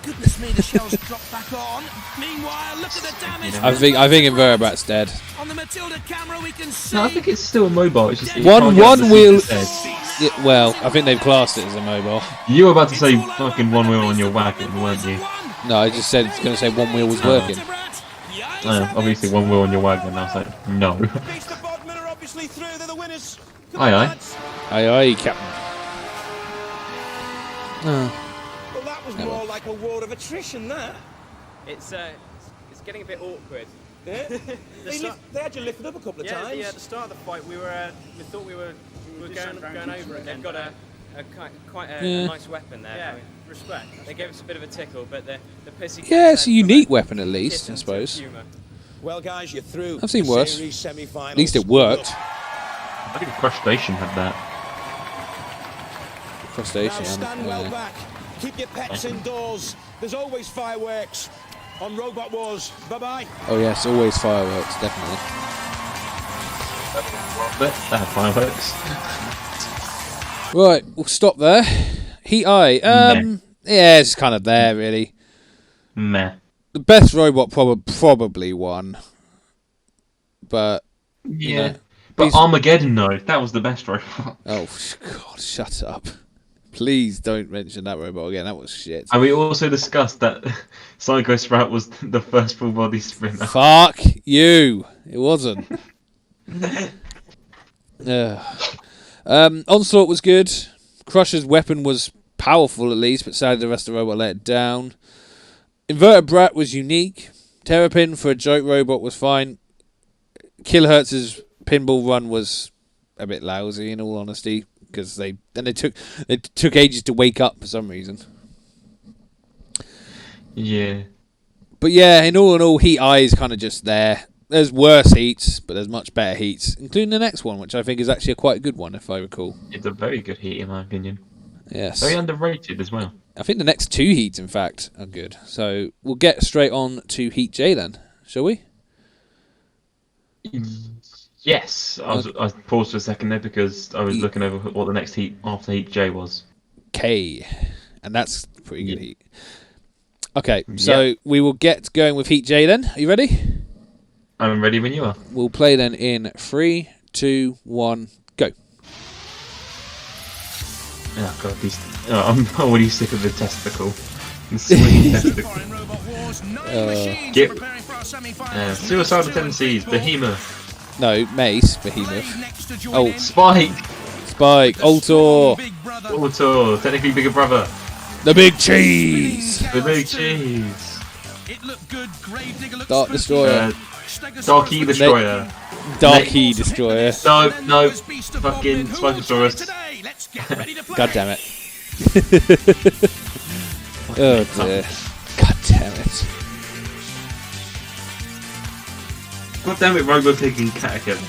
Goodness me, the shells dropped back on. Meanwhile, look at the damage.
I think Invertebrate's dead.
On the Matilda camera, we can see.
No, I think it's still mobile. It's just
one wheel. Yeah, well, I think they've classed it as a mobile.
You were about to say fucking one wheel on your wagon, weren't you?
No, I just said it's going to say one wheel was working.
Obviously one wheel on your wagon. I was like, no.
Obviously through, they're the winners.
Aye aye.
Aye aye, Captain.
Well, that was more like a war of attrition, that.
It's getting a bit awkward.
Yeah? They had you lifted up a couple of times.
Yeah, at the start of the fight, we thought we were going over it. They've got quite a nice weapon there. Yeah, respect. They gave us a bit of a tickle, but the pussy.
Yeah, it's a unique weapon at least, I suppose.
Well, guys, you're through.
I've seen worse.
At
least it worked.
I think Crush Station had that.
Crush Station.
Now stand well back. Keep your pets indoors. There's always fireworks on Robot Wars. Bye-bye.
Oh yes, always fireworks, definitely.
They have fireworks.
Right, we'll stop there. Heat Eye. Yeah, it's kind of there, really.
Meh.
The best robot probably won. But,
yeah.
You know,
but Armageddon, though, that was the best robot.
Oh, God, shut up. Please don't mention that robot again. That was shit.
And we also discussed that Psycho Sprout was the first full body sprinter.
Fuck you. It wasn't. Onslaught was good. Crusher's weapon was powerful at least, but sadly the rest of the robot let it down. Invertebrat was unique. Terrapin for a joke robot was fine. Kilohertz's pinball run was a bit lousy, in all honesty, because they took ages to wake up for some reason.
Yeah.
But yeah, in all, Heat Eye is kind of just there. There's worse heats, but there's much better heats, including the next one, which I think is actually a quite good one, if I recall.
It's a very good heat, in my opinion.
Yes.
Very underrated as well.
I think the next two heats, in fact, are good. So we'll get straight on to Heat J then, shall we?
Yes. I paused for a second there because I was looking over what the next heat after Heat J was.
K. And that's pretty good heat. Okay, so we will get going with Heat J then. Are you ready?
I'm ready when you are.
We'll play then in 3, 2, 1, go.
Oh god, I'm already sick of the testicle. The swinging testicle. Suicidal tendencies, Behemoth.
No, Mace, Behemoth. Oh,
Spike,
Altor,
technically bigger brother.
The Big Cheese.
The Big Cheese.
Dark Destroyer.
Darky Destroyer.
Darky Destroyer.
No, fucking Spinosaurus.
God damn it. Oh dear. God damn it.
God damn it, Robopig and Catacomb.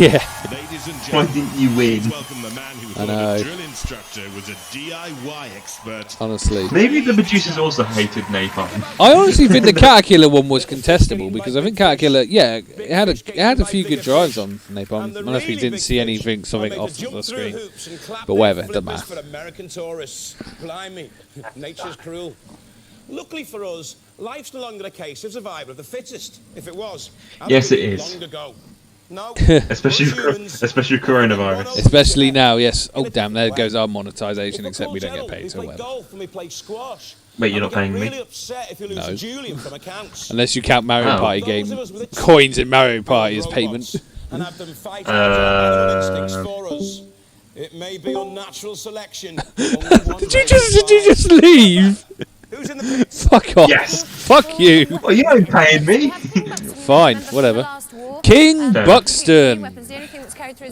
Yeah.
Why didn't you win?
I know. Honestly.
Maybe the producers also hated Napalm.
I honestly think the Caterkiller one was contestable because I think Caterkiller, it had a few good drives on Napalm. Unless we didn't see something off the screen. But whatever, it doesn't matter.
For American tourists. Blimey, nature's cruel. Luckily for us, life's no longer a case of survival of the fittest. If it was,
yes, it is.
Long ago. No,
especially coronavirus.
Especially now, yes. Oh damn, there goes our monetization. Except we don't get paid, so whatever.
Wait, you're not paying me?
No.
Unless you count Mario Party game coins in Mario Party as payment.
It may be unnatural selection.
Did you just leave?
Who's in the pits?
Fuck off.
Yes.
Fuck you.
Well, you ain't paying me.
Fine, whatever. King Buxton.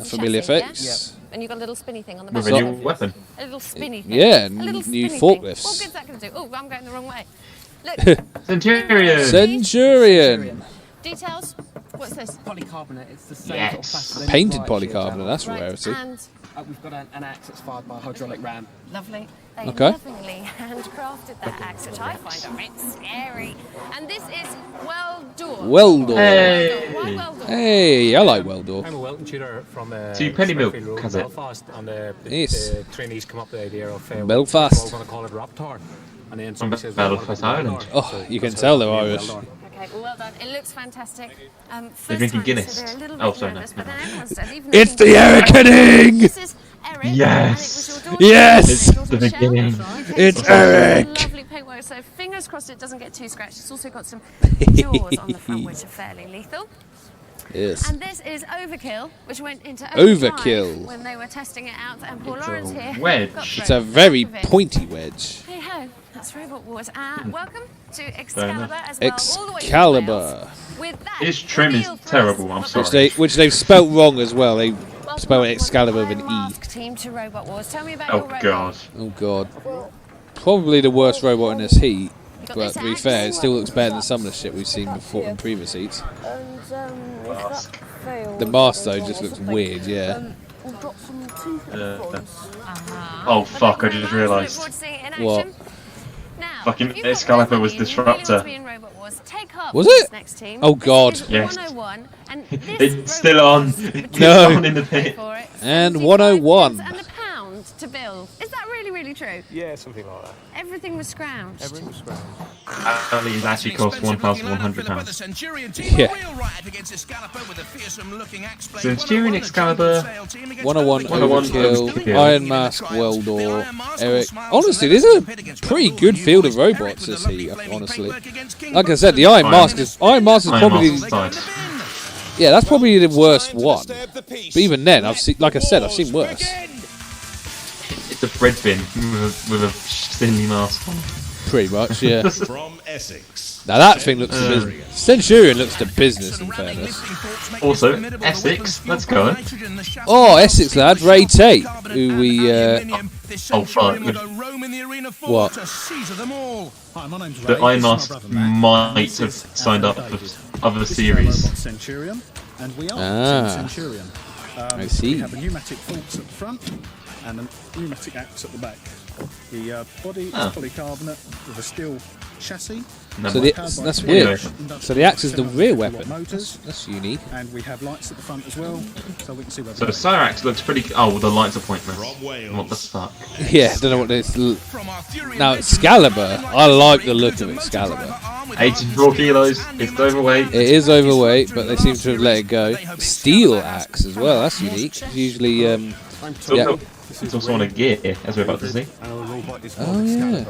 Familiar face.
And you've got a little spinny thing on the back.
With a new weapon.
A little spinny thing.
Yeah,
new
forklifts.
What good's that going to do? Oh, I'm going the wrong way.
Look.
Centurion.
Details? What's this?
Polycarbonate. It's the same sort of plastic.
Painted polycarbonate. That's a rarity.
And
we've got an axe that's fired by a hydraulic ram.
Lovely. They
Okay.
lovingly handcrafted that axe, which I find a bit scary. And this is
Weldor.
Hey.
Why Weldor?
Hey, I like Weldor.
I'm a Welton tutor from
to Penny Milk, has it?
Belfast, and the trainees come up with the idea of
Belfast.
we're going to call it Raptor. And then
From
somebody says,
Belfast Island.
Oh, you can tell they're Irish.
Okay, well done. It looks fantastic.
They're drinking Guinness. Oh, sorry, no.
It's the Eric Henning!
This is Eric.
Yes.
Yes.
It's the beginning.
It's Eric.
Lovely paintwork. So fingers crossed it doesn't get too scratched. It's also got some jaws on the front, which are fairly lethal.
Yes.
And this is Overkill, which went into
Overkill.
when they were testing it out. And Paul Lawrence here.
Wedge.
It's a very pointy wedge.
Hey ho, that's Robot Wars. Welcome to Excalibur as well.
Excalibur.
All the way from Wales. With that,
His trim is terrible. I'm sorry.
Which they've spelt wrong as well. They spelled Excalibur with an E.
Team to Robot Wars. Tell me about
Oh
your robot.
god.
Oh god. Probably the worst robot in this heat. But to be fair, it still looks better than some of the shit we've seen before in previous heats. The mask though just looks weird, yeah.
Oh fuck! I just realised.
What?
Fucking Excalibur was Disruptor.
Was it? Oh god.
Yes. It's still on. It's
No.
on in the pit.
And 101.
And a pound to build. Is that really true?
Yeah, something like that.
Everything was scrounged.
Everything was scrounged.
Apparently it actually cost £1,100.
Yeah.
Centurion, Excalibur,
101 Overkill, Iron Mask, Weldor, Eric. Honestly, this is a pretty good field of robots this heat, honestly. Like I said, the Iron Mask is probably... Yeah, that's probably the worst one. But even then, I've seen worse.
It's a bread bin with a thinly mask on.
Pretty much, yeah.
From Essex.
Now that thing looks to business. Centurion looks to business, in fairness.
Also, Essex, let's go.
Oh, Essex lad, Ray Tate, who we...
Oh fuck.
What?
The Iron Mask might have signed up for other series.
Ah, I see.
We have a pneumatic forks at the front and a pneumatic axe at the back. The body is polycarbonate with a steel chassis.
So that's weird. So the axe is the rear weapon. That's unique.
And we have lights at the front as well, so we can see where.
So the Cyrax looks pretty. Oh, the lights are pointless. What the fuck?
Yeah, don't know what this. Now Excalibur, I like the look of Excalibur.
84 kilos. It's overweight.
It is overweight, but they seem to have let it go. Steel axe as well. That's unique. It's usually yeah.
It's also on a gear, as we're about to see.
Oh yeah.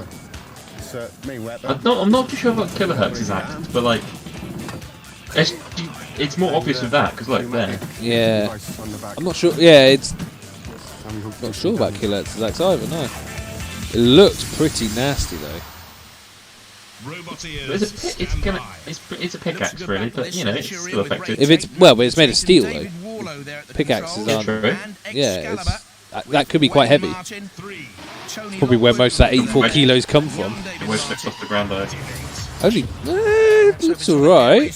I'm not too sure about Kilohertz's axe, but like, it's more obvious with that because like there.
Yeah. I'm not sure. Yeah, not sure about Kilohertz's axe either. No. It looks pretty nasty though.
It's a pickaxe really, but you know it's still effective.
If it's but it's made of steel though. Pickaxes aren't.
True.
Yeah, that could be quite heavy. Probably where most of that 84 kilos come from.
It was flipped off the ground though.
Only, it's alright.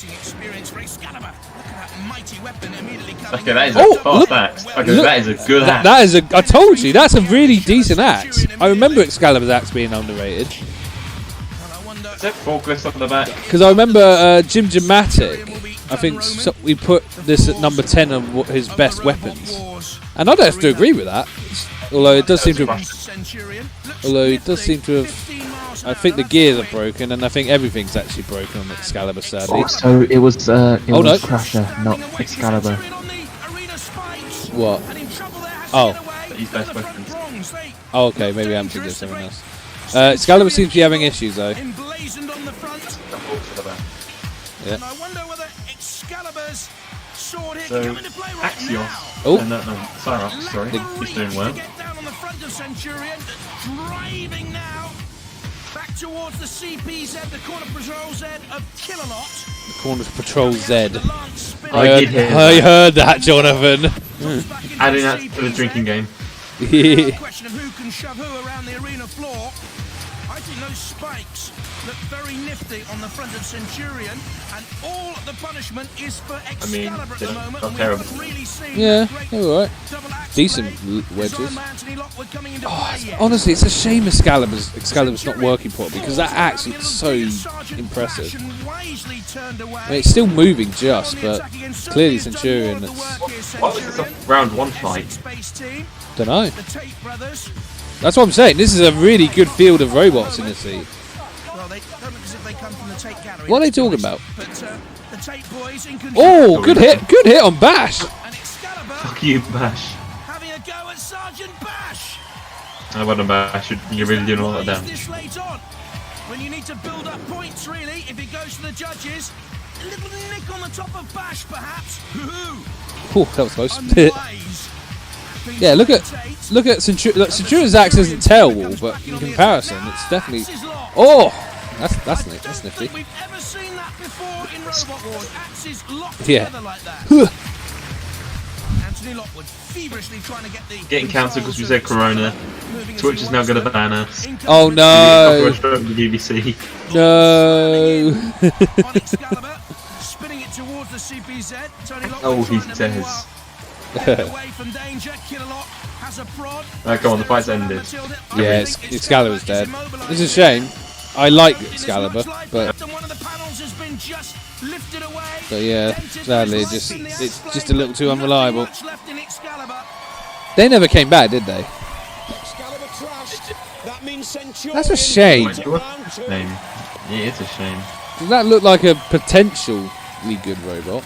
Okay, that is a fast axe. Okay, look, that is a good axe.
I told you, that's a really decent axe. I remember Excalibur's axe being underrated.
Is it forklift on the back?
Because I remember Jim Dramatic, I think we put this at number 10 of his best weapons. And I don't have to agree with that. Although it does seem to have... I think the gears are broken, and I think everything's actually broken on Excalibur, sadly.
So it was Crusher, not Excalibur.
What? Oh.
His best weapons.
Oh, okay, maybe I'm thinking of something else. Excalibur seems to be having issues, though. Yeah.
So, Axios.
Oh.
No, Cyrax, sorry. He's doing well.
Driving now back towards the CPZ, the Corner Patrol Z of Killalot.
The Corner Patrol Z.
I
heard that, Jonathan.
Adding that to the drinking game.
Question of who can shove who around the arena floor. I think those spikes look very nifty on the front of Centurion, and all the punishment is for Excalibur at the moment.
Not terrible.
Yeah, alright. Decent wedges. Honestly, it's a shame Excalibur's not working properly, because that axe looks so impressive. I mean, it's still moving just, but clearly Centurion...
What is this a round one fight?
Don't know. That's what I'm saying. This is a really good field of robots in this heat. What are they talking about? Oh, good hit! Good hit on Bash!
Fuck you, Bash.
Having a go at Sergeant Bash.
I wasn't Bash. You're really doing all that damage.
When you need to build up points, really, if it goes to the judges, A little nick on the top of Bash, perhaps.
Ooh, that was close. Yeah, look at Centurion. Centurion's axe isn't terrible, but in comparison, it's definitely. Oh, that's nifty.
We've ever seen that before in Robot Wars. Axes locked
Yeah.
together like that. Anthony Lockwood feverishly trying to get the
Getting cancelled because we said Corona. Twitch is now going to ban us.
Oh no!
The BBC.
No.
Spinning it towards the CPZ. Tony Lockwood
Oh, he
trying to
says.
away from danger. Killalot has a prod.
Right, come on, the fight's ended.
Yeah, Excalibur's dead. It's a shame. I like Excalibur, but yeah, sadly, it's just a little too unreliable. They never came back, did they? That's a shame.
Yeah, it's a shame.
Does that look like a potentially good robot?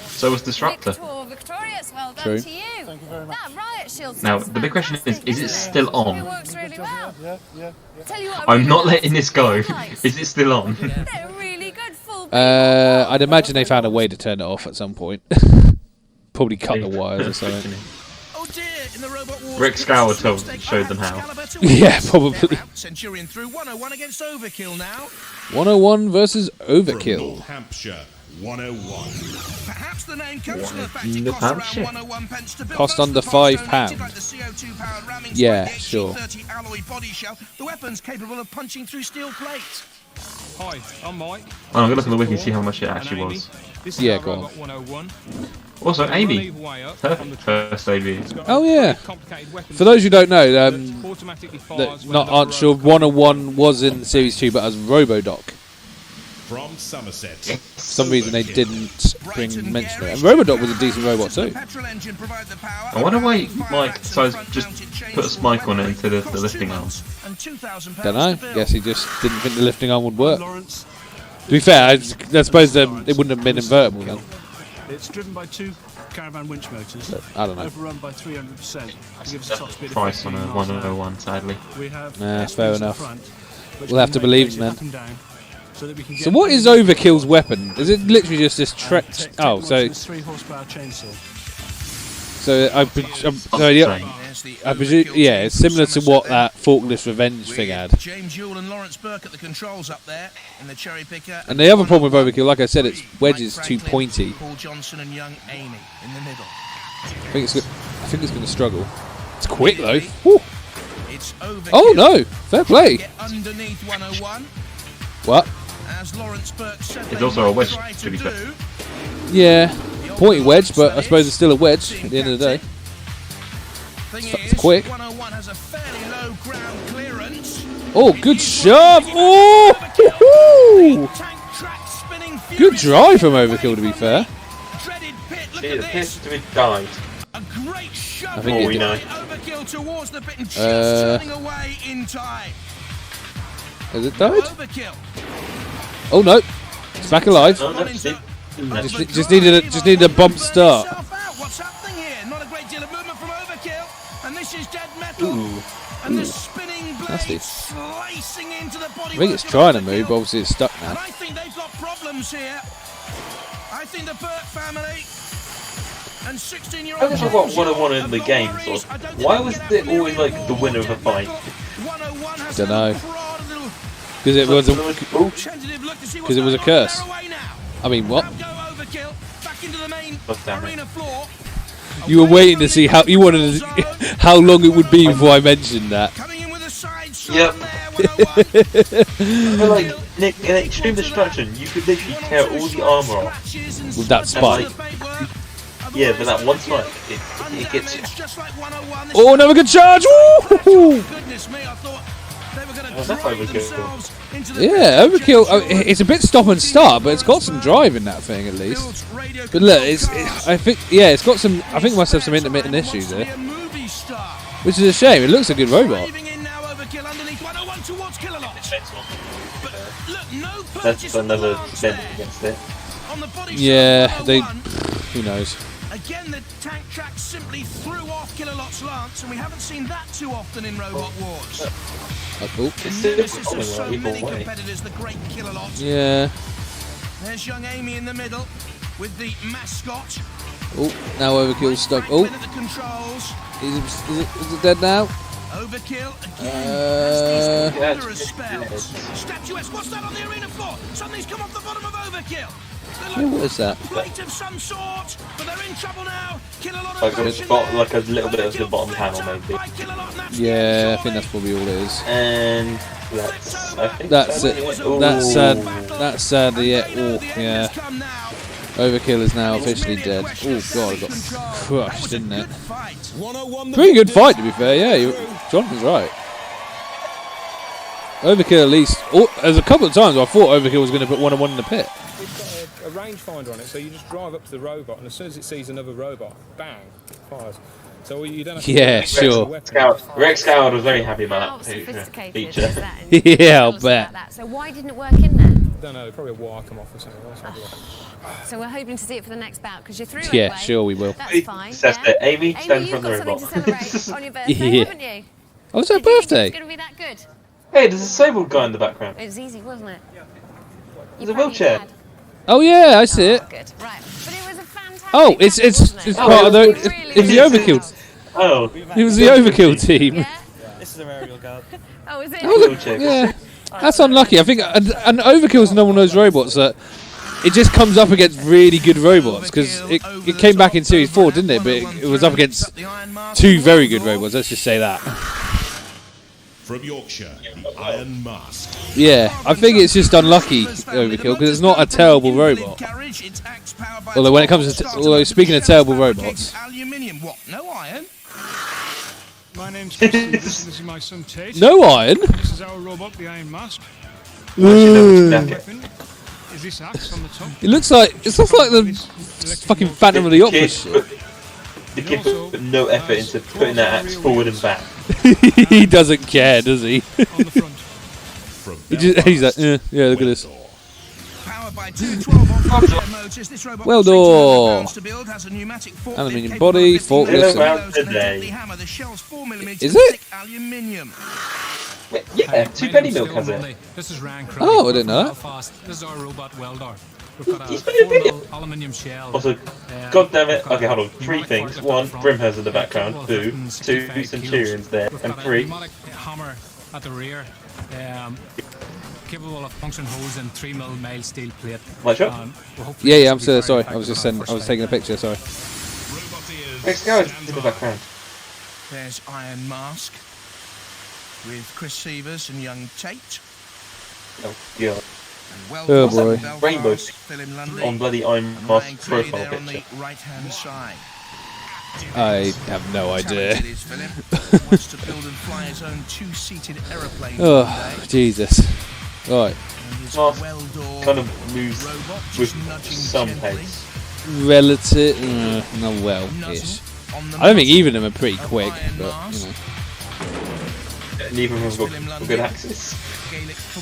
So was Disruptor.
Victorious, well done
True.
to you. Thank you very much. That riot shield
Now, the big question is it still
It
on?
works really well. Tell you what,
I'm not letting this go. Is it still on?
they're really good full.
I'd imagine they found a way to turn it off at some point. Probably cut the wires or something.
Rick Scour showed them how.
Yeah, probably.
Centurion through 101 against Overkill now.
101 versus Overkill.
Hampshire 101.
Perhaps the name comes from the fact it costs around 101 pence to build.
Cost under £5.
Like the CO2 powered ramming
Yeah,
spike, the
sure.
HG30 alloy body shell, the weapon's capable of punching through steel plates.
Hi, I'm Mike.
Oh, I'm going to look at the wiki and see how much it actually was.
This
Yeah,
is
go
our
on.
Robot 101.
Also, Amy. Her first debut.
Oh yeah. For those who don't know, that aren't sure, 101 was in Series 2, but as Robodoc.
From Somerset.
For some reason they didn't mention it. And Robodoc was a decent robot too.
I wonder why Mike decided to just put a spike on it instead of the lifting arm.
Don't know. Guess he just didn't think the lifting arm would work. To be fair, I suppose it wouldn't have been invertible then.
It's driven by 2 caravan winch motors.
I don't know.
Overrun by 300%. To give us a top speed of
Price on a
15 miles an hour.
101, sadly.
We have
Nah, fair enough.
front,
We'll have to believe them
up and
then.
down, so that we can
So
get
what is Overkill's weapon? Is it literally just this trek? Oh, so
3 horsepower chainsaw.
I presume, yeah, it's similar to what that Forklift Revenge thing had.
James Ewell and Lawrence Burke at the controls up there in the cherry picker.
And the other problem with Overkill, like I said, its wedge is too pointy.
Paul Johnson and young Amy in the middle.
I think it's going to struggle. It's quick though. Woo.
It's Overkill.
Oh no! Fair play.
Get underneath 101.
What?
As Lawrence Burke said,
It's also a wedge, to be fair.
Yeah, pointy wedge, but I suppose it's still a wedge at the end of the day. It's quick.
101 has a fairly low ground clearance.
Oh, good shove! Oh! Good drive from Overkill, to be fair.
It appears to be died.
A great shove
I think
we know.
Overkill towards the bit and just turning away in time.
Has it died?
Overkill.
Oh no, it's back alive.
Oh, that's it.
Just needed a bump start.
What's happening here? Not a great deal of movement from Overkill, and this is dead metal.
Ooh.
And the spinning
Nasty.
blade slicing into the body.
I think it's trying to move, but obviously it's stuck now.
And I think they've got problems here. I think the Burke family and 16-year-old.
I just got 101 in the games. Why was it always like the winner of a fight?
Don't know. Because it was a curse. I mean, what? You were waiting to see how you wanted to, how long it would be before I mentioned that.
Yep. But like, Nick, in Extreme Destruction, you could literally tear all the armor off.
With that spike.
Yeah, but that one spike, it gets you.
Oh, another good charge! Woo!
Was that Overkill?
Yeah, Overkill. It's a bit stop and start, but it's got some drive in that thing at least. But look, I think it's got some. I think it must have some intermittent issues there, which is a shame. It looks a good robot.
That's another defense against it.
Yeah, who knows?
Again, the tank track simply threw off Killalot's lance, and we haven't seen that too often in Robot Wars.
Oh,
The nemesis of so many competitors, the great Killalot.
Yeah.
There's young Amy in the middle with the mascot.
Oh, now Overkill's stuck. Oh,
At the controls.
is it dead now?
Overkill again.
Yeah,
Statuesque, what's that on the arena floor? Something's come off the bottom of Overkill.
Yeah, what is that?
Plate of some sort, but they're in trouble now. Kill a lot of
like a little bit of the bottom panel, maybe.
Yeah, I think that's probably all it is.
And
that's it. That's sad. That's sad. Yeah. Oh, yeah. Overkill is now officially dead. Oh god, I got crushed, didn't it? Pretty good fight, to be fair. Yeah, Jonathan's right. Overkill at least. Oh, there's a couple of times where I thought Overkill was going to put 1-on-1 in the pit.
It's got a rangefinder on it, so you just drive up to the robot, and as soon as it sees another robot, bang, fires. So you don't have to.
Yeah, sure.
Rex Coward was very happy about that feature.
Yeah, I'll bet.
So why didn't it work in there?
I don't know. Probably a wire come off or something.
So we're hoping to see it for the next bout because you're through.
Yeah,
anyway.
sure we will.
That's fine.
That's it. Amy, stand
you've
from the
got
robot.
something to celebrate on your birthday,
Yeah.
haven't you?
Oh, it's her birthday.
It's going to be that good.
Hey, there's a disabled guy in the background.
It was easy, wasn't it?
There's a wheelchair.
Oh yeah, I see it.
Good. Right. But it was a fantastic.
Oh, it's part of the. It's the Overkill.
Oh,
it was the Overkill team.
Yeah?
This is a aerial guard.
Oh, is it?
Yeah, that's unlucky. I think an Overkill's another one of those robots that it just comes up against really good robots because it came back in Series 4, didn't it? But it was up against two very good robots. Let's just say that.
From Yorkshire, the Iron Mask.
Yeah, I think it's just unlucky Overkill because it's not a terrible robot. Although when it comes to speaking of terrible robots.
Aluminium, what? No iron?
My name's Chris. This is my son Tate.
No iron?
This is our robot, the Iron Mask. Is this axe on the top?
It looks like the fucking Phantom of the Opera shit.
The kid put no effort into putting that axe forward and back.
He doesn't care, does he? He's like, yeah, look at this. Well done. Aluminium body, forklift. Is it?
Yeah, 2 penny milk has it.
Oh, I didn't know that.
This is our robot welder.
He's put a opinion.
Aluminium shell.
Also, god damn it. Okay, hold on. 3 things. 1, Brimhurst in the background. 2, Centurions there. And 3.
Hammer at the rear. Capable of function hose and 3mm mild steel plate.
Yeah, I'm sorry. I was taking a picture. Sorry.
Rex Coward in the background.
There's Iron Mask with Chris Severs and young Tate.
Oh, yeah.
Oh boy.
Rainbow on bloody Iron Mask profile
on the
picture.
right-hand side.
I have no idea.
Wants to build and fly his own 2-seated aeroplane.
Oh, Jesus. Right.
Mask kind of moves with some pace.
Relative, no, well-ish. I don't think even of them are pretty quick, but you know.
Neither of them have got good access.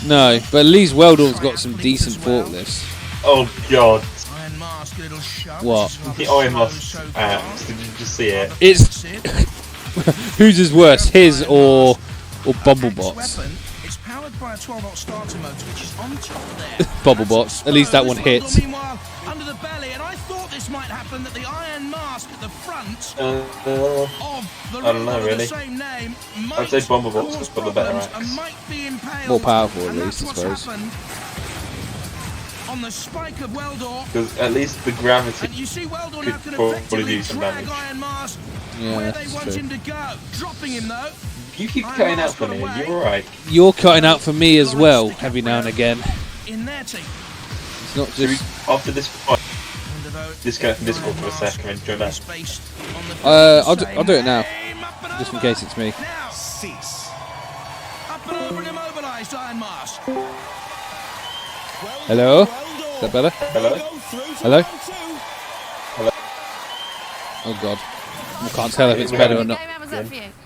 No, but at least Weldorf's got some decent forklifts.
Oh god.
What?
The Iron Mask axe, did you just see it?
It's whose is worse, his or Bumblebot's?
It's powered by a 12-volt starter motor, which is on top there.
Bumblebot's. At least that one hits.
Meanwhile, under the belly, and I thought this might happen that the Iron Mask at the front of the
I don't know really.
same name
I'd say Bumblebot's has got the better axe.
More powerful at least, I suppose.
On the spike of Weldor.
Because at least the gravity
and you see Weldor
could probably do some damage.
Yeah,
where they
that's
want
true.
him to go. Dropping him though.
You keep cutting out for me, you're alright.
You're cutting out for me as well, every now and again.
In their team.
It's not just...
After this fight, disconnect from Discord for a second and join back.
I'll do it now, just in case it's me.
Cease. Up and over and immobilized Iron Mask.
Hello? Is that better?
Hello?
Hello? Oh god. I can't tell if it's better or not.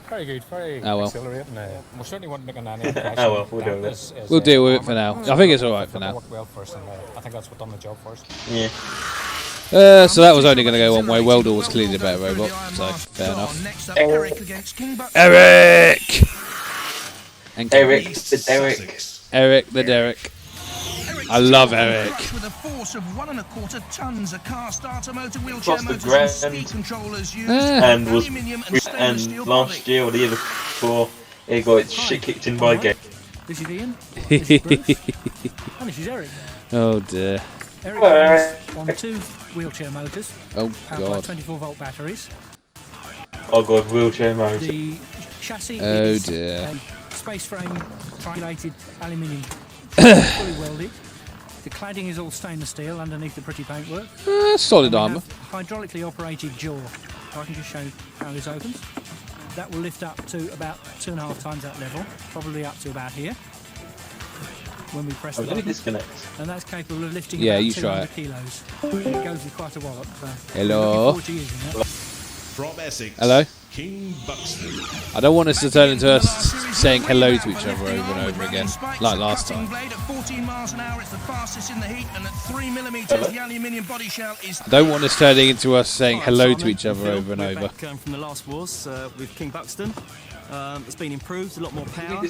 Very good, very
Oh well.
exhilarating. We certainly wouldn't make an any
Oh well, we'll deal with it.
We'll deal with it for now. I think it's alright for now.
Worked well first, and I think that's what done the job first.
Yeah.
So that was only going to go one way. Weldor was clearly the better robot, so fair enough.
Eric against King Buck.
Eric! And
Eric the Derek.
Eric the Derek.
Eric
I love Eric.
With a force of 1¼ tons, a car starter motor, wheelchair
Across the
motors,
ground,
and speed controllers used,
and was
aluminium and stainless steel
last
body.
year or the year before, it got its shit kicked in by a game.
This is Ian. This is Bruce. And this is Eric.
Oh dear.
Eric runs on 2 wheelchair motors.
Oh
powered by
god.
24-volt batteries.
Oh god, wheelchair motor.
The chassis
Oh
is
dear.
a space frame triangulated aluminium fully welded. The cladding is all stainless steel underneath the pretty paintwork.
Solid
And we
armour.
have hydraulically operated jaw. I can just show you how this opens. That will lift up to about 2.5 times that level, probably up to about here. When we press the
Let me
button.
disconnect.
And that's capable of lifting
Yeah,
about
you try
200
it.
kilos. It goes with quite a wallop. So
Hello.
we're looking forward to using that.
From Essex,
Hello.
King Buxton.
I don't want us to turn into us saying hello to each other over and over again, like last time.
Blade at 14 miles an hour, it's the fastest in the heat, and at 3 millimeters, the aluminium body shell is.
I don't want us turning into us saying hello to each other over and over.
Back from the last wars with King Buxton. It's been improved, a lot more power.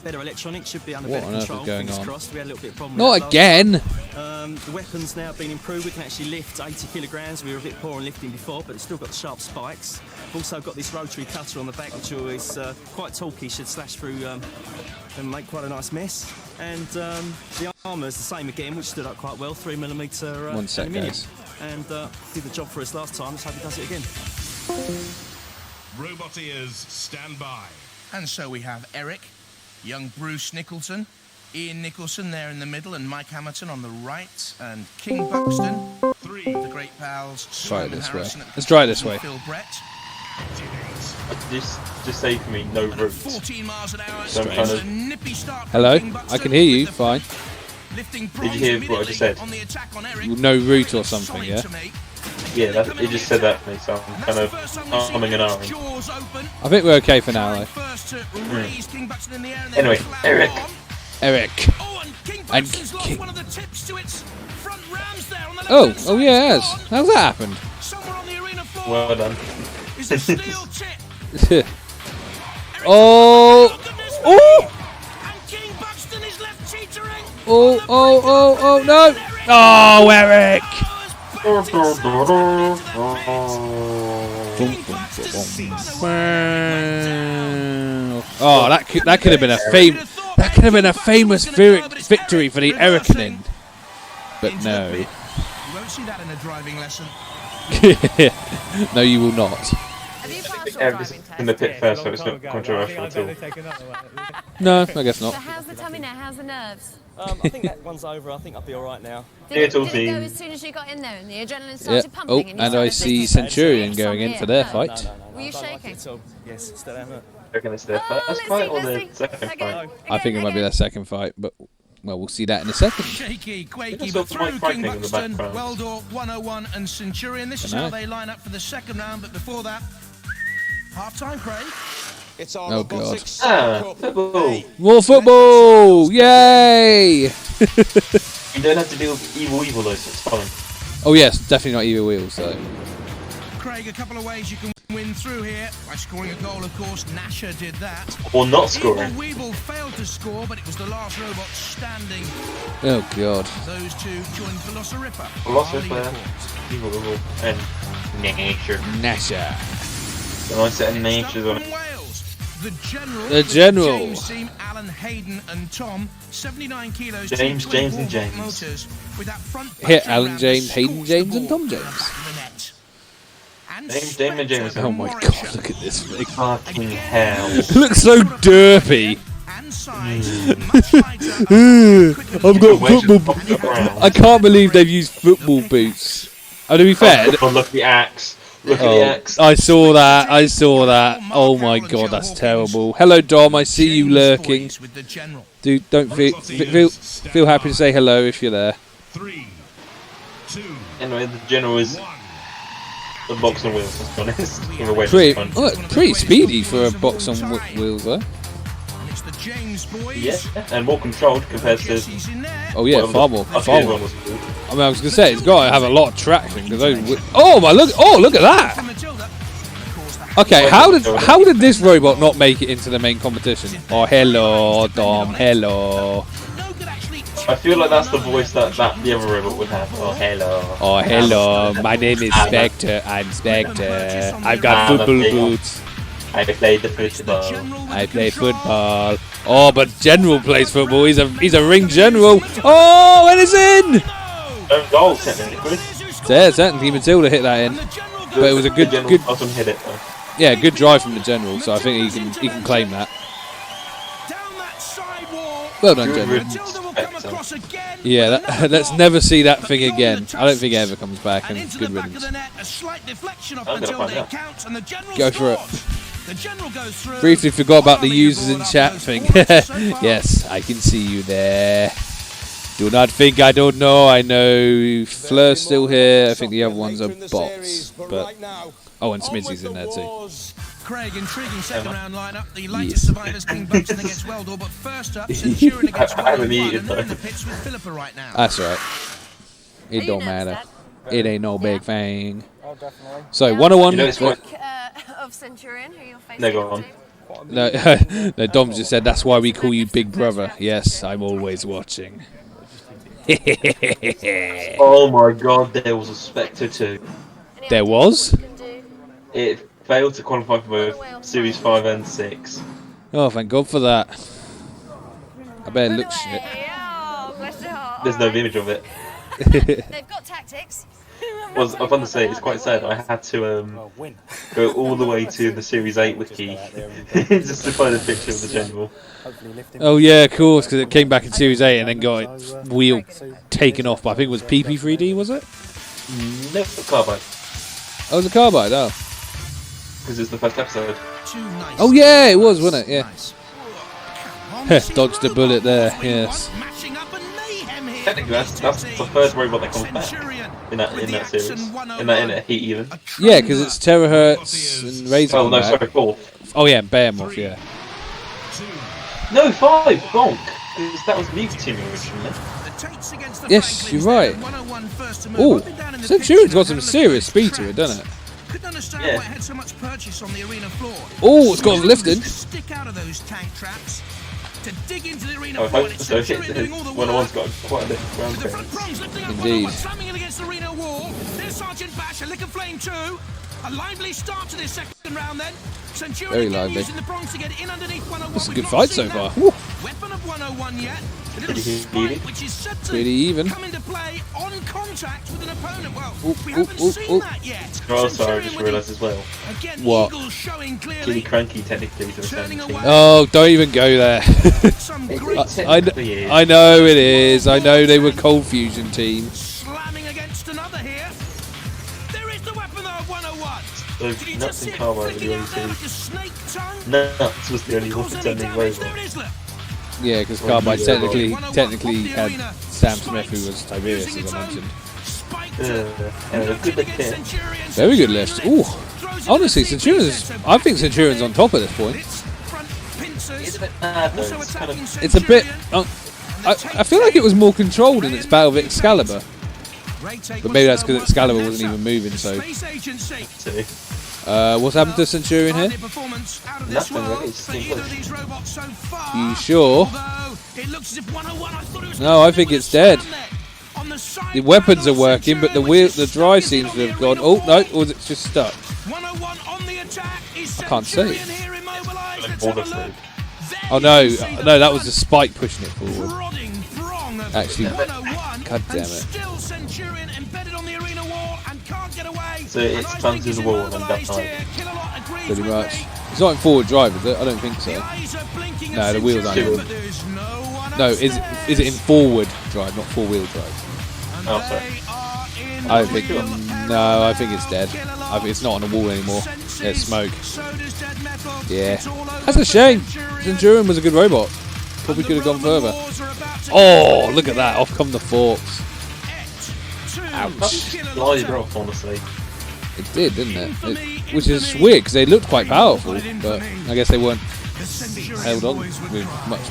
Better electronics, should be under
What
better
on earth is
control.
going
Fingers
on?
crossed. We had a little bit of problem
Not
with that
again.
last time. The weapons now have been improved. We can actually lift 80 kilograms. We were a bit poor on lifting before, but it's still got sharp spikes. We've also got this rotary cutter on the back, which is quite talky, should slash through and make quite a nice mess. And the armour's the same again, which stood up quite well, 3 millimetre
1 sec,
aluminium.
guys.
And did the job for us last time. Let's hope he does it again.
Robot ears, stand by.
And so we have Eric, young Bruce Nicholson, Ian Nicholson there in the middle, and Mike Hamilton on the right, and King Buxton, the great pals.
Try it
Simon
this way.
Harrison at
Let's try it this
and
way.
Phil Brett.
Just say for me, no route.
14 miles an hour.
So I'm kind of.
A nippy start from
Hello.
King
I
Buxton
can hear you.
with the
Fine.
lifting
Did
prongs
you hear what I just said?
on the attack on Eric.
No route or something, yeah.
Yeah, that, it just said that to me, so I'm kind of arming and ahhing.
I think we're okay for now, though.
Anyway, Eric.
Eric. And
Buxton's lost one of the tips to its front rams there on the
Oh, oh yeah, it has. How's that happened?
Somewhere on the arena floor
Well done.
is a steel tip.
Oh! Oh!
And King Buxton is left teetering.
Oh! Oh! Oh! Oh! No! Oh, Eric! Oh, that could have been a famous victory for the Erickening, but no.
You won't see that in a driving lesson.
No, you will not.
Have you passed your
Eric
driving
is
test?
in the pit first, so it's not controversial at all.
No, I guess not.
So how's the tummy now? How's the nerves?
I think that one's over. I think I'll be all right now.
Did it go as soon as you got in there and the adrenaline started
Yeah.
pumping?
Oh,
and you
and I
started
see
thinking,
Centurion
"Yes,
going
I'm
in for
here."
their fight.
Were you shaking?
Yes, still am.
I reckon it's their first fight or their second fight.
I think it might be their second fight, but well, we'll see that in a second.
Shaky, quaky,
That's
but
what
through
Mike
King
Franklin in the
Buxton,
background.
Weldor, 101 and Centurion. This is
Dunno.
how they line up for the second round, but before that, half-time, Craig.
It's our
Oh god.
Football.
More football! Yay!
You don't have to deal with evil though, so it's fine.
Oh yes, definitely not evil wheels though.
Craig, a couple of ways you can win through here. By scoring a goal, of course. Nasher did that.
Or not scoring.
Weeble failed to score, but it was the last robot standing.
Oh god.
Those two joined Velociraptor.
Velociraptor, evil, and nature.
Nasher.
So I set a nature on it.
The General.
The General.
James team, Alan, Hayden, and Tom. 79 kilos.
James, James, and
24
James.
Motors, with that front
Hit
battery
Alan
ram
James,
that
Hayden
scorched
James,
the
and
ball
Tom
to the
James.
back of the net. And
Damon James.
Oh my god, look at this thing.
Fucking hell.
It looks so derpy.
And size,
I've got football. I can't believe they've used football boots. Oh, to be fair,
Oh, look at the axe. Look at the axe.
I saw that. I saw that. Oh my god, that's terrible. Hello, Dom. I see you lurking. Dude, don't feel happy to say hello if you're there.
3, 2.
Anyway, the General is the box on wheels, let's be honest. In a way,
Pretty speedy for a box on wheels, though.
Yeah, and more controlled compared to.
Oh yeah, far more.
I
Far more. I mean, I was gonna say it's got to have a lot of traction because those. Oh my look! Oh look at that! Okay, how did this robot not make it into the main competition? Oh hello, Dom. Hello.
I feel like that's the voice that the other robot would have. Oh, hello.
Oh, hello. My name is Spectre. I'm Spectre. I've got football boots.
I play the football.
I play football. Oh, but General plays football. He's a ring general. Oh, and it's in.
Goal technically.
Yeah, certainly Matilda hit that in, but it was a good
hit it though.
Yeah, good drive from the General. So I think he can claim that. Well done, General. Yeah, let's never see that thing again. I don't think it ever comes back, and good riddance. Go for it. Briefly forgot about the users in chat thing. Yes, I can see you there. Do not think I don't know. I know Fleur's still here. I think the other ones are bots. But oh, and Smidsy's in there too.
Craig, intriguing second round lineup. The latest survivors being boxing against Weldor, but first up, Centurion against Weldor in the pits with Philippa right now.
That's right. It don't matter. It ain't no big thing.
Oh, definitely.
So 101.
Of Centurion, who you're facing.
No, go on.
No, Dom just said that's why we call you Big Brother. Yes, I'm always watching.
Oh my God, there was a Spectre too.
There was?
It failed to qualify for both Series 5 and 6.
Oh, thank God for that. I better look shit.
There's no image of it.
They've got tactics.
Well, I was about to say, it's quite sad. I had to go all the way to the Series 8 wiki just to find a picture of the General.
Oh yeah, of course, because it came back in Series 8 and then got its wheel taken off. But I think it was PP3D, was it?
No, Carbide.
Oh, it was a Carbide, oh.
Because it's the first episode.
Oh yeah, it was, wasn't it? Yeah. Dodged a bullet there, yes.
Technically, that's the first robot that comes back in that series, in that heat even.
Yeah, because it's Terahertz and Razor.
Oh no, sorry, 4.
Oh yeah, Behemoth, yeah.
No, 5, bonk. Because that was Muteum originally.
Yes, you're right. Oh, Centurion's got some serious speed to it, doesn't it?
Couldn't understand why it had so much purchase on the arena floor.
Oh, it's got lifted.
Stick out of those tank traps. To dig into the arena
floor, and it's doing all the work. One's got quite a bit of ground clearance.
Indeed.
Slamming it against the arena wall. There's Sergeant Bash, a lick of flame too. A lively start to this second round then. Centurion
very lively.
using the prongs to get in underneath 101.
It's a good fight so far.
Weapon of 101 yet. A little
Pretty
spike, which is set to
pretty even.
come into play on contact with an opponent. Well, we haven't seen that yet.
Oh, sorry, I just realised as well.
Again,
what?
Kitty Cranky technically is the same team.
Oh, don't even go there. I know it is. I know they were Cold Fusion team.
Slamming against another here. There is the weapon of 101.
So Nuts and Carbide were the only two. Nuts was the only one pretending robot.
Yeah, because Carbide technically had Sam Smith, who was Tiberius, as I mentioned.
Good lift here.
Very good lift. Ooh, honestly, I think Centurion's on top at this point.
It's a bit bad though.
It's a bit. I feel like it was more controlled in its battle with Excalibur. But maybe that's because Excalibur wasn't even moving, so. What's happened to Centurion here?
Nothing really.
You sure? No, I think it's dead. The weapons are working, but the drive seems to have gone. Oh no, or was it just stuck? I can't see. Oh no, that was the spike pushing it forward. Actually, god damn it.
So it's plunged through the wall and that time.
Pretty much. It's not in forward drive, is it? I don't think so. No, the wheels aren't in. No, is it in forward drive, not four-wheel drive?
Oh, sorry.
I think it's dead. I think it's not on the wall anymore. There's smoke. Yeah. That's a shame. Centurion was a good robot. Probably could have gone further. Oh, look at that. Off come the forks. Ouch.
Glided off, honestly.
It did, didn't it? Which is weird, because they looked quite powerful, but I guess they weren't held on with much.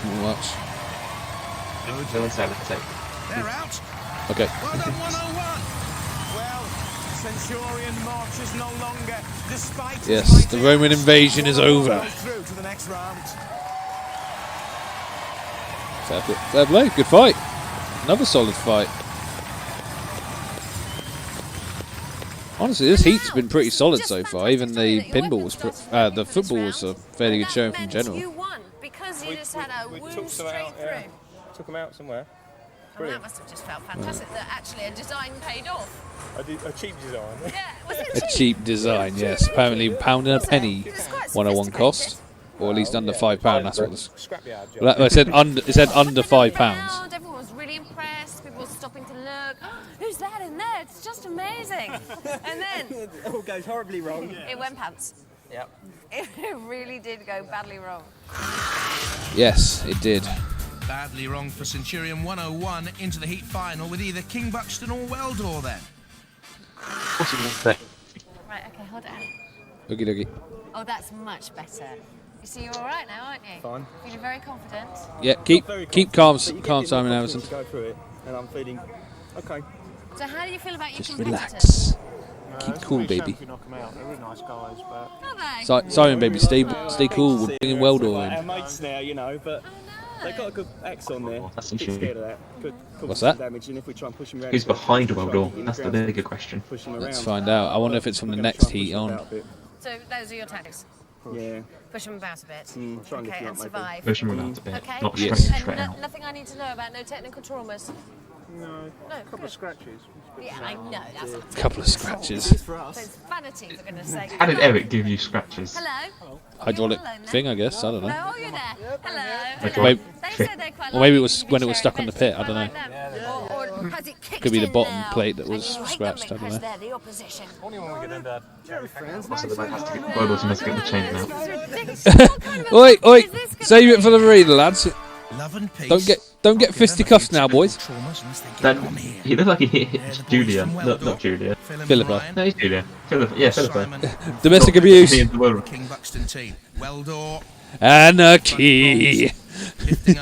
They're out.
Okay.
Centurion marches no longer, despite
yes, the Roman invasion is over. Fair play, good fight. Another solid fight. Honestly, this heat's been pretty solid so far. Even the pinball was, the football was a fairly good showing from general.
You won because you just had a wound straight through.
Took them out somewhere.
Well, that must have just felt fantastic that actually a design paid off.
A cheap design.
Yeah, was it
A cheap design, yes. Apparently, £1 and a penny 101 cost, or at least under £5. That's what was. Well, it said under. It said under £5.
Everyone was really impressed. People were stopping to look. Who's that in there? It's just amazing. And then
it all goes horribly wrong.
it went pants.
Yep.
It really did go badly wrong.
Yes, it did.
Badly wrong for Centurion 101 into the heat final with either King Buxton or Weldor then.
What's it going to say?
Right, okay, hold it.
Oogie doogie.
Oh, that's much better. You see, you're all right now, aren't you?
Fine.
Feeling very confident.
Yeah, keep calm, Simon Anderson.
Go through it, and I'm feeling okay.
So, how do you feel about your
Just
competitors?
relax. Keep cool, baby.
Knock them out. They're really nice guys, but
Are they?
Simon, baby, stay cool. We're bringing Weldor
Our
in.
mates now, you know, but they've got a good axe on there.
That's
Bit
interesting.
scared of that. Could cause
What's
some
that?
damage, and if we try and push him around,
Who's behind Weldor? That's the bigger question.
Let's find out. I wonder if it's from the next heat on.
So, those are your tactics.
Yeah.
Push them about a bit.
Try and lift
Okay,
him
and
up, maybe.
survive.
Push him around a bit.
Okay.
Not
Yes.
straight
And
out.
nothing I need to know about, no technical traumas.
no,
No,
a couple of scratches.
Yeah, I know. That's a
Couple of scratches.
For us.
Those vanities are going to say.
How did Eric give you scratches?
Hello.
Hydraulic
Hello,
thing, I guess. I don't know.
Hello, you're there. Hello.
Hydraulic.
They said they're quite
Or maybe it
like
was
you to
when
be
it was
showing
stuck on the
bits.
pit. I don't
Quite
know.
like them. Or has it kicked
Could be the
in
bottom
now?
plate that
And
was
you hate them
scratched. I don't
because
know.
they're the opposition.
Only when we get into
Also, the man has to get Weldor's must get the chain out.
Oi, oi! Save it for the reader, lads.
Love and peace.
Don't get fisticuffs now, boys.
That, he looked like he hit Julia. Not Julia.
Philippa.
No, he's Julia. Philippa.
Domestic abuse.
King Buxton team. Weldor
Anarchy.
lifting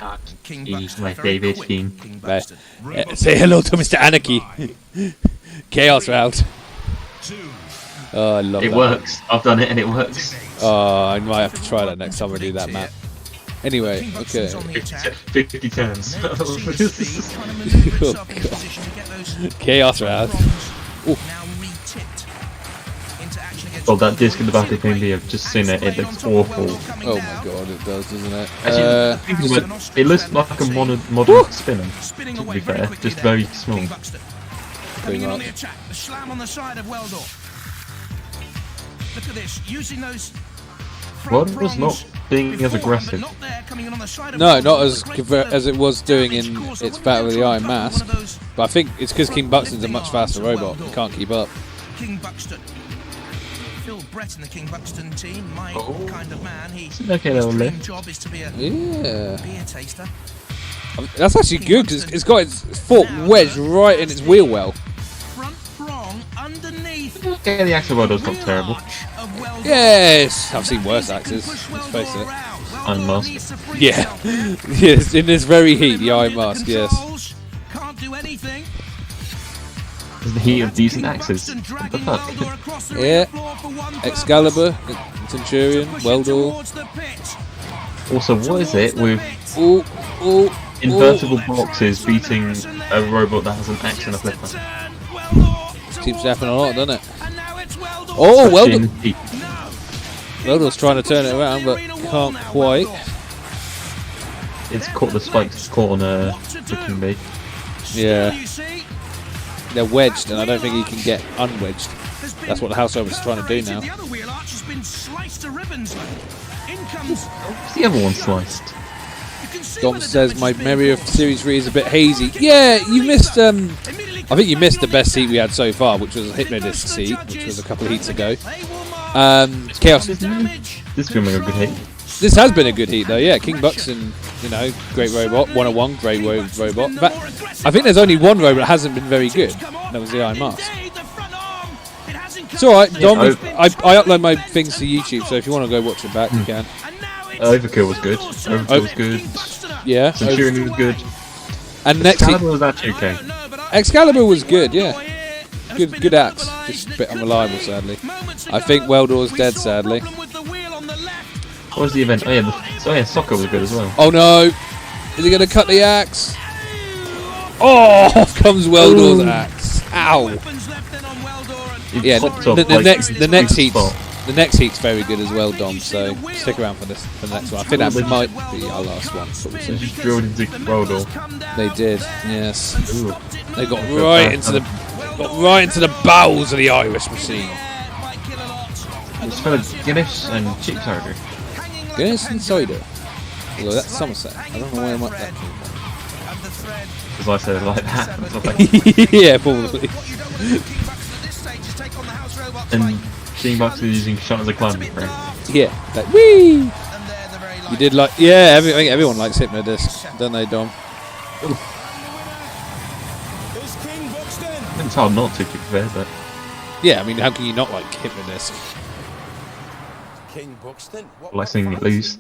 up King
He's
Buxton.
my
Very
favourite
quick,
team.
King
Right.
Buxton.
Say hello to Mr. Anarchy. Chaos route. Oh, I love
It
that.
works. I've done it and it works.
Oh, I might have to try that next time I do that map. Anyway,
King
okay.
Buxton's on the attack.
50 turns.
Trying to manoeuvre
Oh,
himself into position to get those
Chaos route.
prongs
Ooh.
now re-tipped into action against
Well, that disc in the back of the PNV, I've just seen it. It looks awful.
Oh my god, it does, doesn't it?
Actually, it looks like a modern spinner. To be fair, just very small.
King Buxton coming in on the attack. The slam on the side of Weldor. Look at this, using those front
Weldor's not
prongs
being as
before,
aggressive.
but not there, coming in on the side of
No,
Weldor
not
with
as
great bit of
as it was doing in
damage caused.
its
I
battle with the
wouldn't
Iron
go for one
Mask.
of those
But I think it's because King Buxton's a
lifting
much faster
arms of
robot.
Weldor.
He can't keep up.
King Buxton. Phil Brett in the King Buxton team, my kind of man. His
Okay, little
dream
lift.
job is to be a
Yeah.
beer taster.
That's actually good because it's got its fork wedged right in its wheel well.
Front prong underneath.
Yeah, the Axel Weldor's not terrible.
Yes, I've seen worse axes. Let's face it.
Iron Mask.
Yeah, yes, in this very heat, the Iron Mask. Yes.
Can't do anything.
It's the heat of decent axes. What the fuck?
Yeah. Excalibur, Centurion, Weldor.
Also, what is it with invertible boxes beating a robot that has an axe and a flipper?
Seems to happen a lot, doesn't it? Oh, Weldor. Weldor's trying to turn it around, but can't quite.
It's caught the spikes caught on a freaking bait.
Yeah. They're wedged, and I don't think he can get unwedged. That's what the house owner's trying to do now.
The other wheel arch has been sliced to ribbons. In comes.
What's the other one sliced?
Dom says my memory of Series 3 is a bit hazy. Yeah, you missed. I think you missed the best heat we had so far, which was a Hypnodisc heat, which was a couple of heats ago. Chaos.
This is going to be a good heat.
This has been a good heat though, yeah. King Buxton, you know, great robot. 101, great robot. In fact, I think there's only one robot that hasn't been very good. That was the Iron Mask. It's alright, Dom. I upload my things to YouTube, so if you want to go watch it back, you can.
Overkill was good. Overkill was good.
Yeah.
Centurion was good.
And next
Excalibur was actually okay.
Excalibur was good, yeah. Good axe. Just a bit unreliable, sadly. I think Weldor's dead, sadly.
What was the event? Oh yeah, Soccer was good as well.
Oh no! Is he going to cut the axe? Oh, off comes Weldor's axe. Ow. Yeah, the next heat's very good as well, Dom. So stick around for the next one. I think that might be our last one.
They just drilled into Weldor.
They did, yes. Ooh. They got right into the bowels of the Irish machine.
It's full of Guinness and cheap cider.
Guinness and cider. Although that's Somerset. I don't know where that came from.
Because I said it like that.
Yeah, probably.
And King Buxton using shot as a climbing frame.
Yeah, like whee! You did like, yeah. Everyone likes Hypnodisc, don't they, Dom?
It's hard not to, be fair, but
yeah. I mean, how can you not like Hypnodisc?
King Buxton.
Like seeing it lose.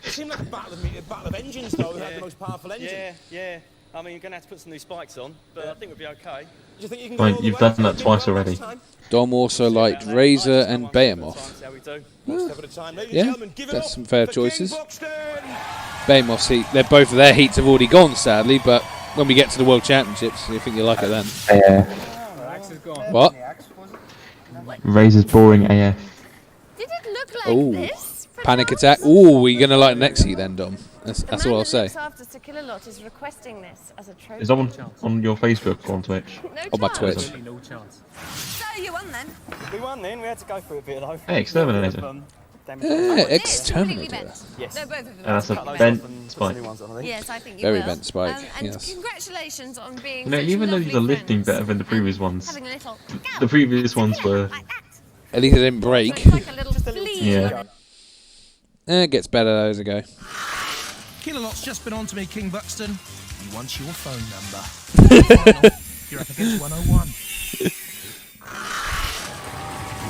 It seemed like a battle of engines, though. Who had the most powerful engine?
Yeah. I mean, you're going to have to put some new spikes on, but I think we'll be okay.
Do you think you can
Right, you've done that twice already.
Dom also liked Razor and Behemoth. Yeah, that's some fair choices. Behemoth's heat, both of their heats have already gone, sadly, but when we get to the World Championships, you think you like it then? What?
Razor's boring AF.
Did it look like this?
Panic attack. Ooh, we're gonna like next heat then, Dom. That's all I'll say.
After Sir Killalot is requesting this as a trophy.
Is that on your Facebook or on Twitch?
On my Twitch.
No chance.
So you won then?
We won then. We had to go for a bit though.
Hey, Exterminator.
Exterminator.
Yes.
No, both of them.
That's a bent spike.
Yes, I think you
Very
will.
bent spike.
And
Yes.
congratulations on being.
You know, even though these are lifting better than the previous ones, the previous ones were.
At least it didn't break.
Yeah.
It gets better as we go.
Killalot's just been on to me, King Buxton. He wants your phone number. You're up against 101.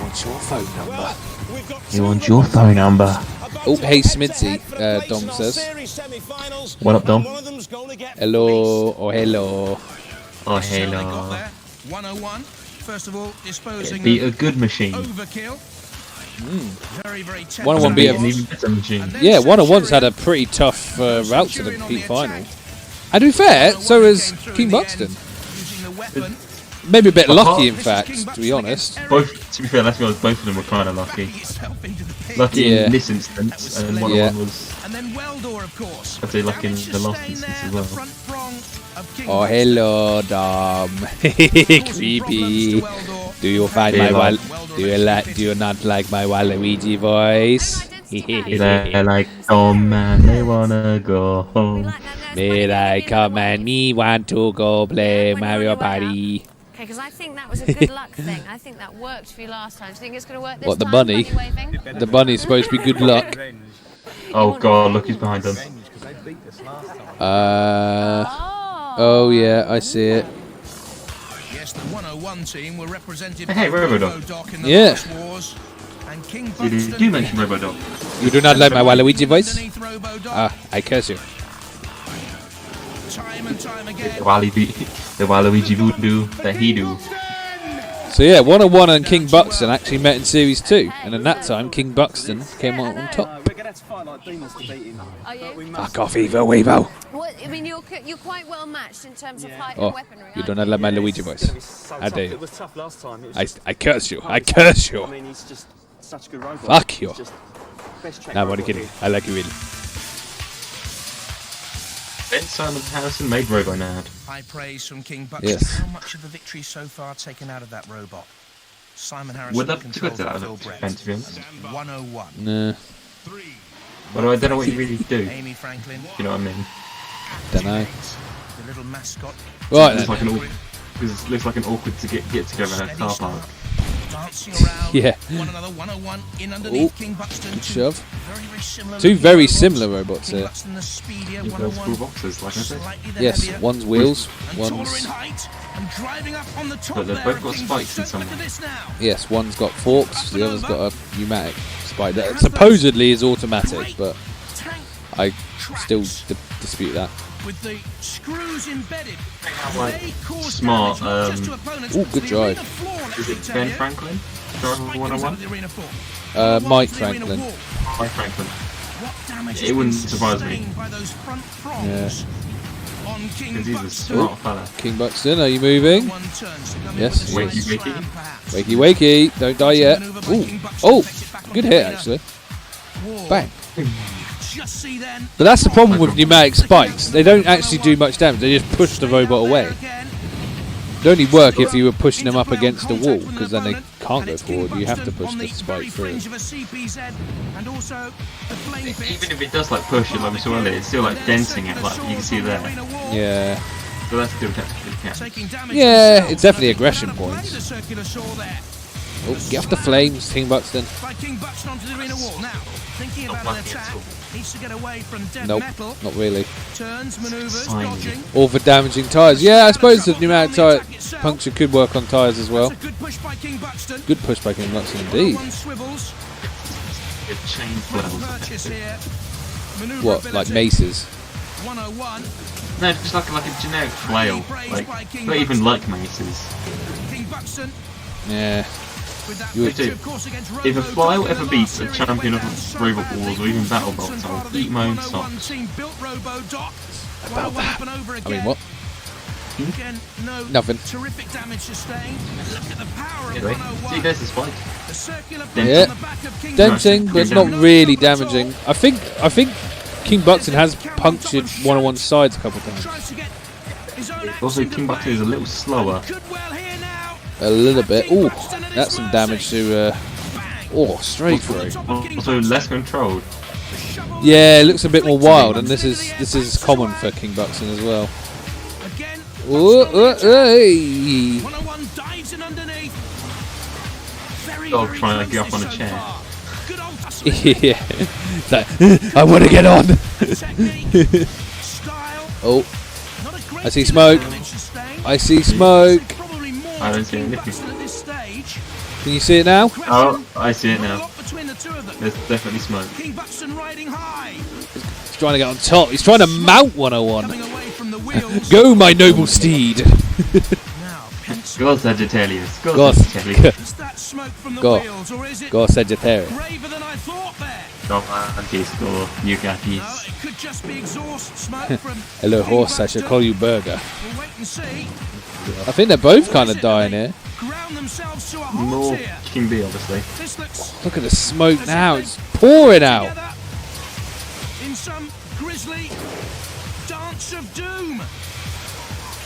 What's your phone number?
He wants your phone number.
Oh, hey Smidsy, Dom says.
What up, Dom?
Hello, or hello.
Oh, hello.
101. First of all, disposing
Be a good machine.
Overkill. Very, very
101 beat
an even better machine.
Yeah, 101's had a pretty tough route to the Heat final. And to be fair, so has King Buxton. Maybe a bit lucky, in fact, to be honest.
Both, to be fair, let's be honest, both of them were kind of lucky. Lucky in this instance, and 101 was.
And then Weldor, of course.
I'd say lucky in the last instance as well.
Oh, hello, Dom. Creepy. Do you find my Do you not like my Waluigi voice?
They're like, oh man, they wanna go home.
May I come and me want to go play Mario Party.
Okay, because I think that was a good luck thing. I think that worked for you last time. Do you think it's going to work this time?
What, the bunny? The bunny's supposed to be good luck.
Oh god, look who's behind them.
Oh yeah, I see it.
Yes, the 101 team were represented
Hey,
by
Robodoc.
in the
Yeah.
last wars. And King
You
Buxton
do mention Robodoc.
You do not like my Waluigi voice? I curse you.
Time and time again.
The Waluigi voodoo that he do.
So yeah, 101 and King Buxton actually met in Series 2, and in that time King Buxton came out on top.
We're going to have to fight like demons to beat him.
Are you?
Fuck off, Evo Weevo.
Well, I mean, you're quite well matched in terms of height
Oh,
and weaponry.
you do not like my Luigi voice. How dare
It
you?
was tough last time.
I curse you. I curse you.
I mean, he's just such a good robot.
Fuck you.
He's just best track
No, I'm
robot.
only kidding. I like you really.
Ben Simon Harrison made Robo mad.
High praise from King Buxton.
Yes.
How much of the victory so far taken out of that robot? Simon Harrison
Would love to
controls
go to
the
that
Phil
event,
Brett.
to be honest.
101.
Nah,
But I don't know what you really do.
Amy Franklin.
You know what I mean?
don't know.
The little mascot.
Right
It's
then.
like it looks like an awkward to get together in a car park.
Dancing around.
Yeah.
One another 101 in underneath King Buxton.
Good shove.
Very, very similar
Two
looking
very
robots.
similar robots
King
here.
Buxton, the speedier
Those
101.
cool boxes, like I said.
Slightly the
Yes,
heavier.
one's wheels,
And taller in
one's...
height and driving up on the top
But they've
there
both
of
got
King
spikes in
Buxton.
some
Look at this now.
Yes, one's got forks, the other's got a pneumatic spike that supposedly is automatic, but I still dispute that.
With the screws embedded.
Like,
They cause
smart,
damage not just to opponents,
Ooh,
but
good
to the
drive.
arena floor, let
Is
me
it
tell
Ben
you.
Franklin?
Spike
Driving
comes out
101?
of the arena floor.
Mike
To the arena
Franklin.
wall.
Mike Franklin.
What damage
It
has
wouldn't
been
surprise me.
sustained by those front prongs on
Because he's a smart fella.
King Buxton, are you moving? Yes.
Wakey, wakey.
Wakey, wakey. Don't die yet. Ooh. Oh, good hit actually. Bang. But that's the problem with pneumatic spikes. They don't actually do much damage. They just push the robot away. It'd only work if you were pushing them up against a wall, because then they can't go forward. You have to push the spike through.
Even if it does like push it like we saw earlier, it's still like denting it, like you can see there.
Yeah.
So that's still technically counts.
Yeah, it's definitely aggression points. Oh, get off the flames, King Buxton. Nope, not really. All for damaging tyres. Yeah, I suppose the pneumatic tyre puncture could work on tyres as well. Good push by King Buxton indeed. What, like maces?
No, just like a generic flail. Like, not even like maces.
Yeah.
If a flail ever beats a champion of Robot Wars or even Battle Bots, I'll eat my own socks.
About that. I mean, what? Nothing.
Anyway, see, there's the spike.
Yeah. Denting, but it's not really damaging. I think King Buxton has punctured 101 sides a couple of times.
Also, King Buxton is a little slower.
A little bit. Ooh, that's some damage to. Straight through.
Also, less controlled.
Yeah, it looks a bit more wild, and this is common for King Buxton as well. Hey.
Dog trying to get up on a chair.
Yeah, like, I want to get on. Oh, I see smoke. I see smoke.
I don't see anything.
Can you see it now?
Oh, I see it now. There's definitely smoke.
He's trying to get on top. He's trying to mount 101. Go, my noble steed.
Go, Sagittarius.
Go, Sagittarius.
Go, Atlantis. Go, you got peace.
Hello, horse. I shall call you Burger. I think they're both kind of dying here.
More King B, obviously.
Look at the smoke now. It's pouring out.
In some grisly dance of doom.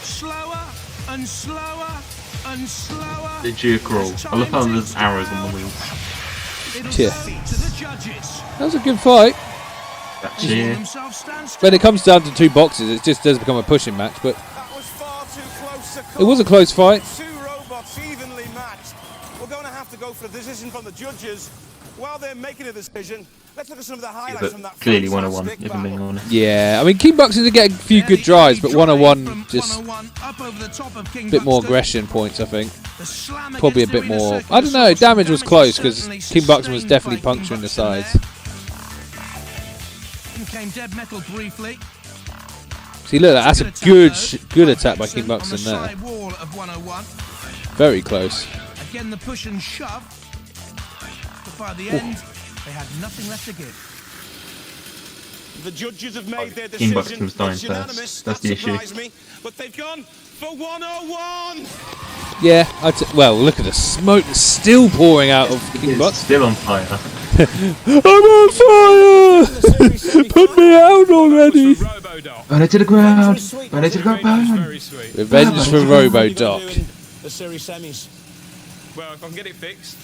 Slower and slower and slower.
The Duke roll. I love how there's arrows on the wheels.
Yeah. That was a good fight.
Cheer.
When it comes down to two boxes, it just does become a pushing match, but it was a close fight.
Two robots evenly matched. We're going to have to go for a decision from the judges. While they're making a decision, let's look at some of the highlights from that.
Clearly 101, if I'm being honest.
Yeah, I mean, King Buxton did get a few good drives, but 101 just a bit more aggression points, I think. Probably a bit more. I don't know, damage was close because King Buxton was definitely puncturing the sides.
Came dead metal briefly.
See, look, that's a good attack by King Buxton there. Very close.
Again, the push and shove. But by the end, they had nothing left to give.
The judges have made their
King
decision.
Buxton's dying first. That's the issue.
But they've gone for 101.
Yeah, well, look at the smoke that's still pouring out of King Buxton.
Still on fire.
I'm on fire! Put me out already!
Burn it to the ground! Burn it to the ground! Burn!
Revenge for Robodoc.
The series semis.
Well, if I can get it fixed,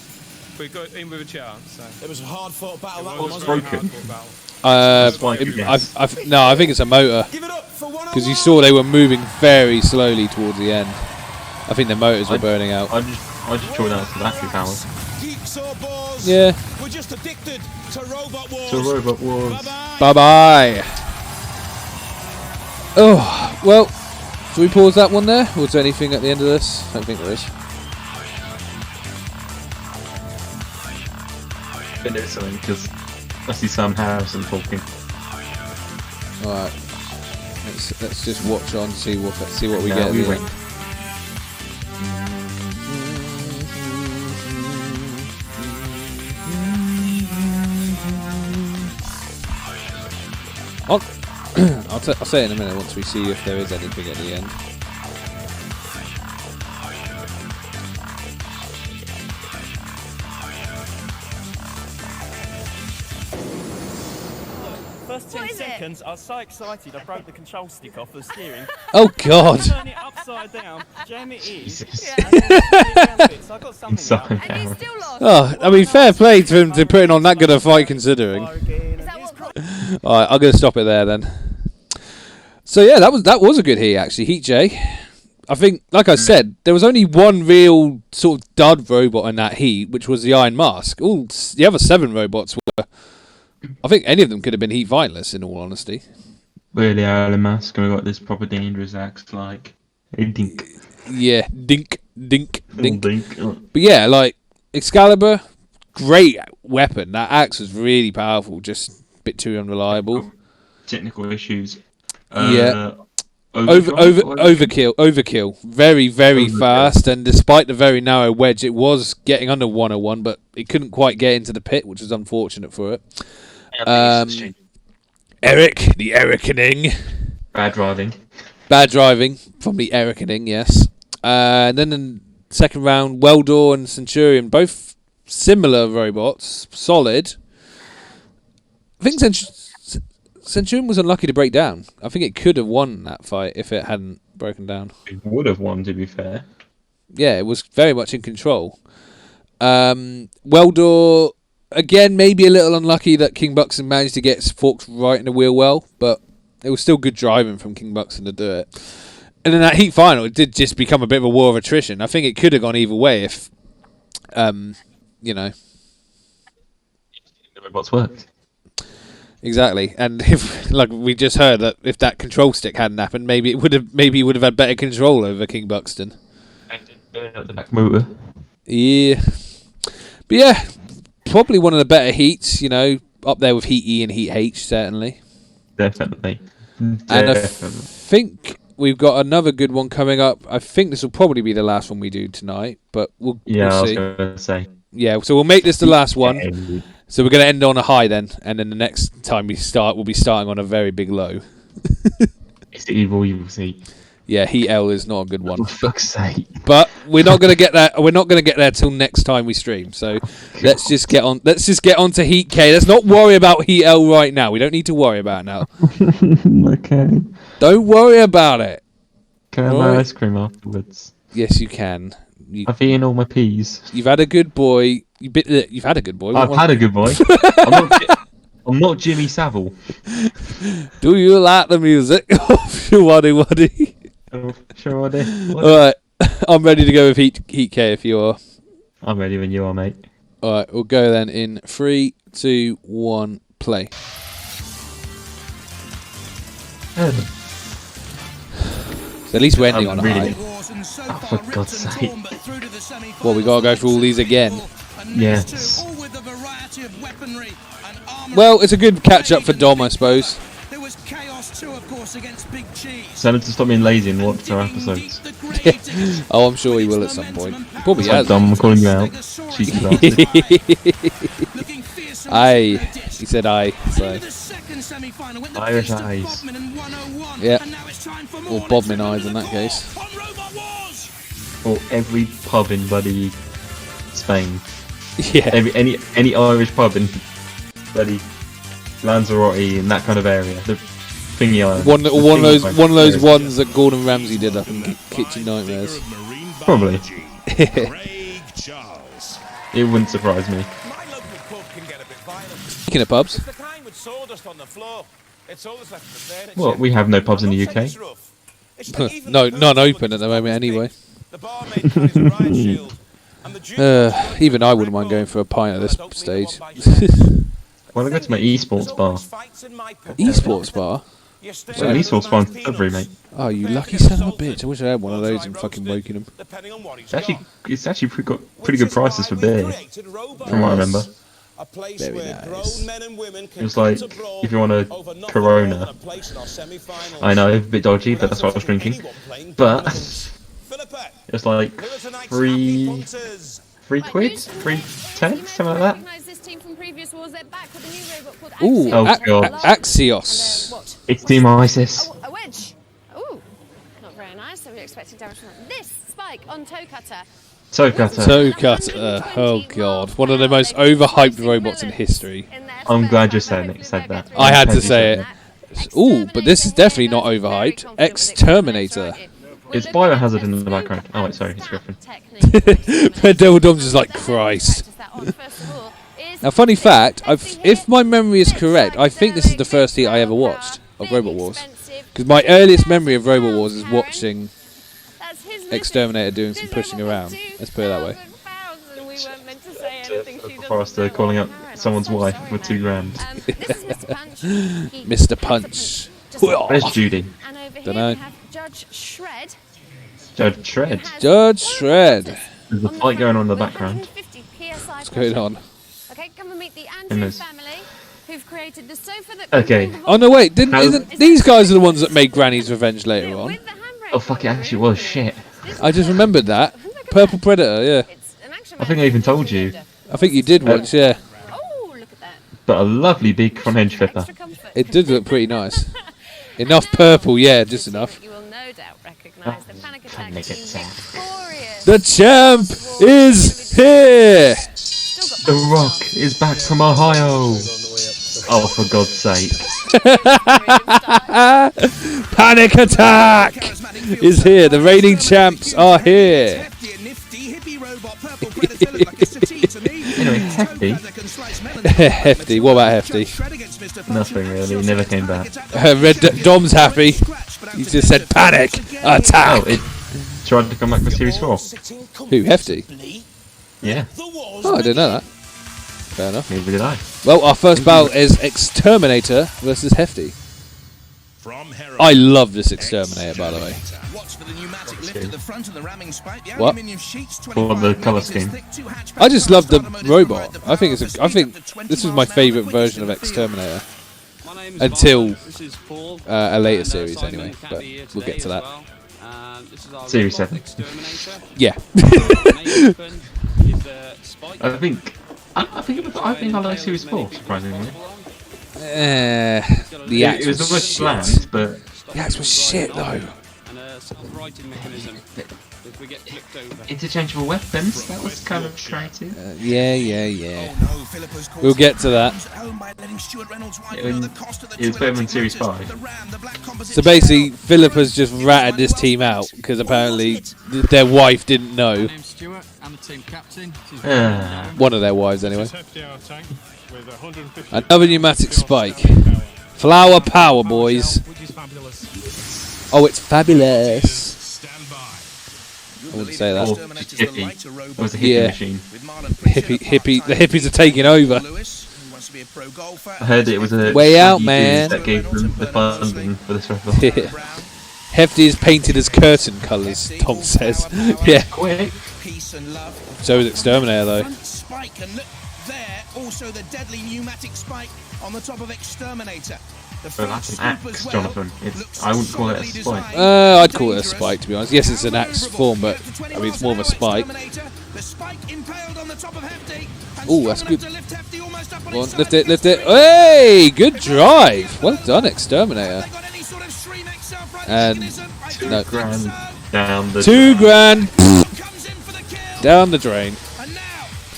we've got in with a chance. So.
It was a hard-fought battle.
That was broken.
No, I think it's a motor. Because you saw they were moving very slowly towards the end. I think the motors were burning out.
I just joined out to battery power.
Yeah.
We're just addicted to Robot Wars.
To Robot Wars.
Bye-bye. Oh, well, should we pause that one there? Or is there anything at the end of this? I don't think there is.
I think there's something, because I see Sam Harrison talking.
Alright. Let's just watch on, see what we get.
We went.
On. I'll say it in a minute once we see if there is anything at the end.
First 10 seconds, I was so excited I broke the control stick off the steering.
Oh God!
Turn it upside down, jam it in.
Jesus.
So I got something out.
And you still lost.
Oh, I mean, fair play to him to putting on that good a fight, considering. Alright, I'm gonna stop it there then. So yeah, that was a good heat actually, Heat J. I think, like I said, there was only one real sort of dud robot in that heat, which was the Iron Mask. All the other 7 robots were. I think any of them could have been heat finalists, in all honesty.
Really, Iron Mask, and we got this proper dangerous axe like a dink.
Yeah, dink.
Dink.
But yeah, like Excalibur, great weapon. That axe was really powerful, just a bit too unreliable.
Technical issues.
Yeah. Overkill. Very, very fast, and despite the very narrow wedge, it was getting under 101, but it couldn't quite get into the pit, which was unfortunate for it. Eric, the Ericaning.
Bad driving
from the Ericaning, yes. And then in the second round, Weldor and Centurion, both similar robots, solid. I think Centurion was unlucky to break down. I think it could have won that fight if it hadn't broken down.
It would have won, to be fair.
Yeah, it was very much in control. Weldor, again, maybe a little unlucky that King Buxton managed to get forks right in the wheel well, but it was still good driving from King Buxton to do it. And in that heat final, it did just become a bit of a war of attrition. I think it could have gone either way if,
the robots worked.
Exactly, and if, like we just heard, that if that control stick hadn't happened, maybe he would have had better control over King Buxton.
The back motor.
Yeah, but yeah, probably one of the better heats. Up there with Heat E and Heat H, certainly.
Definitely.
And I think we've got another good one coming up. I think this will probably be the last one we do tonight, but we'll see.
I was going to say.
Yeah, so we'll make this the last one. So we're going to end on a high then, and then the next time we start, we'll be starting on a very big low.
It's the evil heat.
Yeah, Heat L is not a good one.
For fuck's sake.
But we're not going to get that. We're not going to get there till next time we stream. So let's just get on. Let's just get on to Heat K. Let's not worry about Heat L right now. We don't need to worry about it now.
Okay.
Don't worry about it.
Can I have my ice cream afterwards?
Yes, you can.
I've eaten all my peas.
You've had a good boy. You've had a good boy.
I've had a good boy. I'm not Jimmy Savile.
Do you like the music? Waddy waddy.
Sure, Waddy.
Alright, I'm ready to go with Heat K if you are.
I'm ready when you are, mate.
Alright, we'll go then in 3, 2, 1, play. So at least we're ending on a high.
Oh, for God's sake.
Well, we gotta go through all these again.
Yes.
Well, it's a good catch up for Dom, I suppose.
Tell him to stop being lazy and watch our episodes.
Oh, I'm sure he will at some point. Probably has.
Dom, I'm calling you out. Cheeky bastard.
Aye. He said aye. So.
Irish eyes.
Yeah. Or Bodmin eyes in that case.
Or every pub in bloody Spain.
Yeah.
Any Irish pub in bloody Lanzarote in that kind of area. The thingy island.
One of those ones that Gordon Ramsay did up in Kitchen Nightmares.
Probably. It wouldn't surprise me.
Speaking of pubs.
Well, we have no pubs in the UK.
No, none open at the moment anyway. Even I wouldn't mind going for a pint at this stage.
Well, I go to my esports bar.
Esports bar?
So an esports bar in February, mate.
Oh, you lucky son of a bitch. I wish I had one of those in fucking Wokingham.
It's actually got pretty good prices for beer, from what I remember.
Very nice.
It was like, if you want a Corona, I know, a bit dodgy, but that's what I was drinking. But it's like 3 quid, 3.10, something like that.
team from previous wars. They're back with a new robot called
Ooh,
Axios.
Axios.
It's Team ISIS.
A wedge. Ooh, not very nice. So we're expecting damage from that. This spike on Toe Cutter.
Toe Cutter.
Toe Cutter. Oh god, one of the most overhyped robots in history.
I'm glad you said that.
I had to say it. Ooh, but this is definitely not overhyped. Exterminator.
It's Biohazard in the background. Oh wait, sorry, it's Griffin.
Red Devil Dom's just like Christ. Now, funny fact, if my memory is correct, I think this is the first heat I ever watched of Robot Wars. Because my earliest memory of Robot Wars is watching Exterminator doing some pushing around. Let's put it that way.
Forrester calling up someone's wife for $2,000.
Mr. Punch.
Where's Judy?
Dunno.
Judge Shred.
Judge Shred.
Judge Shred.
There's a fight going on in the background.
What's going on?
Okay, come and meet the Andrew family, who've created the sofa that.
Okay.
Oh no, wait! Isn't these guys are the ones that made Granny's Revenge later on?
Oh fuck! It actually was shit.
I just remembered that. Purple Predator, yeah.
I think I even told you.
I think you did once, yeah.
But a lovely big front edge flipper.
It did look pretty nice. Enough purple, yeah, just enough. The champ is here!
The Rock is back from Ohio! Oh, for God's sake.
Panic Attack is here. The reigning champs are here.
Anyway, Hefty.
Hefty. What about Hefty?
Nothing really. He never came back.
Dom's happy. He just said panic attack.
Oh, it tried to come back for Series 4.
Who? Hefty?
Yeah.
Oh, I didn't know that. Fair enough.
Neither did I.
Well, our first battle is Exterminator versus Hefty. I love this Exterminator, by the way. What?
Or the colour scheme.
I just love the robot. I think this is my favourite version of Exterminator. Until a later series, anyway. But we'll get to that.
Series 7.
Yeah.
I think I like Series 4, surprisingly.
The axe
it was the most bland, but
the axe was shit though.
Interchangeable weapons, that was kind of creative.
Yeah. We'll get to that.
It was better than Series 5.
So basically, Philippa's just ratted this team out because apparently their wife didn't know. One of their wives, anyway. Another pneumatic spike. Flower power, boys. Oh, it's fabulous. I wouldn't say that.
Hippie. It was a hippie machine.
Hippie. The hippies are taking over.
I heard it was a
way out, man.
That gave them the funding for this record.
Hefty is painted as curtain colours, Tom says. Yeah.
Quick.
So is Exterminator, though.
There, also the deadly pneumatic spike on the top of Exterminator.
Well, that's an axe, Jonathan. I wouldn't call it a spike.
I'd call it a spike, to be honest. Yes, it's an axe form, but I mean, it's more of a spike. Oh, that's good. Go on, lift it. Hey, good drive. Well done, Exterminator. And no.
$2,000 down the
$2,000 down the drain.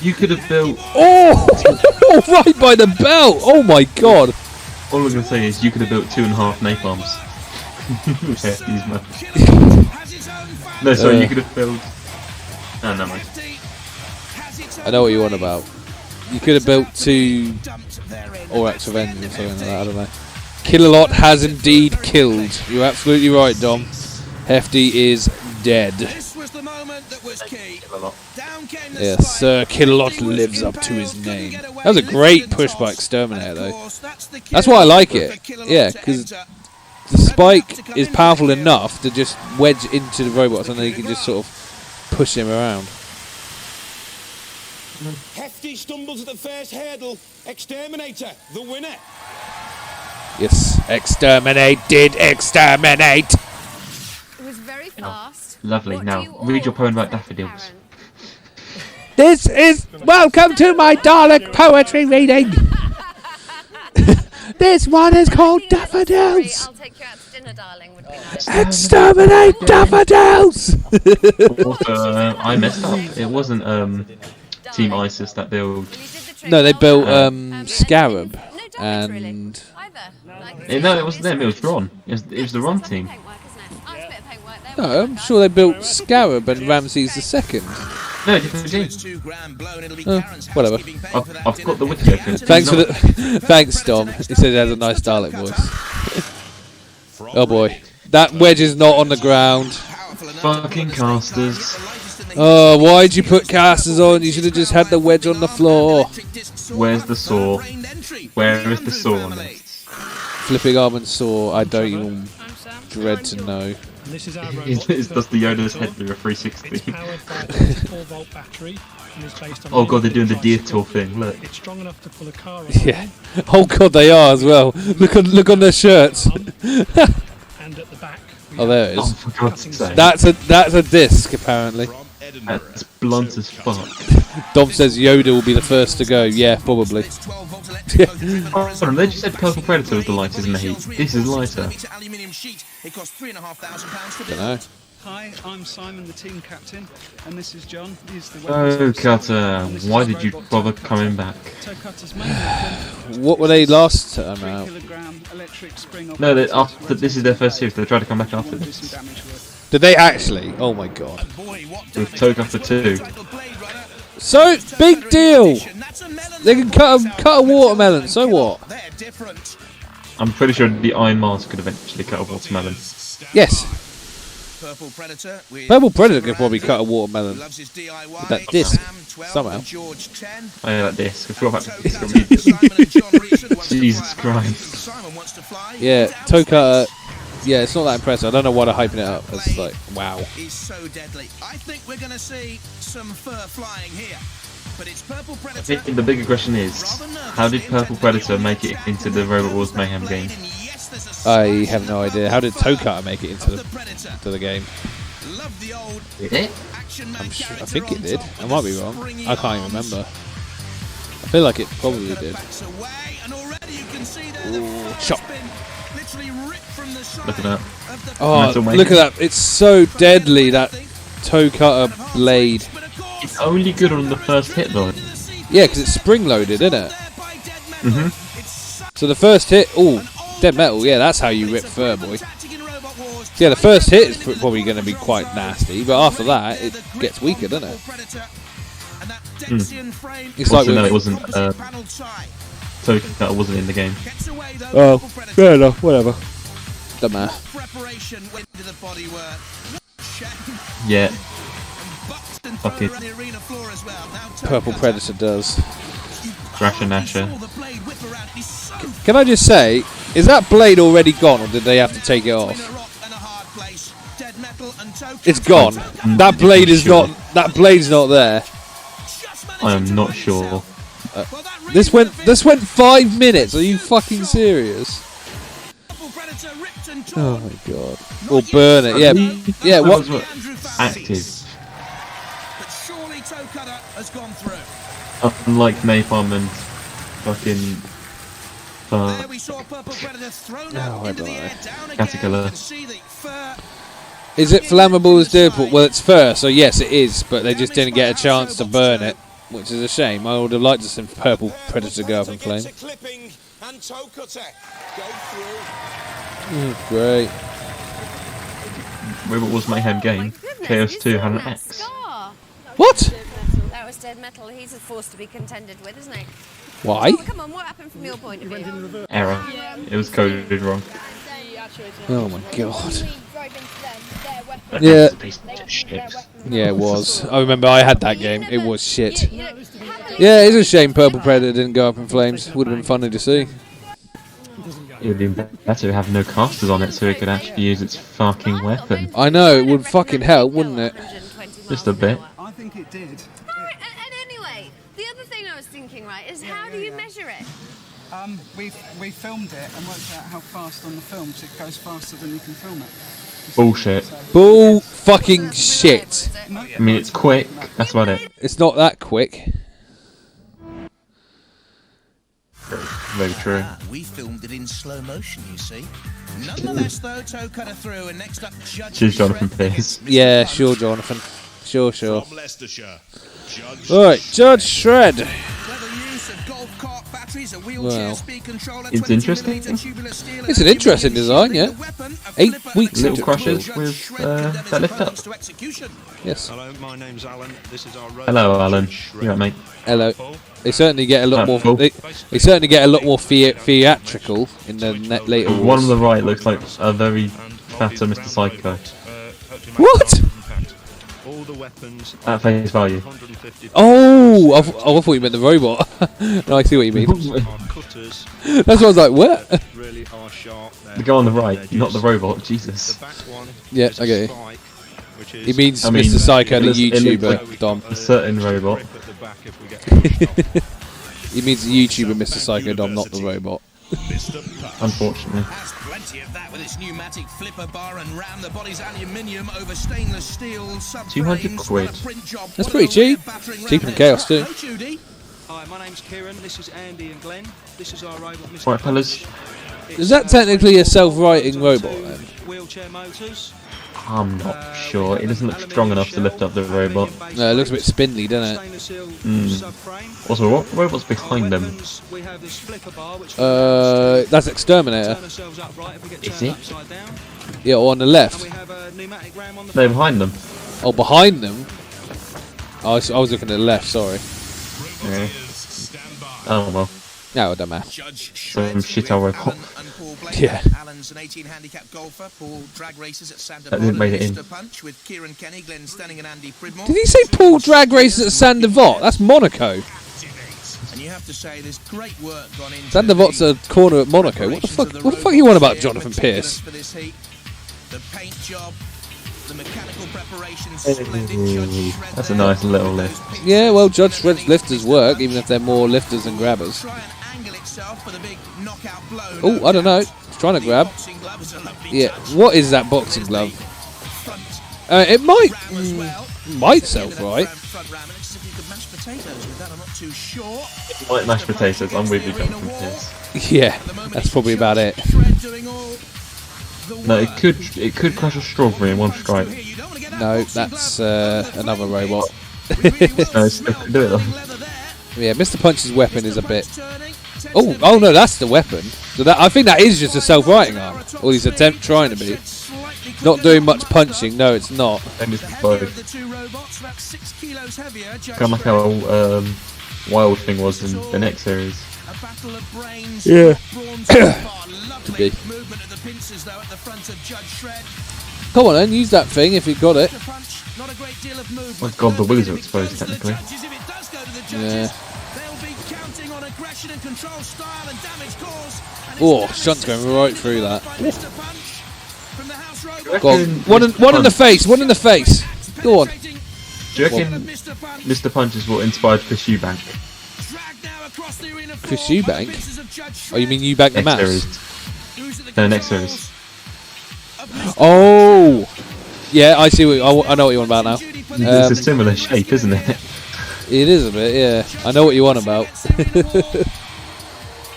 You could have built.
Oh, right by the belt. Oh my god.
All I'm going to say is you could have built 2.5 napalms. No, sorry, you could have built. Oh, no, mind.
I know what you want about. You could have built 2 Orax Revenge or something like that, I don't know. Killalot has indeed killed. You're absolutely right, Dom. Hefty is dead. Yes, Sir Killalot lives up to his name. That was a great push by Exterminator, though. That's why I like it. Yeah, because the spike is powerful enough to just wedge into the robots and then you can just sort of push him around.
Hefty stumbles at the first hurdle. Exterminator, the winner.
Yes, exterminate.
It was very fast.
Lovely. Now, read your poem about daffodils.
This is welcome to my Dalek poetry reading. This one is called Daffodils.
I'll take you out to dinner, darling. Would be nice.
Exterminate daffodils.
I messed up. It wasn't Team ISIS that build.
No, they built Scarab and.
No, it wasn't them. It was Ron. It was the Ron team.
No, I'm sure they built Scarab and Ramses II.
No, different team.
Whatever.
I've got the wiki open.
Thanks for the. Thanks, Dom. He said he has a nice Dalek voice. Oh boy, that wedge is not on the ground.
Fucking casters.
Oh, why'd you put casters on? You should have just had the wedge on the floor.
Where's the saw? Where is the saw on it?
Flipping arm and saw. I don't even dread to know.
This is our
Does the Yoda's head do a 360?
It's powered by a 24-volt battery and is based on.
Oh god, they're doing the deer tour thing. Look.
It's strong enough to pull a car.
Yeah. Oh god, they are as well. Look on their shirts.
And at the back.
Oh, there it is.
Oh, for God's sake.
That's a disc apparently.
That's blunt as fuck.
Dom says Yoda will be the first to go. Yeah, probably.
Hold on, they just said Purple Predator was the lightest in the heat. This is lighter.
Dunno.
Hi, I'm Simon, the team captain, and this is John. He's the
Oh, Cutter, why did you bother coming back?
What were they last time out?
No, this is their first series. They tried to come back after this.
Did they actually? Oh my god.
With Toke after 2.
So big deal. They can cut a watermelon. So what?
I'm pretty sure the Iron Mars could eventually cut a watermelon.
Yes.
Purple Predator
could probably cut a watermelon with that disc somehow.
Oh yeah, that disc. I forgot about the disc. Jesus Christ.
Yeah, toe cutter. Yeah, it's not that impressive. I don't know why they're hyping it up. It's like, wow.
Is so deadly. I think we're going to see some fur flying here. But it's Purple Predator.
I think the bigger question is, how did Purple Predator make it into the Robot Wars Mayhem game?
I have no idea. How did Toe Cutter make it into the game?
Did it?
I think it did. I might be wrong. I can't even remember. I feel like it probably did. Ooh, shot.
Look at that.
Oh, look at that. It's so deadly, that Toe Cutter blade.
It's only good on the first hit though.
Yeah, because it's spring loaded, isn't it?
Mhm.
So the first hit, oh, dead metal. Yeah, that's how you rip fur, boy. Yeah, the first hit is probably going to be quite nasty, but after that, it gets weaker, doesn't it?
It's like no, it wasn't. Toe Cutter wasn't in the game.
Oh, fair enough. Whatever. Doesn't matter.
Yeah. Fuck it.
Purple Predator does.
Thrasher Nasher.
Can I just say, is that blade already gone, or did they have to take it off? It's gone. That blade is not. That blade's not there.
I am not sure.
This went 5 minutes. Are you fucking serious? Oh my god. Or burn it. Yeah. Yeah. What?
Active. Unlike Napalm and fucking.
Oh, I don't know.
Caterpillar.
Is it flammable as Deadpool? Well, it's fur, so yes, it is. But they just didn't get a chance to burn it, which is a shame. I would have liked to see Purple Predator go up in flames. Oh, great.
Robot Wars Mayhem game. Chaos 2 had an X.
What?
That was dead metal. He's a force to be contended with, isn't he?
Why?
Oh, come on, what happened from your point of view?
Error. It was coded wrong.
Oh my god. Yeah. Yeah, it was. I remember I had that game. It was shit. Yeah, it's a shame Purple Predator didn't go up in flames. Would have been funny to see.
It would have been better to have no casters on it so it could actually use its fucking weapon.
I know, it would fucking help, wouldn't it?
Just a bit.
I think it did.
And anyway, the other thing I was thinking, right, is how do you measure it?
We filmed it and worked out how fast on the film, because it goes faster than you can film it.
Bullshit.
Bull fucking shit.
I mean, it's quick. That's about it.
It's not that quick.
Very true.
We filmed it in slow motion, you see. Nonetheless, though, toe cutter through, and next up, Judge
Cheers, Jonathan Pierce.
Yeah, sure, Jonathan. Sure.
From Leicestershire, Judge
Alright, Judge Shred. Well,
it's interesting.
It's an interesting design, yeah. 8 weeks
Little
into
crushes with that lift up.
Yes.
Hello, my name's Alan. This is our
Hello, Alan. You right, mate?
Hello. They certainly get a lot more. They certainly get a lot more theatrical in the later
The
wars.
one on the right looks like a very fatter Mr. Psycho.
What?
all the weapons.
At face value.
Oh, I thought you meant the robot. No, I see what you mean. That's what I was like. What?
Really are sharp.
The guy on the right, not the robot. Jesus.
Yeah, I get it. He means Mr. Psycho, the YouTuber, Dom.
A certain robot.
He means the YouTuber, Mr. Psycho, Dom, not the robot.
Unfortunately.
Plenty of that with its pneumatic flipper bar and ram the body's aluminium over stainless steel subframes.
200 quid.
That's pretty cheap. Cheaper than Chaos too.
Hi, my name's Kieran. This is Andy and Glenn. This is our robot, Mr.
Right, fellas.
Is that technically a self-righting robot then?
Wheelchair motors.
I'm not sure. It doesn't look strong enough to lift up the robot.
No, it looks a bit spindly, doesn't it?
Also, what robot's behind them?
That's Exterminator.
Is it?
Yeah, or on the left.
No, behind them.
Oh, behind them? Oh, I was looking at the left, sorry.
Yeah. Oh, well.
No, it don't matter.
Some shit-hole robot.
Yeah.
Alan's an 18 handicap golfer. Paul drag races at
That didn't make it in.
Punch with Kieran Kenny, Glenn Stanning and Andy Pridmore.
Did he say Paul drag races at Saint-Devote? That's Monaco.
And you have to say there's great work gone into
Saint-Devote's a corner at Monaco. What the fuck? What the fuck you on about, Jonathan Pierce?
for this heat. The paint job, the mechanical preparations, splendid.
That's a nice little lift.
Yeah, well, Judge Shred's lifters work, even if they're more lifters than grabbers. Oh, I don't know. It's trying to grab. Yeah, what is that boxing glove? It might self-right.
Like mashed potatoes, I'm with you, Jonathan Pierce.
Yeah, that's probably about it.
No, it could crush a strawberry in one strike.
No, that's another robot.
No, it still could do it though.
Yeah, Mr. Punch's weapon is a bit. Oh no, that's the weapon. So I think that is just a self-righting arm. Or he's trying to be. Not doing much punching. No, it's not.
And it's both. Kind of like how Wild Thing was in the next series.
Yeah. Could be. Come on then, use that thing if you've got it.
Oh god, the wheels are exposed technically.
Yeah. Oh, Shunt's going right through that. Go on. One in the face, one in the face. Go on.
Do you reckon Mr. Punches will inspire Chris Eubank?
Chris Eubank? Oh, you mean Eubank the
Next
mouse?
series. No, next series.
Oh! Yeah, I see what I know what you want about now.
It's a similar shape, isn't it?
It is a bit, yeah. I know what you want about.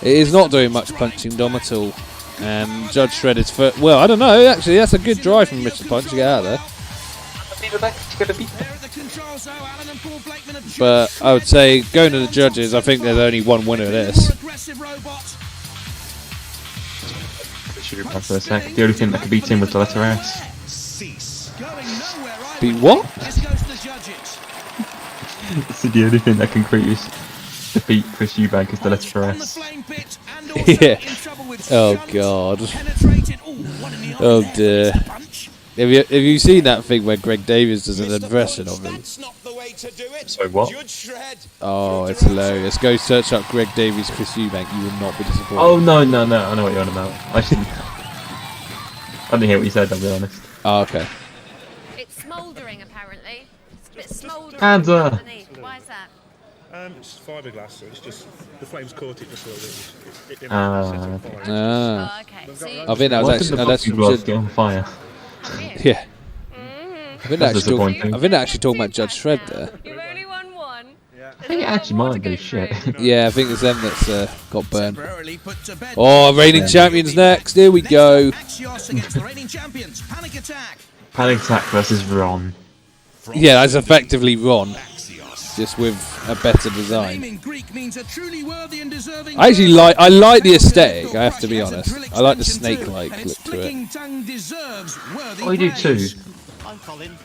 It is not doing much punching, Dom, at all. And Judge Shred is for. Well, I don't know. Actually, that's a good drive from Mr. Punch to get out of there. But I would say, going to the judges, I think there's only one winner of this.
For a sec. The only thing that could beat him was the letter S.
Be what?
It's the only thing that can defeat Chris Eubank is the letter S.
Yeah. Oh god. Oh dear. Have you seen that thing where Greg Davies does an impression of him?
So what?
Oh, it's hilarious. Go search up Greg Davies, Chris Eubank. You will not be disappointed.
Oh no! I know what you're on about. I didn't hear what you said. I'll be honest.
Oh, okay.
It's smouldering apparently. It's a bit smouldering
Cancer.
underneath. Why is that?
It's fiberglass, so it's just the flames caught it just a little bit. It didn't set on fire.
Oh, okay. So
I think that was actually.
Why did the glass get on fire?
Yeah. I think they're actually talking about Judge Shred there.
You've only won one.
I think it actually might be shit.
Yeah, I think it's them that's got burned. Oh, reigning champions next. Here we go.
Panic Attack versus Ron.
Yeah, that's effectively Ron, just with a better design. I actually like the aesthetic. I have to be honest. I like the snake-like look to it.
I do too.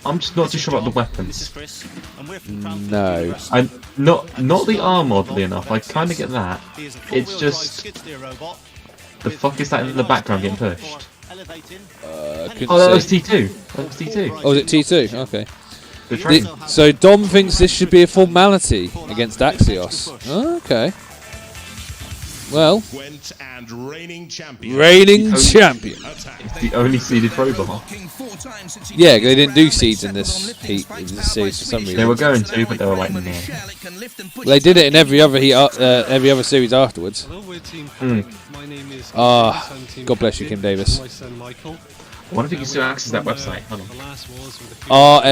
I'm just not too sure about the weapons.
No.
Not the arm, oddly enough. I kind of get that. It's just the fuck is that in the background getting pushed? That was T2. That was T2.
Oh, was it T2? Okay. So Dom thinks this should be a formality against Axios. Okay. Well, reigning champion.
It's the only seeded robot.
Yeah, they didn't do seeds in this heat in this series for some reason.
They were going to, but they were like, nah.
They did it in every other heat, every other series afterwards. God bless you, Kim Davis.
I wonder if you can still access that website. Hold on.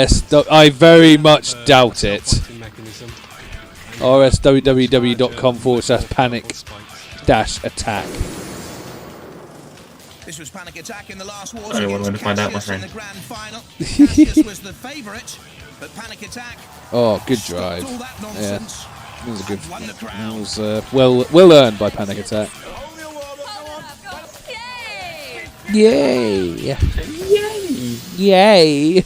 I very much doubt it. rswww.com/panic-attack.
This was Panic Attack in the last war.
I don't want to find out, my friend.
Was the favourite, but Panic Attack.
Oh, good drive. Yeah, that was a good. That was well earned by Panic Attack. Yay! Yay! Yay!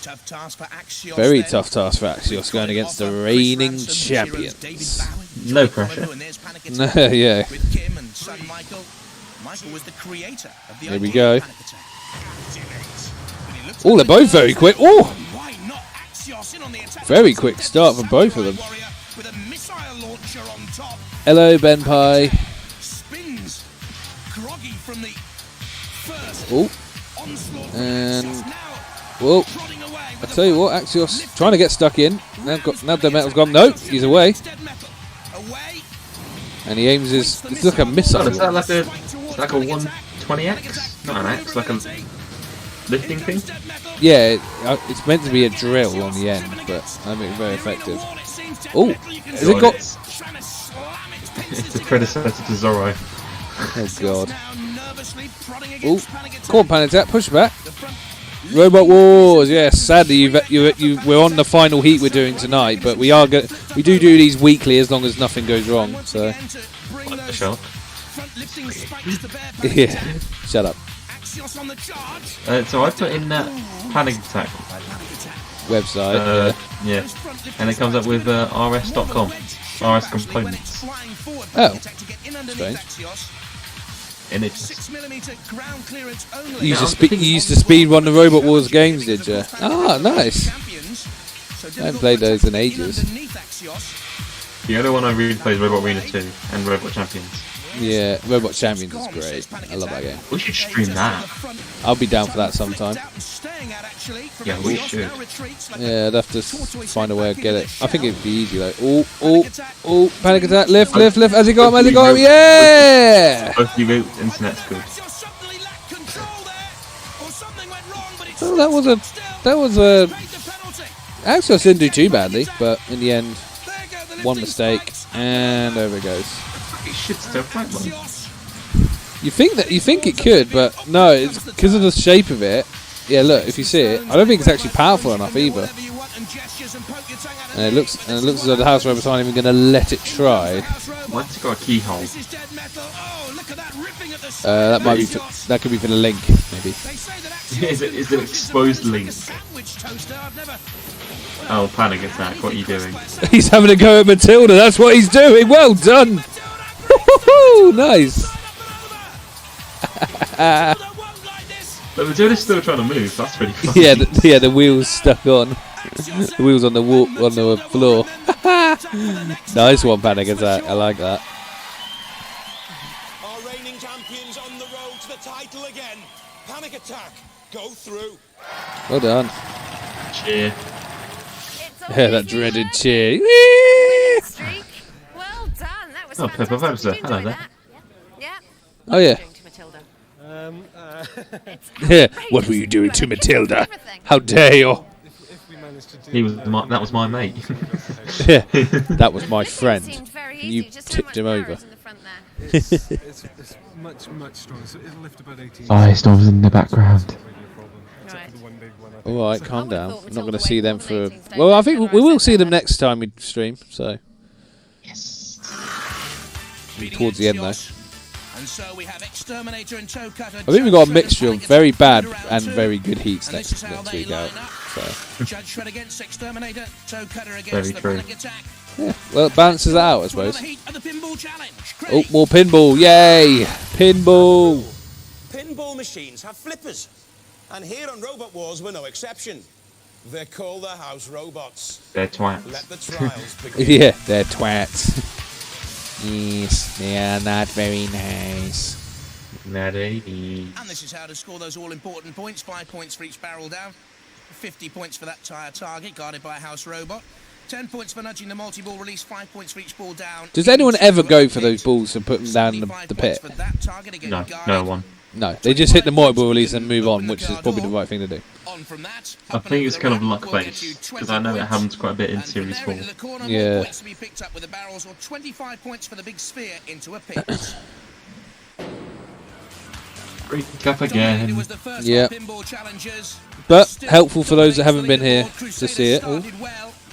Tough task for Axios.
Very tough task for Axios going against the reigning champions.
No pressure.
No, yeah. Here we go. Oh, they're both very quick. Oh! Very quick start for both of them. Hello, Ben Pie. Oh, and whoa! I tell you what, Axios trying to get stuck in. Now Dead Metal's gone. No, he's away. And he aims his. It's like a missile.
Is that like a 120x? Not an X, like a lifting thing.
Yeah, it's meant to be a drill on the end, but I mean very effective. Oh, has it got?
It's the predecessor to Zorro.
Oh god. Oh, come on, Panic Attack, push back. Robot Wars, yes. Sadly, we're on the final heat we're doing tonight, but we do these weekly as long as nothing goes wrong. So. Yeah. Shut up.
So I put in that Panic Attack
website.
Yeah. And it comes up with rs.com. RS components.
Oh. Strange. You used to speed run the Robot Wars games, did you? Ah, nice. I haven't played those in ages.
The only one I really play is Robot Arena 2 and Robot Champions.
Yeah, Robot Champions is great. I love that game.
We should stream that.
I'll be down for that sometime.
Yeah, we should.
Yeah, I'd have to find a way to get it. I think it'd be easy though. Oh, Panic Attack, lift. Has he got him? Yeah!
Both you internet's good.
Oh, that was a. Axios didn't do too badly, but in the end, one mistake, and over it goes.
It should still fight one.
You think it could, but no, it's because of the shape of it. Yeah, look, if you see it, I don't think it's actually powerful enough either. And it looks as though the house robots aren't even going to let it try.
Why's it got a keyhole?
That could be for the link, maybe.
Is it exposed link? Oh, Panic Attack! What are you doing?
He's having a go at Matilda. That's what he's doing. Well done. Nice.
But Matilda's still trying to move. That's pretty funny.
Yeah, the wheels stuck on. The wheels on the floor. Nice one, Panic Attack. I like that.
Our reigning champions on the road to the title again. Panic Attack, go through.
Well done.
Cheer.
Yeah, that dreaded cheer.
Well done. That was
Pepper Webster. Hello there.
Yeah.
Oh yeah. What were you doing to Matilda? How dare you?
That was my mate.
That was my friend. You tipped him over.
It's much stronger. So it'll lift about 18.
Storms in the background.
Alright, calm down. I'm not going to see them for... Well, I think we will see them next time we stream, so... Yes. Towards the end, though.
And so we have Exterminator and Toe Cutter.
I think we've got a mixture of very bad and very good heats next week out. So.
Judge Shred against Exterminator, Toe Cutter against the Panic Attack.
Yeah, well, it balances it out, I suppose.
Pinball
Oh, more pinball! Yay! Pinball!
Pinball machines have flippers. And here on Robot Wars, we're no exception. They're called the house robots.
They're twats.
Let the trials begin.
Yeah, they're twats. Yes, they are not very nice.
Not
And this is how to score those all-important points. 5 points for each barrel down. 50 points for that tire target, guarded by a house robot. 10 points for nudging the multi-ball release. 5 points for each ball down.
Does anyone ever go for those balls and put them down in the pit?
No, no one.
No, they just hit the multi-ball release and move on, which is probably the right thing to do.
I think it's kind of luck-based, because I know it happens quite a bit in Series 4.
Yeah.
Points to be picked up with the barrels, or 25 points for the big sphere into a pit.
Break up again.
Yeah. But helpful for those that haven't been here to see it. Ooh.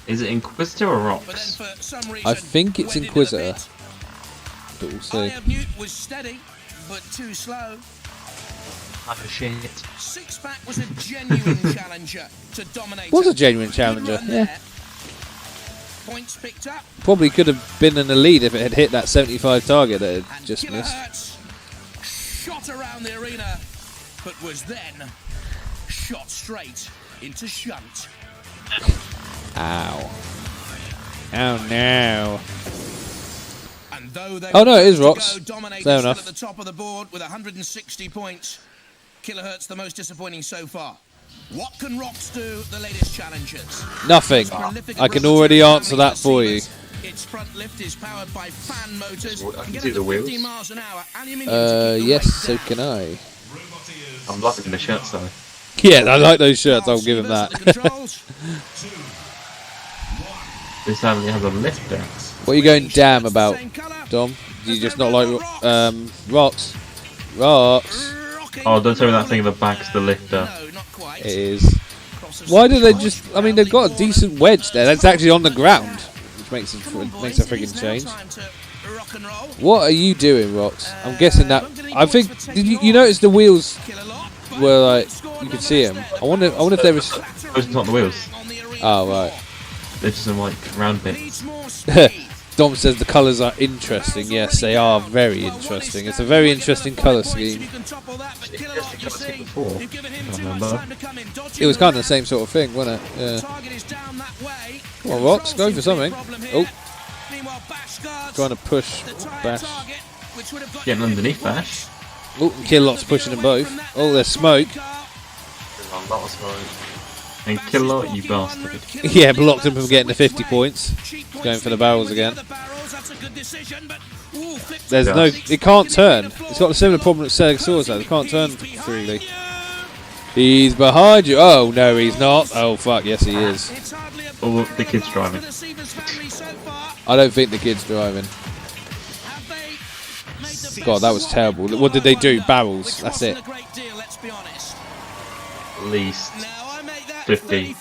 Is it Inquisitor or Rocks?
I think it's Inquisitor. But we'll see.
Was steady, but too slow.
Oh shit.
Six-pack was a genuine challenger to dominate.
Was a genuine challenger, yeah.
Points picked up.
Probably could have been in the lead if it had hit that 75 target that it just missed.
Shot around the arena, but was then shot straight into shunt.
Ow. Oh no.
And though they
oh no, it is Rocks. Fair enough.
At the top of the board with 160 points. Kilohertz the most disappointing so far. What can Rocks do, the latest challengers?
Nothing. I can already answer that for you.
Its front lift is powered by fan motors.
I can see the wheels.
Yes, so can I.
I'm loving the shirts though.
Yeah, I like those shirts, I'll give him that.
This family has a lift there.
What are you going damn about, Dom? Do you just not like Rocks? Rocks.
Oh, don't tell me that thing in the back's the lifter.
It is. Why do they just... I mean, they've got a decent wedge there. That's actually on the ground. Which makes a freaking change. What are you doing, Rocks? I'm guessing that... I think... Did you notice the wheels were like... You could see them. I wonder if there was...
Those are not the wheels.
Oh, right.
They're just some, like, round bits.
Dom says the colours are interesting. Yes, they are very interesting. It's a very interesting colour scheme. It was kind of the same sort of thing, wasn't it? Yeah. Come on, Rocks, go for something. Oh. Trying to push Bash.
Getting underneath Bash.
Oh, Kilot's pushing them both. Oh, there's smoke.
A lot of smoke. And Kilot, you bastard.
Yeah, blocked him from getting the 50 points. Going for the barrels again. There's no... It can't turn. It's got a similar problem that Stegosaurus has. It can't turn freely. He's behind you. Oh, no, he's not. Oh, fuck. Yes, he is.
Oh, the kid's driving.
I don't think the kid's driving. God, that was terrible. What did they do? Barrels. That's it.
At least 50.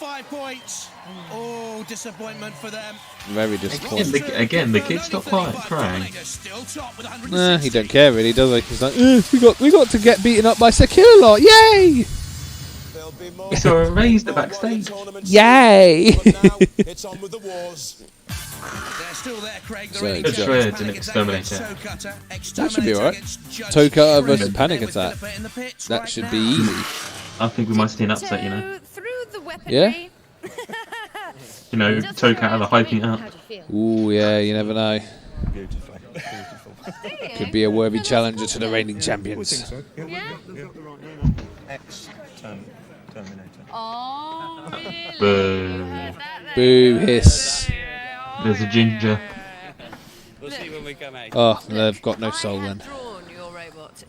Oh, disappointment for them.
Very disappointing.
Again, the kid's not crying.
Nah, he don't care really, does he? He's like, we got to get beaten up by Sekilot. Yay!
He saw a raise the backstage.
Yay!
It's on with the wars.
They're still there, Craig.
Good Shred and Exterminator.
That should be alright. Toe Cutter versus Panic Attack. That should be easy.
I think we might see an upset, you know.
Yeah?
You know, Toe Cutter hyping up.
Ooh, yeah, you never know. Could be a worthy challenger to the reigning champions.
Oh, really?
Boo.
Boo, hiss.
There's a ginger.
We'll see when we come out.
Oh, they've got no soul then.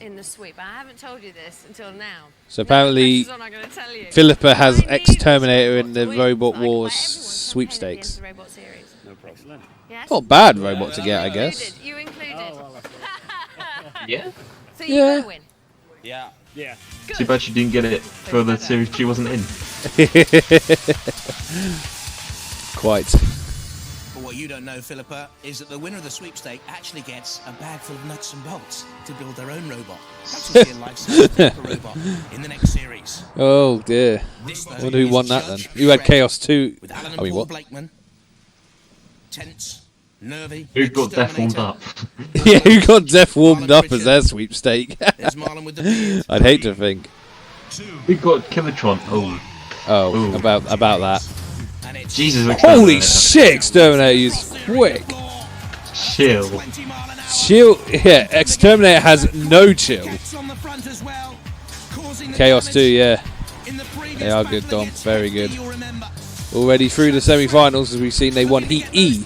in the sweep. I haven't told you this until now.
So apparently,
No, I'm not gonna tell you.
Philippa has
I need
Exterminator in the
wins,
Robot
like,
Wars
by everyone's
sweepstakes.
compared against the robot series.
No problem.
Yes?
Not a bad robot to get, I guess.
You included.
Yeah.
So you gotta win.
Yeah.
Yeah.
Too bad she didn't get it for the series she wasn't in.
Quite.
But what you don't know, Philippa, is that the winner of the sweepstake actually gets a bag full of nuts and bolts to build their own robot. Perhaps we'll see a life-size robot in the next series.
Oh dear. I wonder who won that then. Who had Chaos 2?
With Alan and
I mean,
Paul
what?
Blakeman, tense, nervy.
Who got Death warmed up?
Yeah, who got Death warmed up as their sweepstake? I'd hate to think.
Who got Killatron? Oh,
about that.
Jesus,
Holy shit, Exterminator is quick.
Chill.
Chill. Yeah, Exterminator has no chill. Chaos 2, yeah. They are good, Dom. Very good. Already through the semi-finals, as we've seen, they won Heat E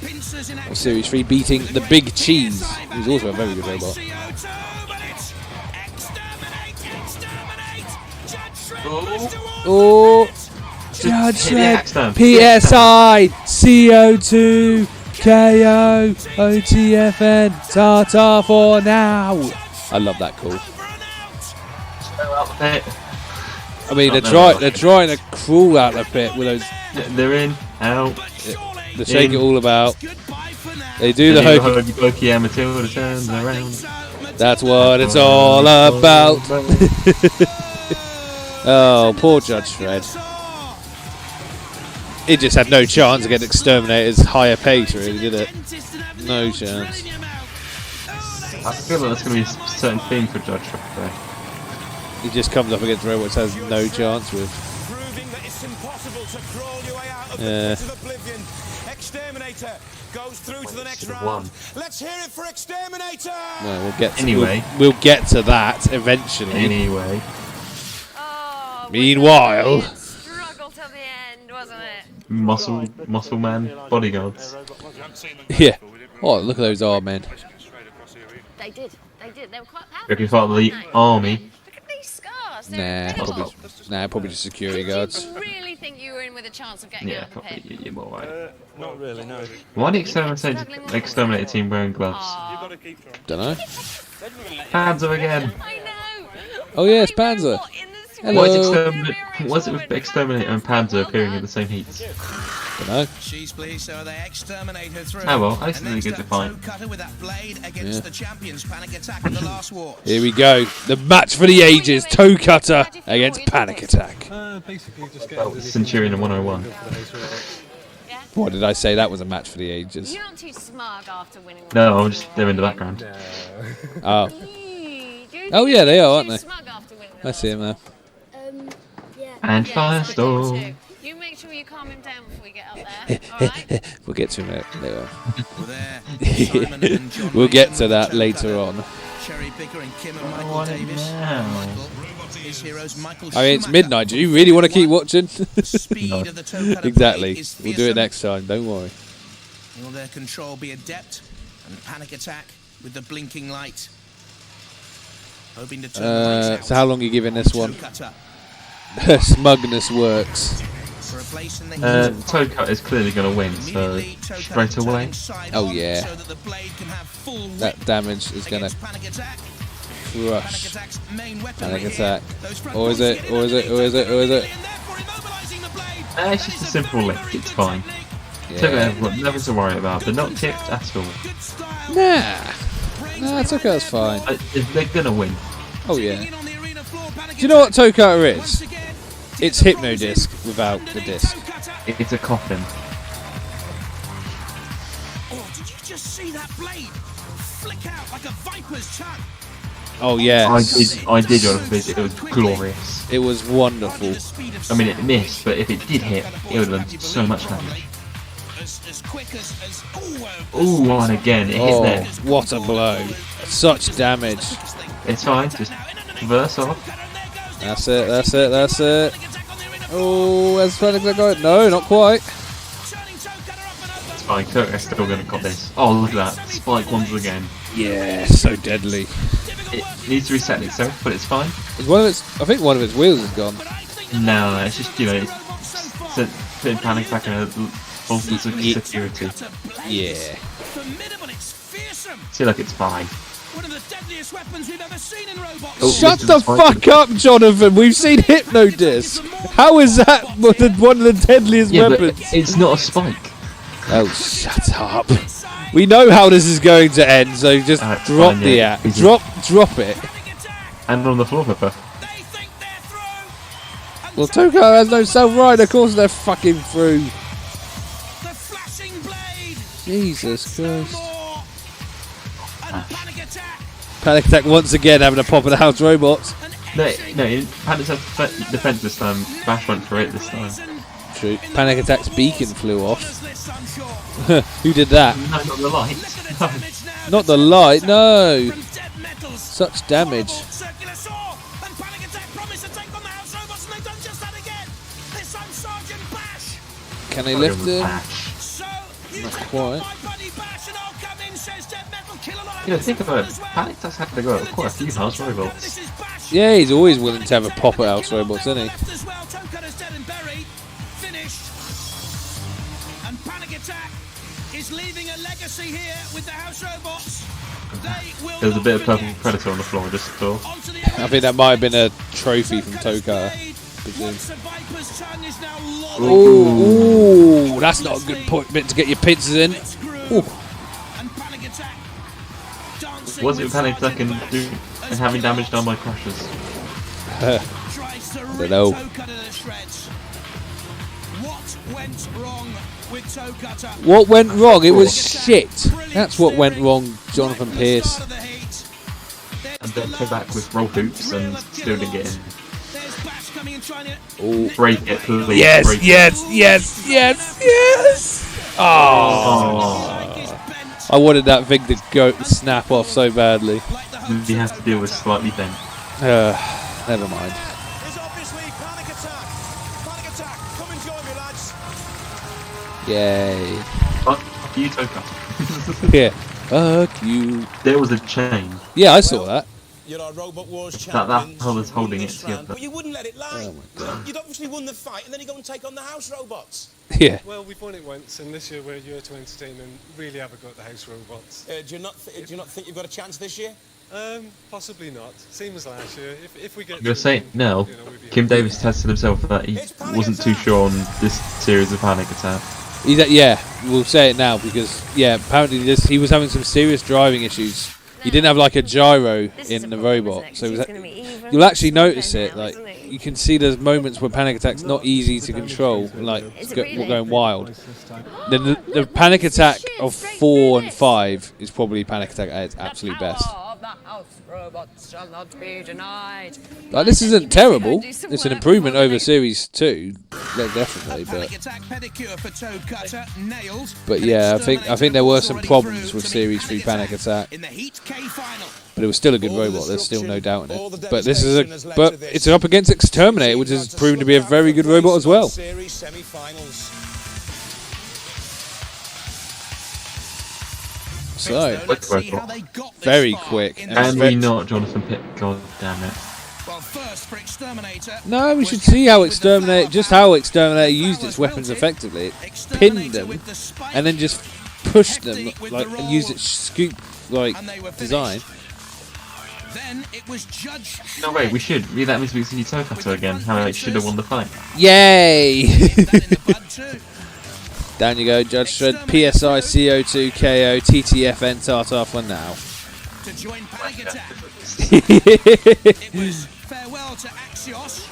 of Series 3, beating the Big Cheese, who's also a very good robot. Oh, Judge Dredd, PSI, CO2, KO, OTFN, Tata for now. I love that call. I mean, they're trying to crawl out the pit with those.
They're in, out.
They shake it all about. They do the hokey
pokey. Matilda turns around.
That's what it's all about. Oh, poor Judge Dredd. He just had no chance against Exterminator's higher pace, really, did it? No chance.
I feel like that's going to be a certain theme for Judge Dredd.
He just comes up against robots has no chance with. Yeah.
Exterminator goes through to the next round. Let's hear it for Exterminator.
Well, we'll get to,
anyway.
We'll get to that eventually.
Anyway.
Meanwhile.
Struggle till the end, wasn't it?
Muscle man bodyguards.
Yeah. Oh, look at those arm men.
They did. They were quite powerful.
If you're part of the army.
Look at these scars.
Probably just security guards.
Did you really think you were in with a chance of getting out of the pit?
You're more right.
Not really, no.
Why did the Exterminator team wearing gloves?
Dunno.
Panzer again.
I know.
Oh yeah, it's Panzer. Hello.
Why is it with Exterminator and Panzer appearing in the same heats?
Dunno.
Oh well, I think they get to fight.
Here we go. The match for the ages. Toe Cutter against Panic Attack.
Centurion and 101.
What did I say? That was a match for the ages.
You're not too smug after winning.
No, I'm just they're in the background.
Oh. Oh yeah, they are, aren't they? I see him there.
And Firestorm.
You make sure you calm him down before we get up there. Alright?
We'll get to him later. We'll get to that later on. I mean, it's midnight. Do you really want to keep watching? No. Exactly. We'll do it next time. Don't worry.
Will their control be adept and Panic Attack with the blinking light? Hoping to turn the lights out.
So how long are you giving this one? Smugness works.
Toe Cut is clearly going to win, so straight away.
Oh yeah. That damage is going to crush Panic Attack. Or is it?
It's just a simple lift, it's fine.
Yeah.
Nothing to worry about. They're not tipped at all.
Nah, it's okay, that's fine.
They're going to win.
Oh yeah. Do you know what Toe Cutter is? It's Hypno Disc without the disc.
It's a coffin.
Oh, did you just see that blade flick out like a viper's tongue?
Oh yeah.
I did on a visit. It was glorious.
It was wonderful.
I mean, it missed, but if it did hit, it would have done so much damage. Ooh, and again, it hit there.
What a blow. Such damage.
It's fine, just reverse off.
That's it. Oh, has Panic Attack got it? No, not quite.
It's fine, Kirk is still going to cut this. Oh, look at that. Spike once again.
Yeah, so deadly.
It needs to reset itself, but it's fine.
Is one of its? I think one of its wheels is gone.
No, it's just it's putting Panic Attack in a false sense of security.
Yeah.
I feel like it's fine.
One of the deadliest weapons we've ever seen in robots.
Oh, shut the fuck up, Jonathan. We've seen Hypno-Disc. How is that one of the deadliest weapons?
But it's not a spike.
Oh, shut up. We know how this is going to end, so just drop the app. Drop it.
And on the floor, Pepper.
Well, Toko has no self-ride. Of course they're fucking through. Jesus Christ. Panic Attack once again having a pop at the house robots.
No, Panic Attack defense this time. Bash went for it this time.
True. Panic Attack's beacon flew off. Who did that?
No, not the light.
Not the light, no. Such damage. Can they lift him? Not quite.
Think about it. Panic Attack's had to go at quite a few house robots.
Yeah, he's always willing to have a pop at house robots, isn't he?
And Panic Attack is leaving a legacy here with the house robots.
There's a bit of purple predator on the floor, I just saw.
I think that might have been a trophy from Tokar. Ooh, that's not a good bit to get your pizzas in. Ooh.
Was it Panic Attack and having damage done by crashes?
I don't know. What went wrong? It was shit. That's what went wrong, Jonathan Pierce.
And then came back with roll hoops and still didn't get in.
Ooh.
Break it, please.
Yes,
break
yes,
it.
yes. Oh. I wanted that thing to go snap off so badly.
You have to deal with slightly bent.
Never mind. Yay.
Fuck you, Toka.
Yeah. Fuck you.
There was a chain.
Yeah, I saw that.
That was holding it together.
But you wouldn't let it lie.
Oh my God.
You'd obviously won the fight, and then you go and take on the house robots.
Yeah.
Well, we've won it once, and this year we're here to entertain and really have a go at the house robots.
Do you not think you've got a chance this year?
Possibly not. Same as last year. If we get.
I'm gonna say no. Kim Davis tested himself that he wasn't too sure on this series of Panic Attack.
Yeah, we'll say it now because apparently he was having some serious driving issues. He didn't have like a gyro in the robot, so you'll actually notice it. Like you can see there's moments where Panic Attack's not easy to control, like we're going wild. Then the Panic Attack of 4 and 5 is probably Panic Attack at its absolute best.
Robots shall not be denied.
Like this isn't terrible. It's an improvement over Series 2, definitely. But yeah, I think there were some problems with Series 3 Panic Attack. But it was still a good robot. There's still no doubt in it. But this is it's up against Exterminator, which has proven to be a very good robot as well. So, very quick.
And we not Jonathan Pitt. God damn it.
No, we should see how Exterminator used its weapons effectively. It pinned them and then just pushed them and used its scoop design.
No way, we should. That means we see Tokato again. How it should have won the fight.
Yay! Down you go, Judge Shred. PSI, CO2, KO, TTFN, Tartar for now.
To join Panic Attack. It was farewell to Axios.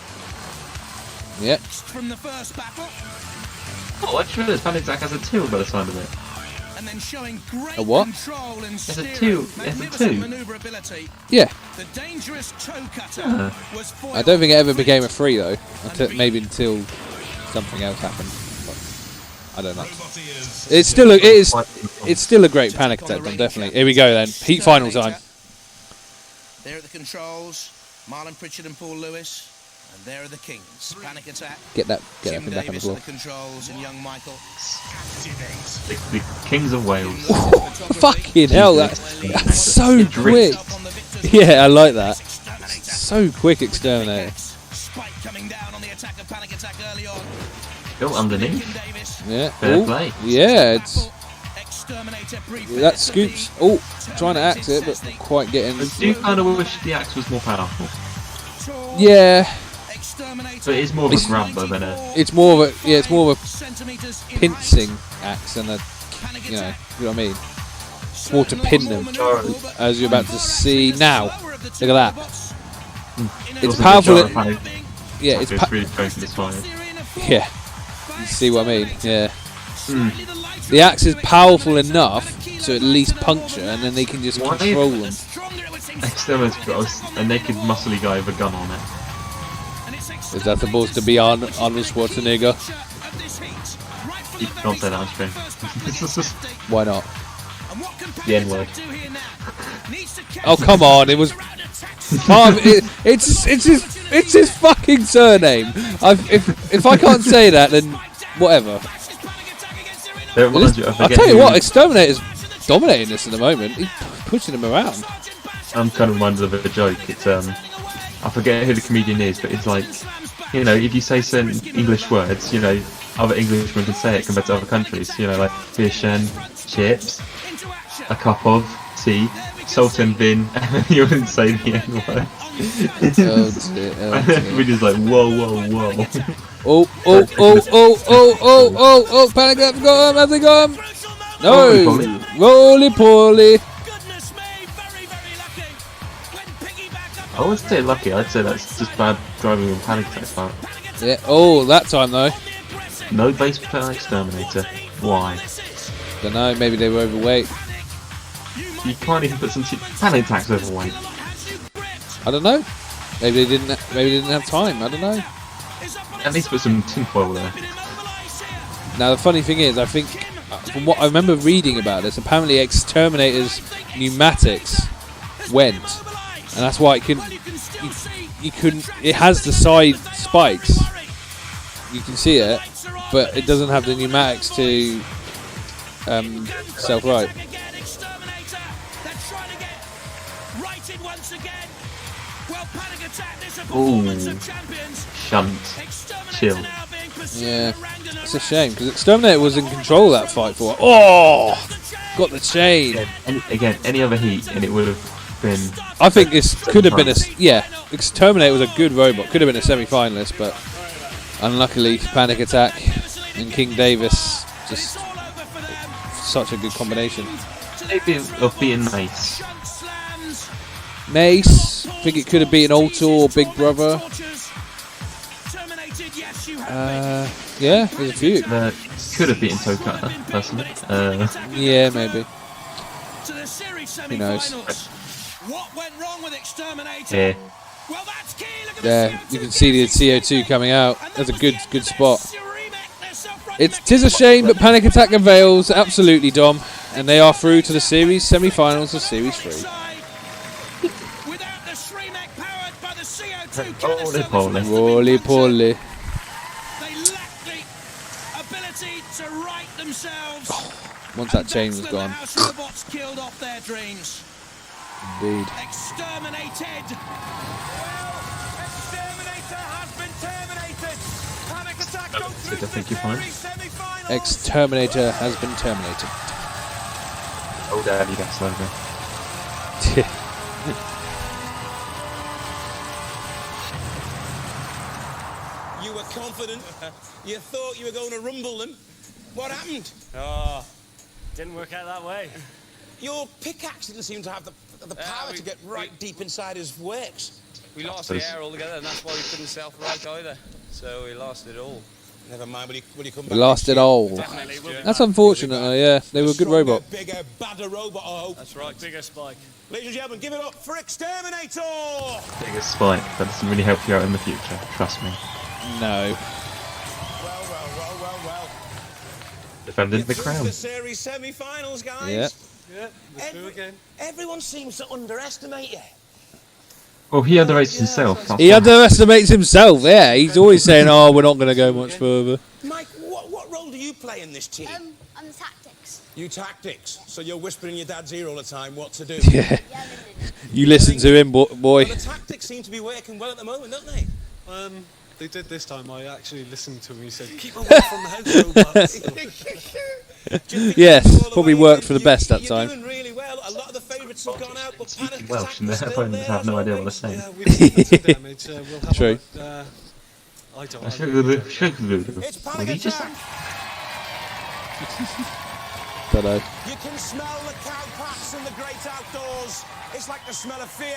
Yep.
From the first battle.
Oh, I just realised Panic Attack has a 2 by the sound of it.
And then showing great
control
and
steering, magnificent
maneuverability.
Yeah.
The dangerous toe cutter was
I don't think it ever became a 3 though. Maybe until something else happened. I don't know. It's still a great Panic Attack, definitely. Here we go then. Heat final time.
There are the controls. Marlon Pritchard and Paul Lewis. And there are the Kings. Panic Attack.
Get that thing
Kim
back on the
Davis
floor.
and the controls and young Michael.
The Kings of Wales.
Fucking hell, that's so quick. Yeah, I like that. So quick, Exterminator.
Go underneath.
Yeah.
Fair play.
Yeah, it's that scoops. Oh, trying to axe it, but not quite getting.
I do kind of wish the axe was more powerful.
Yeah.
But it's more of a grabber than a.
It's more of a it's more of a pincing axe than a, you know what I mean. It's more to pin them, as you're about to see now. Look at that. It's powerful. Yeah, it's
really focused.
Yeah, you see what I mean? Yeah. The axe is powerful enough to at least puncture, and then they can just control them.
Exterminator's got a naked, muscly guy with a gun on it.
Is that supposed to be Arnold Schwarzenegger?
You can't say that on screen.
Why not?
The N-word.
Oh come on! It was. It's his fucking surname. If I can't say that, then whatever. I'll tell you what, Exterminator's dominating this at the moment. He's pushing him around.
I'm kind of reminded of a joke. It's I forget who the comedian is, but it's like, you know, if you say certain English words, you know, other Englishmen can say it compared to other countries. You know, like fish and chips, a cup of tea, salt and bin, and you wouldn't say the N-word. We're just like, whoa, whoa, whoa.
Oh, panic up, got him, have they got him? No, roly-poly.
I wouldn't say lucky, I'd say that's just bad driving and panic attack part.
Yeah, oh, that time though.
No base player Exterminator. Why?
Don't know, maybe they were overweight.
You can't even put some panic attacks overweight.
I don't know. Maybe they didn't have time, I don't know.
At least put some tinfoil there.
Now the funny thing is, I think, from what I remember reading about this, apparently Exterminator's pneumatics went, and that's why it couldn't. You couldn't. It has the side spikes. You can see it, but it doesn't have the pneumatics to self-right.
Ooh, shunt, chill.
Yeah, it's a shame because Exterminator was in control of that fight for. Oh, got the chain.
Again, any other heat and it would have been.
I think this could have been a Exterminator was a good robot. Could have been a semi-finalist, but unluckily, Panic Attack and King Davis just such a good combination.
Maybe of being Mace.
Mace. I think it could have been Alto or Big Brother. Yeah, there's a few.
Could have beaten Tokata, personally.
Yeah, maybe. Who knows?
Yeah.
There, you can see the CO2 coming out. That's a good spot. Tis a shame, but Panic Attack avails absolutely, Dom, and they are through to the series semi-finals of Series 3. Roly-poly. Once that chain was gone. Indeed.
Exterminator has been terminated. Panic Attack go through to the semi-finals.
Exterminator has been terminated.
Oh, daddy, that's over.
You were confident. You thought you were going to rumble them. What happened?
Oh, didn't work out that way.
Your pickaxe didn't seem to have the power to get right deep inside his works.
We lost the air altogether, and that's why we couldn't self-right either. So we lost it all.
Never mind, will you come back?
We lost it all. That's unfortunate, yeah. They were a good robot.
Bigger, badder robot, I hope.
That's right, bigger Spike.
Ladies and gentlemen, give it up for Exterminator!
Bigger Spike, that doesn't really help you out in the future, trust me.
No.
Well.
Defending the crown.
The series semi-finals, guys.
Yeah.
Yeah, again.
Everyone seems to underestimate you.
Well, he underrates himself.
He underestimates himself, yeah. He's always saying, oh, we're not going to go much further.
Mike, what role do you play in this team?
On the tactics.
You tactics, so you're whispering in your dad's ear all the time what to do.
Yeah. You listen to him, boy.
Well, the tactics seem to be working well at the moment, don't they?
They did this time. I actually listened to him. He said, "Keep away from the house robots."
Yes, probably worked for the best that time.
You're doing really well. A lot of the favourites have gone out, but Panic
Welsh, and their opponents have no idea what they're saying.
Yeah, we've seen some damage. We'll have
True.
I don't know.
It's
What did he just say?
Dunno.
You can smell the cow pats in the great outdoors. It's like the smell of fear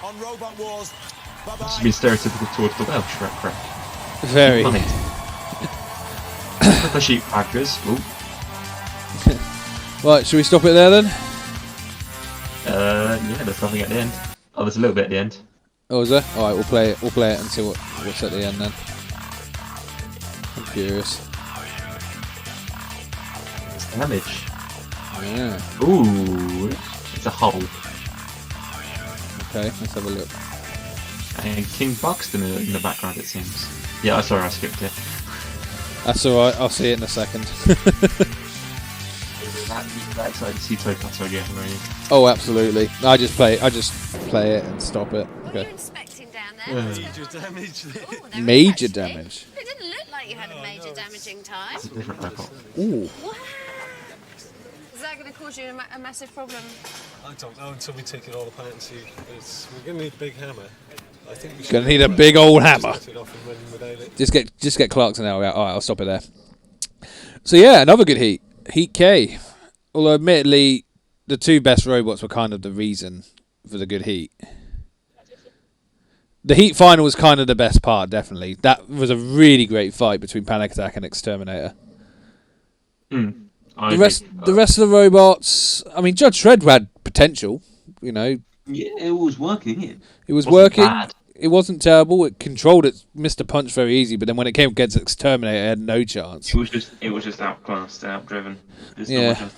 on Robot Wars. Bye-bye.
It's been stereotypical towards the Welsh, crap.
Very.
The sheep packers. Ooh.
Right, should we stop it there then?
Yeah, there's nothing at the end. Oh, there's a little bit at the end.
Oh, is there? All right, we'll play it. We'll play it and see what's at the end then. I'm curious.
It's damage.
Yeah.
Ooh, it's a hole.
Okay, let's have a look.
And King Buxton in the background, it seems. Yeah, sorry, I skipped it.
That's all right. I'll see it in a second.
That excited to see Tokato again, were you?
Oh, absolutely. I just play it and stop it.
What are you inspecting down there?
Major damage.
Oh,
Major damage.
It didn't look like you had a major damaging time.
It's a different robot.
Ooh.
Wow. Is that going to cause you a massive problem?
I don't know until we take it all apart and see. We're going to need a big hammer. I think we're
Gonna need a big old hammer.
Just
Just get Clarkson out. All right, I'll stop it there. So yeah, another good heat. Heat K. Although admittedly, the two best robots were kind of the reason for the good heat. The heat final was kind of the best part, definitely. That was a really great fight between Panic Attack and Exterminator. The rest of the robots, I mean, Judge Dredd had potential, you know.
Yeah, it was working, didn't it?
It was working.
Bad.
It wasn't terrible. It controlled it, missed a punch very easy, but then when it came against Exterminator, it had no chance.
It was just outclassed, outdriven.
Yeah.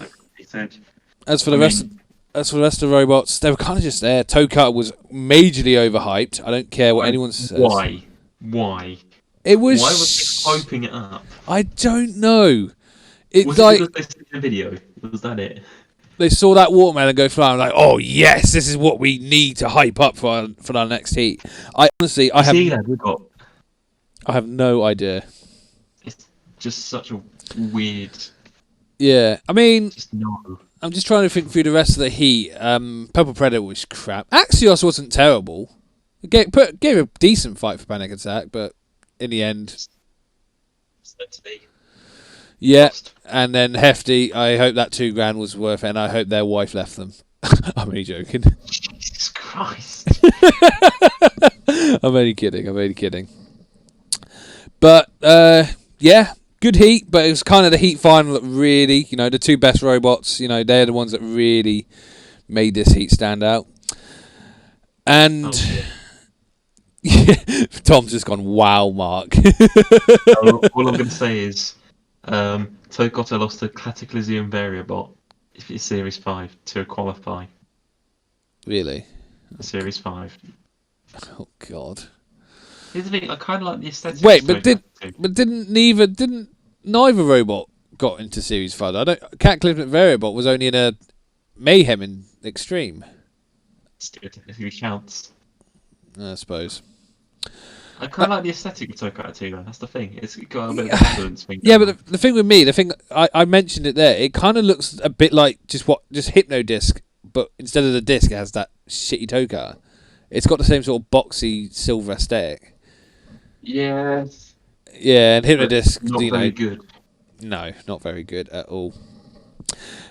As for the rest of the robots, they were kind of just there. Toe-Cutter was majorly overhyped. I don't care what anyone says.
Why?
It was.
Why was they hyping it up?
I don't know.
Was it because they seen the video? Was that it?
They saw that watermelon go flying, like, oh yes, this is what we need to hype up for our next heat. I have no idea.
It's just such a weird.
Yeah, I mean,
no.
I'm just trying to think through the rest of the heat. Purple Predator was crap. Axios wasn't terrible. It gave a decent fight for Panic Attack, but in the end, yeah. And then Hefty, I hope that $2,000 was worth it, and I hope their wife left them. I'm only joking.
Jesus Christ.
I'm only kidding. But, yeah, good heat, but it was kind of the heat final that really, you know, the two best robots, you know, they're the ones that really made this heat stand out. And Tom's just gone, wow, Mark.
All I'm going to say is Tokoto lost to Cataclysm Variabot if it's Series 5 to qualify.
Really?
Series 5.
Oh, God.
Here's the thing, I kind of like the aesthetic.
Wait, didn't neither robot got into Series 5? Cataclysmic Variabot was only in a Mayhem in Extreme.
Still technically counts.
I suppose.
I kind of like the aesthetic of Tokoto too, though. That's the thing. It's got a bit of influence thing.
Yeah, but the thing with me, I mentioned it there. It kind of looks a bit like just Hypno Disc, but instead of the disc, it has that shitty Toka. It's got the same sort of boxy silver aesthetic.
Yes.
Yeah, and Hypno Disc,
not very good.
No, not very good at all.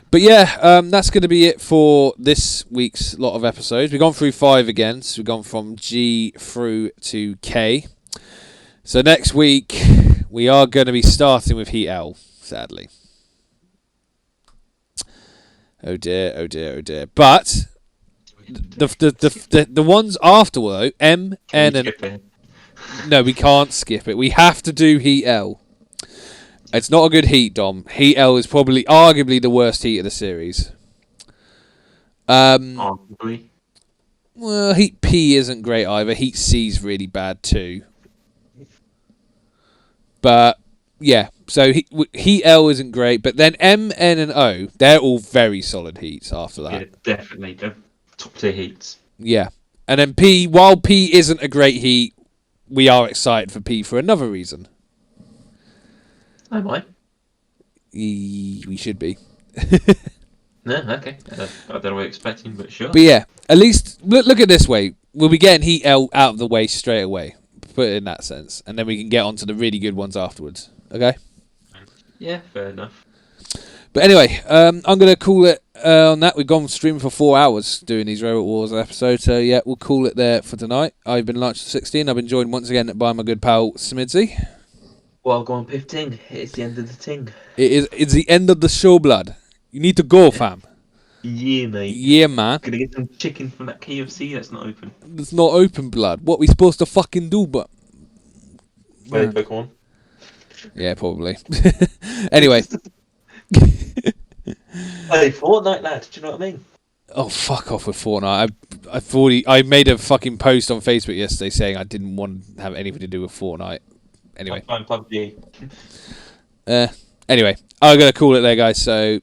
But yeah, that's going to be it for this week's lot of episodes. We've gone through 5 again, so we've gone from G through to K. So next week, we are going to be starting with Heat L, sadly. Oh dear. But the ones after, though, M, N, and... No, we can't skip it. We have to do Heat L. It's not a good heat, Dom. Heat L is arguably the worst heat of the series.
Arguably.
Well, Heat P isn't great either. Heat C is really bad too. But yeah, So Heat L isn't great, but then M, N, and O, they're all very solid heats after that.
Yeah, definitely. They're top tier heats.
Yeah. And then P, while P isn't a great heat, we are excited for P for another reason.
Oh, my.
We should be.
No, okay. I don't know what you're expecting, but sure.
But yeah, at least, look at it this way. We'll be getting Heat L out of the way straight away. Put it in that sense. And then we can get on to the really good ones afterwards. Okay?
Yeah, fair enough.
But anyway, I'm going to call it on that. We've gone streaming for 4 hours doing these Robot Wars episodes. So yeah, we'll call it there for tonight. I've been Lightshock16. I've been joined once again by my good pal Smidsy.
Well, go on, 15. It's the end of the ting.
It's the end of the show, blood. You need to go, fam.
Yeah, mate.
Yeah, man.
Gonna get some chicken from that KFC that's not open.
It's not open, blood. What we supposed to fucking do, but...
Wait, Pokemon.
Yeah, probably. Anyway.
Hey, Fortnite, lad. Do you know what I mean?
Oh, fuck off with Fortnite. I made a fucking post on Facebook yesterday saying I didn't want to have anything to do with Fortnite. Anyway.
I'm PUBG.
Anyway, I'm going to call it there, guys. So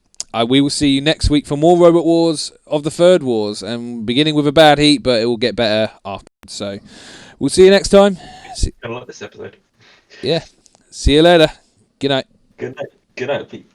we will see you next week for more Robot Wars of the Third Wars. And beginning with a bad heat, but it will get better after. So we'll see you next time.
I like this episode.
Yeah. See you later. Good night.
Good night. Good night, Pete.